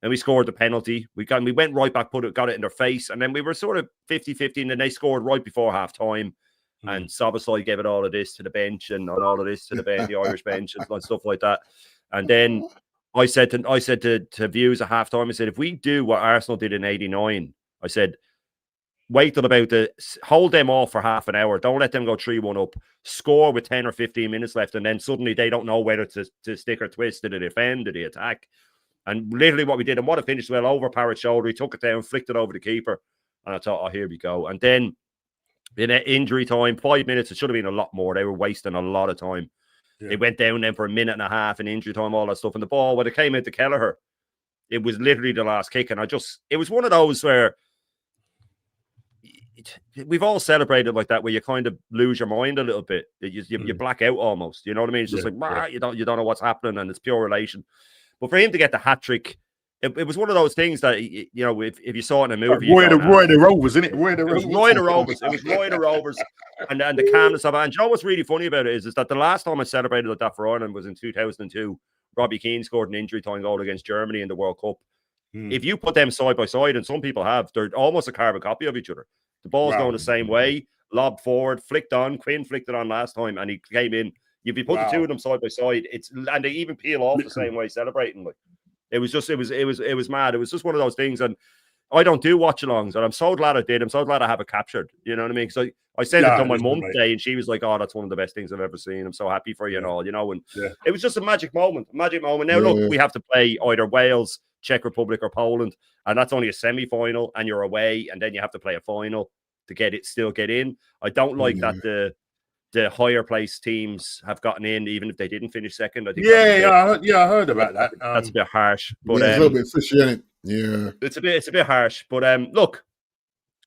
And we scored the penalty. We went right back, got it in their face, and then we were sort of 50-50, and then they scored right before half time. And Szoboszlai gave it all of this to the bench, and all of this to the bench, the Irish bench, and stuff like that. And then I said to Views at halftime, I said, if we do what Arsenal did in '89, I said, wait till hold them off for half an hour. Don't let them go 3-1 up. Score with 10 or 15 minutes left, and then suddenly they don't know whether to stick or twist. Did they defend? Did they attack? And literally what we did, and what it finished well over Parrott's shoulder, he took it down, flicked it over the keeper, and I thought, oh, here we go. And then in injury time, 5 minutes, it should have been a lot more. They were wasting a lot of time. Yeah. They went down then for a minute and a half in injury time, all that stuff. And the ball, when it came into Kelleher, it was literally the last kick. And it was one of those where we've all celebrated like that, where you kind of lose your mind a little bit. You black out almost. You know what I mean? It's just you don't know what's happening, and it's pure relation. But for him to get the hat trick, it was one of those things that, you know, if you saw it in a movie, Roy the Rovers, isn't it? Roy the Rovers. It was Roy the Rovers, and the calmness of it. And you know what's really funny about it is that the last time I celebrated like that for Ireland was in 2002. Robbie Keane scored an injury time goal against Germany in the World Cup. If you put them side by side, and some people have, they're almost a carbon copy of each other. The ball's going the same way, lobbed forward, flicked on. Quinn flicked it on last time, and he came in. If you put the two of them side by side, and they even peel off the same way, celebrating. Like it was mad. It was just one of those things, and I don't do watch-alongs, and I'm so glad I did. I'm so glad I have it captured. You know what I mean? Because I said it to my mum today, and she was like, "Oh, that's one of the best things I've ever seen. I'm so happy for you and all." You know, and it was just a magic moment. Now, look, we have to play either Wales, Czech Republic, or Poland, and that's only a semi-final, and you're away, and then you have to play a final to still get in. I don't like that the higher place teams have gotten in, even if they didn't finish second. I think I heard about that. That's a bit harsh, but it's a little bit fishy, isn't it? Yeah, it's a bit harsh. But look,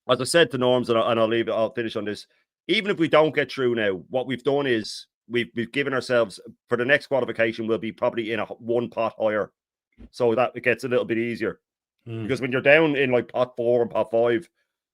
as I said to Norms, and I'll finish on this. Even if we don't get through now, what we've done is we've given ourselves, for the next qualification, we'll be probably in one pot higher, so that it gets a little bit easier. Because when you're down in like pot 4 and pot 5,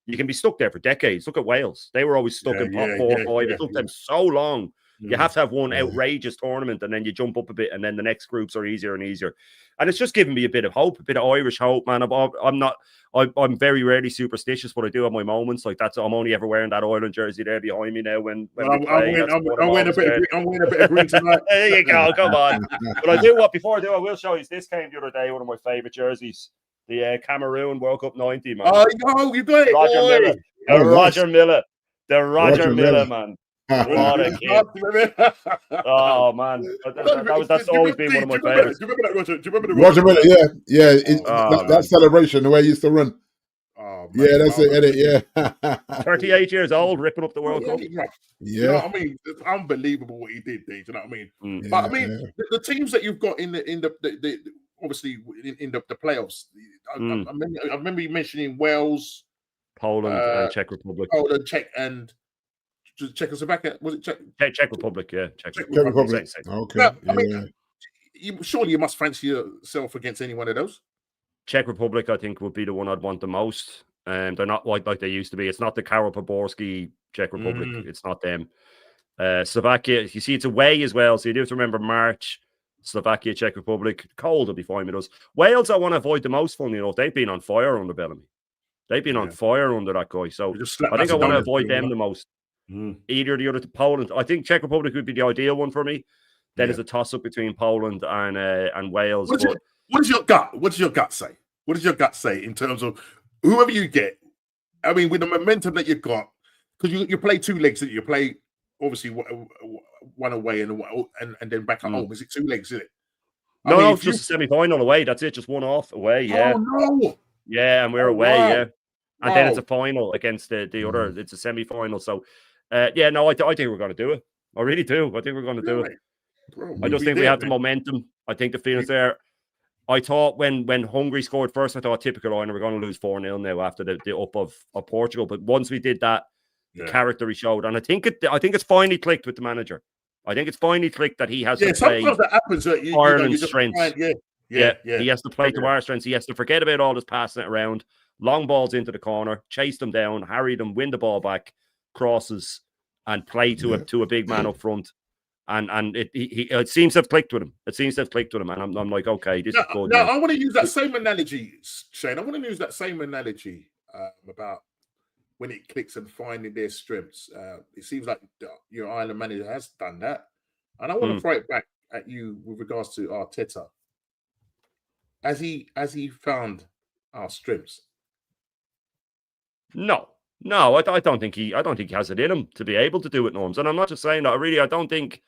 you can be stuck there for decades. Look at Wales; they were always stuck in pot 4 or 5. It took them so long You have to have one outrageous tournament, and then you jump up a bit, and then the next groups are easier and easier. And it's just giving me a bit of hope, a bit of Irish hope, man. I'm very rarely superstitious, but I do have my moments. Like I'm only ever wearing that Ireland jersey there behind me now when we play. I'm wearing a bit of green tonight. There you go, come on. But I do before I do, I will show you. This came the other day, one of my favourite jerseys. The Cameroon World Cup 90, man. Oh, no, you got it. Roger Miller. Roger Miller. The Roger Miller, man. What a kid. Oh, man. That's always been one of my favorites. Do you remember that, Roger? Do you remember the Roger Miller? Yeah. That celebration, the way he used to run. Oh, man. Yeah, that's it. Yeah. 38 years old, ripping up the World Cup. Yeah. You know what I mean? It's unbelievable what he did, Dave. You know what I mean? But I mean, the teams that you've got in the obviously in the playoffs. I remember you mentioning Wales, Poland, and Czech Republic. Poland, Czech, and Czechoslovakia. Was it Czech Republic? Yeah, Czech Republic. Okay. Now, I mean, surely you must fancy yourself against any one of those. Czech Republic, I think, would be the one I'd want the most. They're not like they used to be. It's not the Karol Poborski Czech Republic. It's not them. Slovakia, you see, it's away as well. So you do have to remember March. Slovakia, Czech Republic, cold will be fine with us. Wales, I want to avoid the most, funny enough. They've been on fire under Bellamy. They've been on fire under that guy. So I think I want to avoid them the most. Either the other to Poland. I think Czech Republic would be the ideal one for me. Then there's a toss-up between Poland and Wales. What does your gut? What does your gut say? What does your gut say in terms of whoever you get? I mean, with the momentum that you've got, because you play two legs, that you play obviously one away and then back at home. Is it two legs? Is it? No, it's just a semi-final away. That's it. Just one off away. Yeah. Oh no. Yeah, and we're away. Wow. Yeah, and then it's a final against the other. It's a semi-final. So, I think we're going to do it. I really do. I think we're going to do it. Bro, I just think we have the momentum. I think the feeling's there. I thought when Hungary scored first, I thought typical Ireland, we're going to lose 4-0 now after the up of Portugal. But once we did that, the character he showed, and I think it's finally clicked with the manager. I think it's finally clicked that he has to play that happens, Ireland's strengths. Yeah. He has to play to our strengths. He has to forget about all this passing it around, long balls into the corner, chase them down, harry them, win the ball back, crosses, and play to a big man up front. And it seems to have clicked with him. And I'm like, okay, this is good. Now, I want to use that same analogy, Shane. I want to use that same analogy about when it clicks and finding their strengths. It seems like your Ireland manager has done that. And I want to throw it back at you with regards to Arteta. Has he found our strengths? No, I don't think he has it in him to be able to do it, Norms. And I'm not just saying that.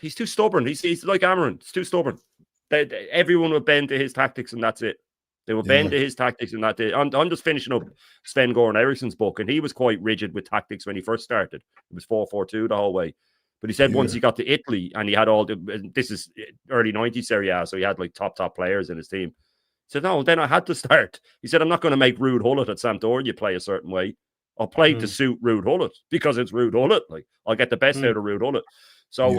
He's too stubborn. He's like Amarin. He's too stubborn. Everyone will bend to his tactics, and that's it. They will bend to his tactics, and that's it. I'm just finishing up Sven Goran Eriksson's book, and he was quite rigid with tactics when he first started. It was 4-4-2 the whole way. But he said once he got to Italy, and he had this is early 90s Serie A, so he had like top players in his team. He said, no, then I had to start. He said, I'm not going to make Ruud Gullit at Sampdoria play a certain way. I'll play to suit Ruud Gullit because it's Ruud Gullit. Like, I'll get the best out of Ruud Gullit. So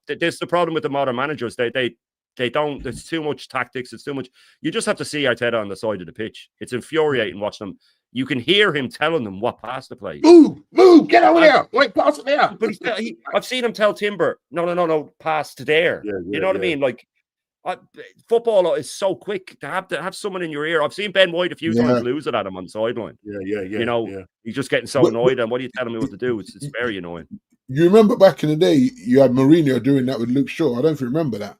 this is the problem with the modern managers. They don't. There's too much tactics. It's too much. You just have to see Arteta on the side of the pitch. It's infuriating watching them. You can hear him telling them what pass to play. Move, get over there. Wait, pass it there. But I've seen him tell Timber, no, pass to there. You know what I mean? Like, football is so quick to have someone in your ear. I've seen Ben White a few times lose it at him on the sideline. He's just getting so annoyed. And what are you telling me what to do? It's very annoying. You remember back in the day, you had Mourinho doing that with Luke Shaw. I don't know if you remember that.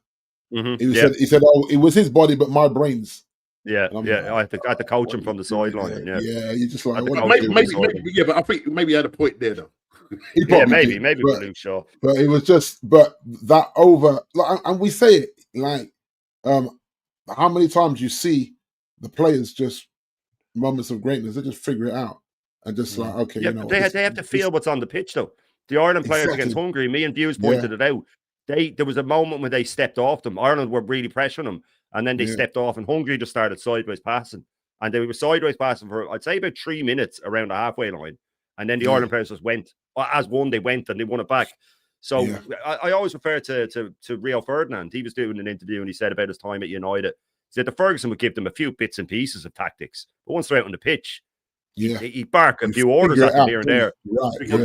He said, "Oh, it was his body, but my brains." I had to coach him from the sideline. You just like maybe, but I think maybe he had a point there though. maybe with Luke Shaw. But it was just, that over, and we say it like, how many times you see the players just moments of greatness, they just figure it out and just like, okay, they have to feel what's on the pitch though. The Ireland players against Hungary, me and Views pointed it out. There was a moment when they stepped off them. Ireland were really pressuring them, and then they stepped off, and Hungary just started sideways passing. And they were sideways passing for, I'd say, about 3 minutes around the halfway line. And then the Ireland players just went. As one, they went, and they won it back. So I always refer to Rio Ferdinand. He was doing an interview, and he said about his time at United, he said the Ferguson would give them a few bits and pieces of tactics. But once they're out on the pitch, Yeah. He'd bark a You few orders figure at it them out, here and don't you? there.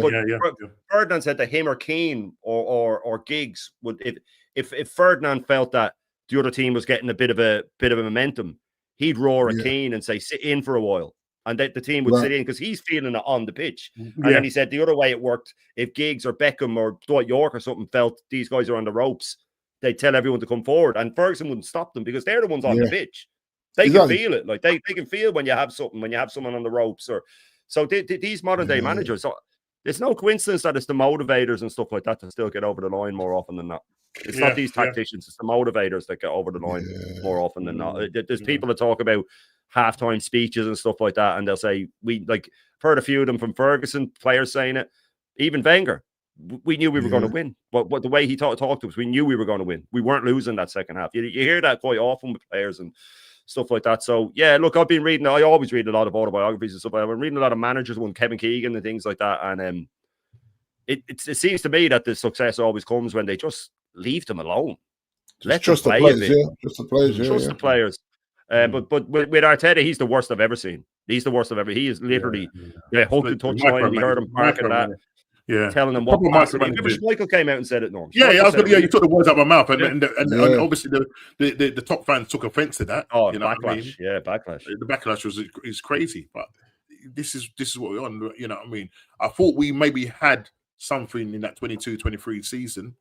Right. Yeah, Yeah. yeah. Ferdinand said that him or Keane or Giggs would, if Ferdinand felt that the other team was getting a bit of a momentum, he'd roar at Yeah. Keane and say, sit in for a while. And the team would Right. sit in because he's feeling it on the pitch. And Yeah. then he said the other way it worked, if Giggs or Beckham or Dwight York or something felt these guys are on the ropes, they'd tell everyone to come forward. And Ferguson wouldn't stop them because they're the ones on the Yeah. pitch. They Exactly. can feel it. Like they can feel when you have someone on the ropes. Or so these modern day managers. So it's no coincidence that it's the motivators and stuff like that that still get over the line more often than not. It's not these tacticians, it's the motivators that get over the line more often than not. There's people that talk about halftime speeches and stuff like that, and they'll say, I've heard a few of them from Ferguson, players saying it, even Wenger. We knew we were going to win. But the way he talked to us, we knew we were going to win. We weren't losing that second half. You hear that quite often with players and stuff like that. So, yeah, look, I've been reading, I always read a lot of autobiographies and stuff. I've been reading a lot of managers, one Kevin Keegan and things like that. And it seems to me that the success always comes when they just leave them alone. Let them play a bit. Just the players, Trust the players. But with Arteta, he's the worst I've ever seen. He's the worst I've ever. He is literally hooked the touchline. We heard him barking that. Yeah, telling them what massive. Remember, Michael came out and said it. No, I was gonna, you took the words out of my mouth, and obviously the top fans took offense to that. Oh, you know backlash! what I mean? Yeah, backlash. The backlash is crazy, but this is what we're on. You know what I mean? I thought we maybe had something in that 22-23 season,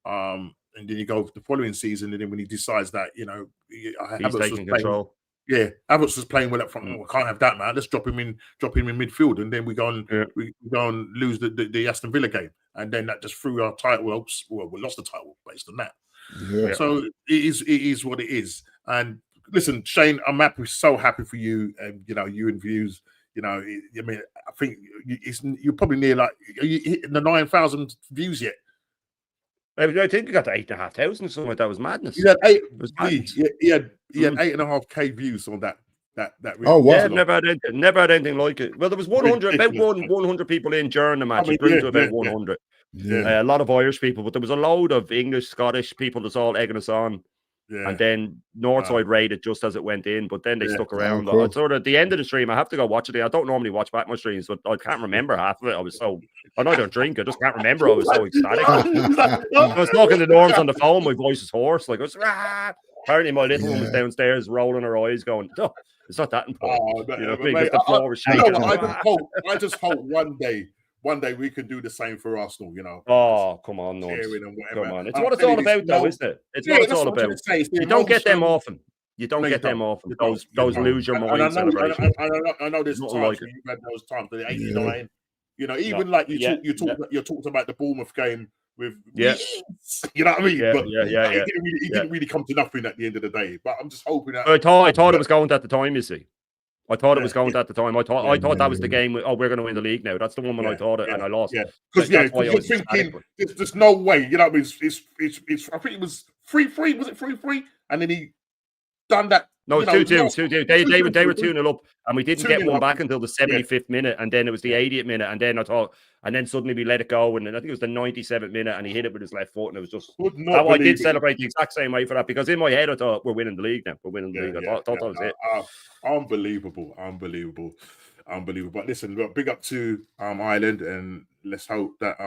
and then you go the following season, and then when he decides that he's taking control. Yeah, Havertz was playing well up front. I can't have that, man. Let's drop him in midfield, and then we go and lose the Aston Villa game, and then that just threw our title hopes. Well, we lost the title based on that. Yeah. So it is what it is. And listen, Shane, I'm so happy for you, and you and Views. I mean, I think you're probably near are you hitting the 9,000 views yet? I think we got to 8,500 or something like that. It was madness. He had he had 8.5K views on that. Oh wow! Yeah, never had anything like it. Well, there was 100 people in during the match. It grew to about 100. Yeah. A lot of Irish people, but there was a load of English, Scottish people that's all egging us on. Yeah. And then Northside raided just as it went in, but then they stuck around. Cool. Sort of at the end of the stream, I have to go watch it. I don't normally watch back my streams, but I can't remember half of it. I don't drink. I just can't remember. I was so ecstatic. I was talking to Norms on the phone. My voice is hoarse. Like, apparently my little one was downstairs rolling her eyes going, oh, it's not that important. The floor was shaking. I just hope one day we can do the same for Arsenal, Oh, come on, Norms. Come on. It's what it's all about, though, isn't it? It's what it's all about. You don't get them often. You don't get them often. Those lose your mind celebrations. I know there's times where you've had those times, the 89. Even like you talked about the Bournemouth game with you know what I mean? He didn't really come to nothing at the end of the day. But I'm just hoping that I thought it was going at the time, you see. I thought it was going at the time. I thought that was the game. We're going to win the league now. That's the one when I thought it, and I lost. Because you're thinking there's no way. You know what I mean? It's I think it was 3-3. Was it 3-3? And then he done that. No, 2-2. They were 2-0 up, and we didn't get one back until the 75th minute, and then it was the 80th minute, and then and then suddenly we let it go, and then I think it was the 97th minute, and he hit it with his left foot, and it was just. I did celebrate the exact same way for that, because in my head I thought we're winning the league now. We're winning the league. I thought that was it. Unbelievable. But listen, big up to Ireland, and let's hope that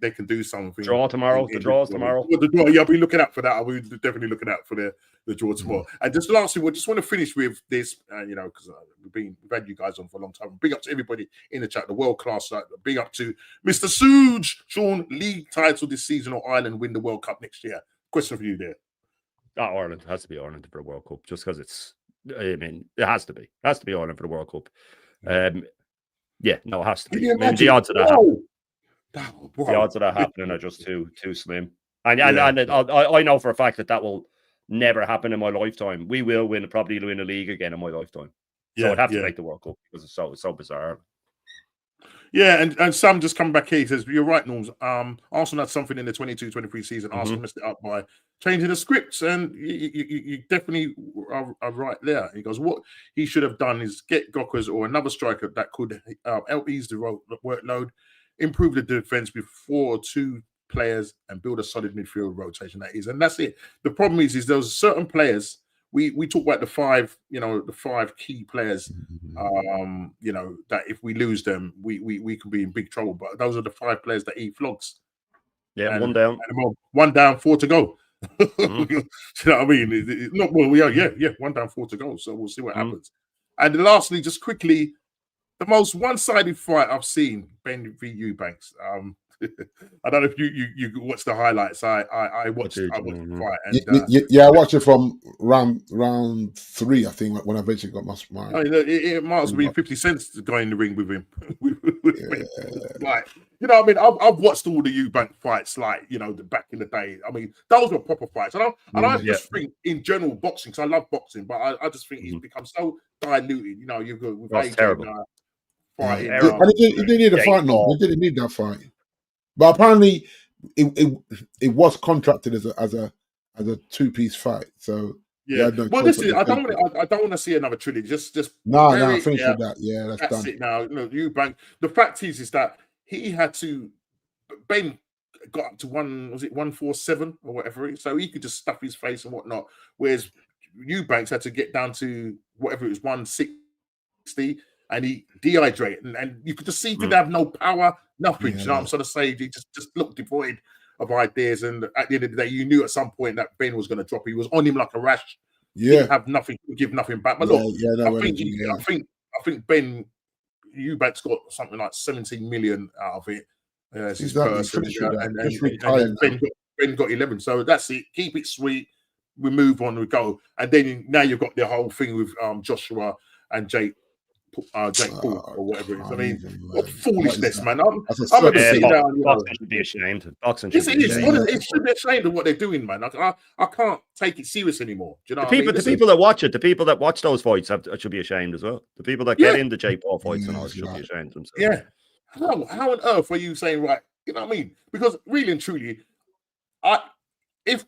they can do something. Draw tomorrow. The draw's tomorrow. The draw. Yeah, I'll be looking out for that. I'll be definitely looking out for the draw tomorrow. And just lastly, we just want to finish with this. Because we've had you guys on for a long time. Big up to everybody in the chat. The world class. Big up to Mr. Suge. Sean, league title this season, or Ireland win the World Cup next year? Question for you there. Ireland has to be Ireland for the World Cup, just because it's. I mean, it has to be. It has to be Ireland for the World Cup. It has to be. I mean, the odds of that happening. The odds of that happening are just too slim. And I know for a fact that will never happen in my lifetime. We will probably win a league again in my lifetime. So I'd have to make the World Cup because it's so bizarre. Yeah, and Sam just coming back here. He says, you're right, Norms. Arsenal had something in the 22-23 season. Arsenal messed it up by changing the scripts, and you definitely are right there. He goes, what he should have done is get Gokkers or another striker that could help ease the workload, improve the defense with 4 or 2 players, and build a solid midfield rotation. And that's it. The problem is those certain players we talk about the five key players. That if we lose them, we could be in big trouble. But those are the 5 players that eat flogs. Yeah, And one down. at the moment, 1 down, 4 to go. Mm. You know what I mean? Not well. We are, yeah. 1 down, 4 to go. So we'll see what happens. And lastly, just quickly, the most one-sided fight I've seen: Ben v. Eubanks. I don't know if you watched the highlights. I watched the fight. And, I watched it from round 3, I think, when I eventually got my. I mean, it might as well be 50 cents to go in the ring with him. Like, you know what I mean? I've watched all the Eubank fights, like, the back in the day. I mean, those were proper fights. And I just think, in general, boxing, because I love boxing, but I just think he's become so diluted. You've got with AJ terrible. Fighting. And he didn't need a fight, no. He didn't need that fight. But apparently, it was contracted as a 2-piece fight. So yeah. Well, listen, I don't want to see another trilogy. Just no, finish with that. Yeah, that's done. It now. Eubank. The fact is that he had to. Ben got up to 147 or whatever, so he could just stuff his face and whatnot. Whereas Eubanks had to get down to whatever it was, 160. And he dehydrated, and you could just see he didn't have no power, nothing. Yeah. You know what I'm sort of saying? He just looked devoid of ideas. And at the end of the day, you knew at some point that Ben was going to drop. He was on him like a rash. Yeah, he didn't have nothing, give nothing back. But look, I think Ben Eubanks got something like 17 million out of it as his person, and Ben got 11. So that's it. Keep it sweet. We move on. We go, and then now you've got the whole thing with Joshua and Jake Paul or whatever it is. I mean, what foolishness, man. I'm sitting down. Boxing should be ashamed. Boxing should be ashamed. It should be ashamed of what they're doing, man. I can't take it serious anymore. Do you know the people that watch it, the people that watch those fights should be ashamed as well. The people that get into Jake Paul fights and all should be ashamed themselves. Yeah. How on earth are you saying, right? You know what I mean? Because really and truly, I was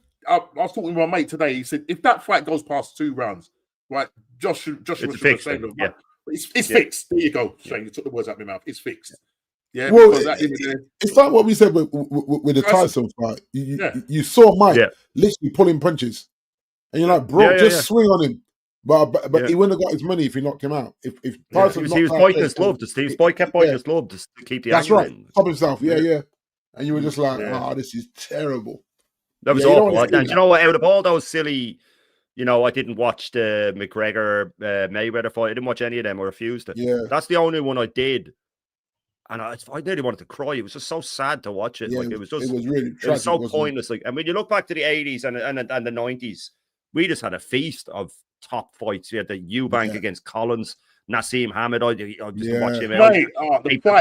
talking to my mate today. He said if that fight goes past 2 rounds, right, Joshua should have saved him. It's fixed. There you go, Shane. You took the words out of my mouth. It's fixed. Yeah. Well, it's like what we said with the Tyson fight. You saw Mike literally pulling punches, and you're like, bro, just swing on him. But he wouldn't have got his money if he knocked him out. If Tyson he was biting his glove. Steve Boy kept biting his glove to keep the that's anger right. in. Stop himself. Yeah. And you were just like, this is terrible. That was awful. And you know what? Out of all those silly. I didn't watch the McGregor Mayweather fight. I didn't watch any of them. I refused it. Yeah. That's the only one I did. And I nearly wanted to cry. It was just so sad to watch it. Yeah, it was really tragic, it was so pointless. And when you look back to the 80s and the 90s, we just had a feast of top fights. We had the Eubank against Collins, Nassim Hamed. I just watch him out.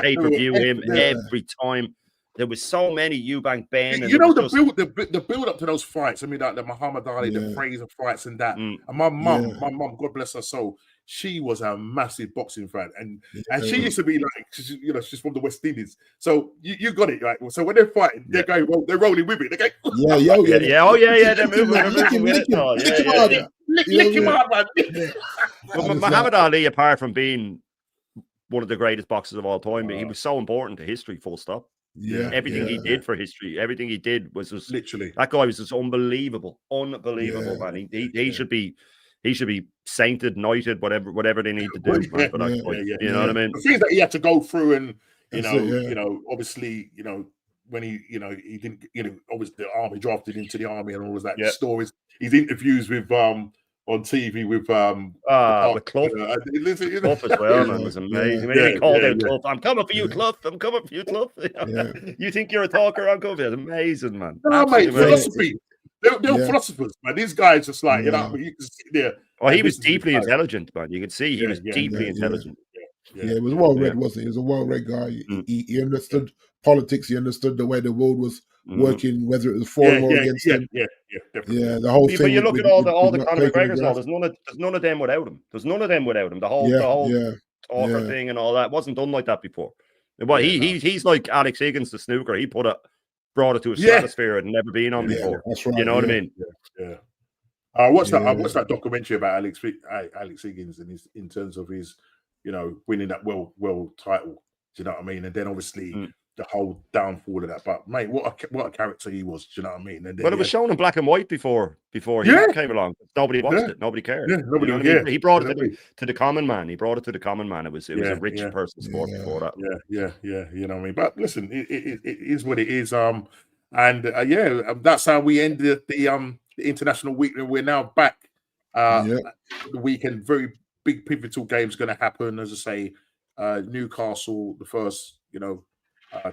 Pay-per-view him every time. There was so many Eubank Ben. The build up to those fights. I mean, like the Muhammad Ali, the Fraser fights, and that. And my mum, God bless her soul, she was a massive boxing fan, and she used to be like, she's from the West Indies. So you got it right. So when they're fighting, they're rolling with it. They're going, they're moving with it. Lick him hard, man. But Muhammad Ali, apart from being one of the greatest boxers of all time, he was so important to history. Full stop. Everything he did for history, everything he did was just literally. That guy was just unbelievable, man. He should be sainted, knighted, whatever they need to do. For that guy. You know what I mean? The things that he had to go through, and obviously, when he didn't, obviously the army drafted into the army and all of that stories. His interviews with on TV with Clough. Clough as well, man, was amazing. When he called out Clough, I'm coming for you, Clough. I'm coming for you, Clough. You think you're a talker? I'm coming for you. It's amazing, man. No, mate, philosophy. They're philosophers, man. These guys just like, you can sit there. Oh, he was deeply intelligent, man. You could see he was deeply intelligent. Yeah, it was well-read, wasn't he? He was a well-read guy. He understood politics. He understood the way the world was working, whether it was for him or against him. Definitely. Yeah, the whole thing. But you look at all the Conor McGregor's. There's none of them without him. There's none of them without him. The whole talker thing and all that wasn't done like that before. But he's like Alex Higgins, the snooker. He brought it to a stratosphere it had never been on before. That's right. You know what I mean? Yeah. I watched that documentary about Alex Higgins and in terms of his, winning that world title. Do you know what I mean? And then obviously the whole downfall of that. But mate, what a character he was. Do you know what I mean? And then, Well, it was shown in black and white before he came along. Nobody watched it. Nobody cared. Yeah, nobody. You know what I mean? He brought it to the common man. He brought it to the common man. It was a rich person's sport before that. Yeah. You know what I mean? But listen, it is what it is. That's how we ended the international week. We're now back. The weekend, very big pivotal games going to happen. As I say, Newcastle, the first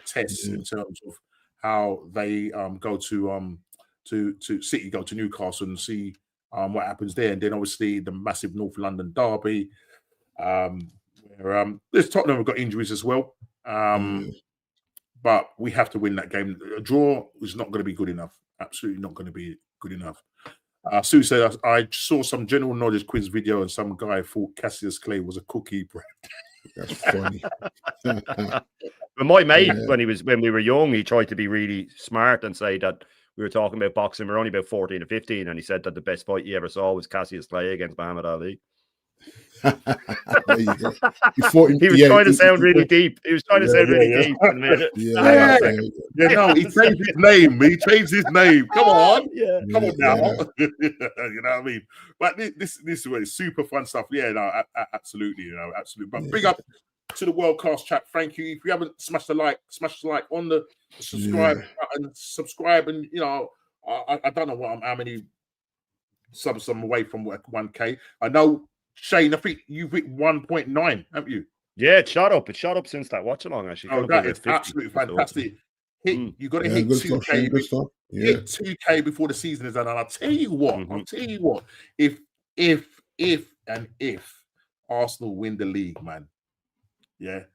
test in terms of how they go to City, go to Newcastle and see what happens there, and then obviously the massive North London derby. Where there's Tottenham have got injuries as well, but we have to win that game. A draw is not going to be good enough. Absolutely not going to be good enough. Sue said, I saw some general knowledge quiz video and some guy thought Cassius Clay was a cookie bread. That's funny. But my mate, when we were young, he tried to be really smart and say that we were talking about boxing. We were only about 14 or 15, and he said that the best fight he ever saw was Cassius Clay against Muhammad Ali. There you go. He was trying to sound really deep. He was trying to sound really deep. No, he changed his name. Come on. Come on now. You know what I mean? But this is really super fun stuff. Yeah, no, absolutely. Absolutely. But big up to the world class chat. Thank you. If you haven't smashed the like on the subscribe button, subscribe, and I don't know how many subs I'm away from 1K. I know, Shane, I think you've hit 1.9, haven't you? Yeah, it shot up. It shot up since that watch along, actually. Oh, that is absolutely fantastic. You got to hit 2K. Hit 2K before the season is done. And I'll tell you what, if Arsenal win the league, man, the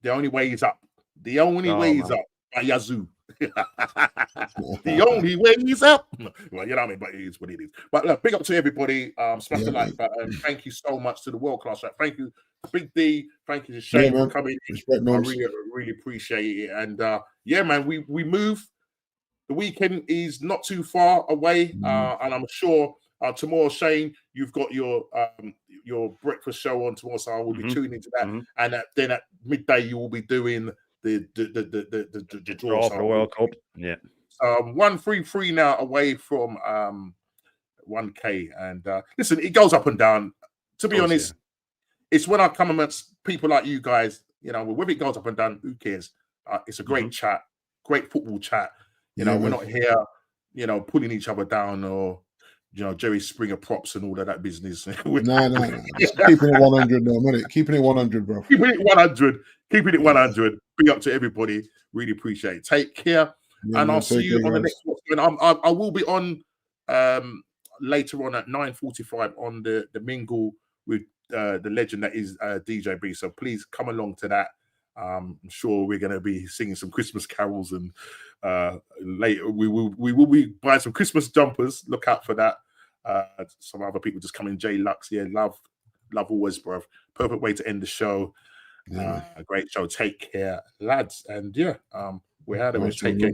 only way is up. The only way is up by Yazoo. The only way is up. Well, you know what I mean, but it is what it is. But look, big up to everybody. Smash the like button. Thank you so much to the world class chat. Thank you, Big D. Thank you to Shane for coming in. I really appreciate it. And man, we move. The weekend is not too far away, and I'm sure tomorrow, Shane, you've got your breakfast show on tomorrow, so I will be tuning into that. And then at midday, you will be doing the draw for the World Cup. Yeah. 133 now away from 1K. And listen, it goes up and down. To be honest, it's when I come amongst people like you guys, whether it goes up and down, who cares? It's a great chat, great football chat. We're not here, pulling each other down or Jerry Springer props and all of that business. No. Just keeping it 100 now, man. Keeping it 100, bro. Keeping it 100. Keeping it 100. Big up to everybody. Really appreciate it. Take care. And I'll see you on the next one. I will be on later on at 9:45 on the mingle with the legend that is DJ B. So please come along to that. I'm sure we're going to be singing some Christmas carols, and later we will be buying some Christmas jumpers. Look out for that. Some other people just come in. J Lux, love always, bro. Perfect way to end the show. A great show. Take care, lads, and we're out of it. Take care.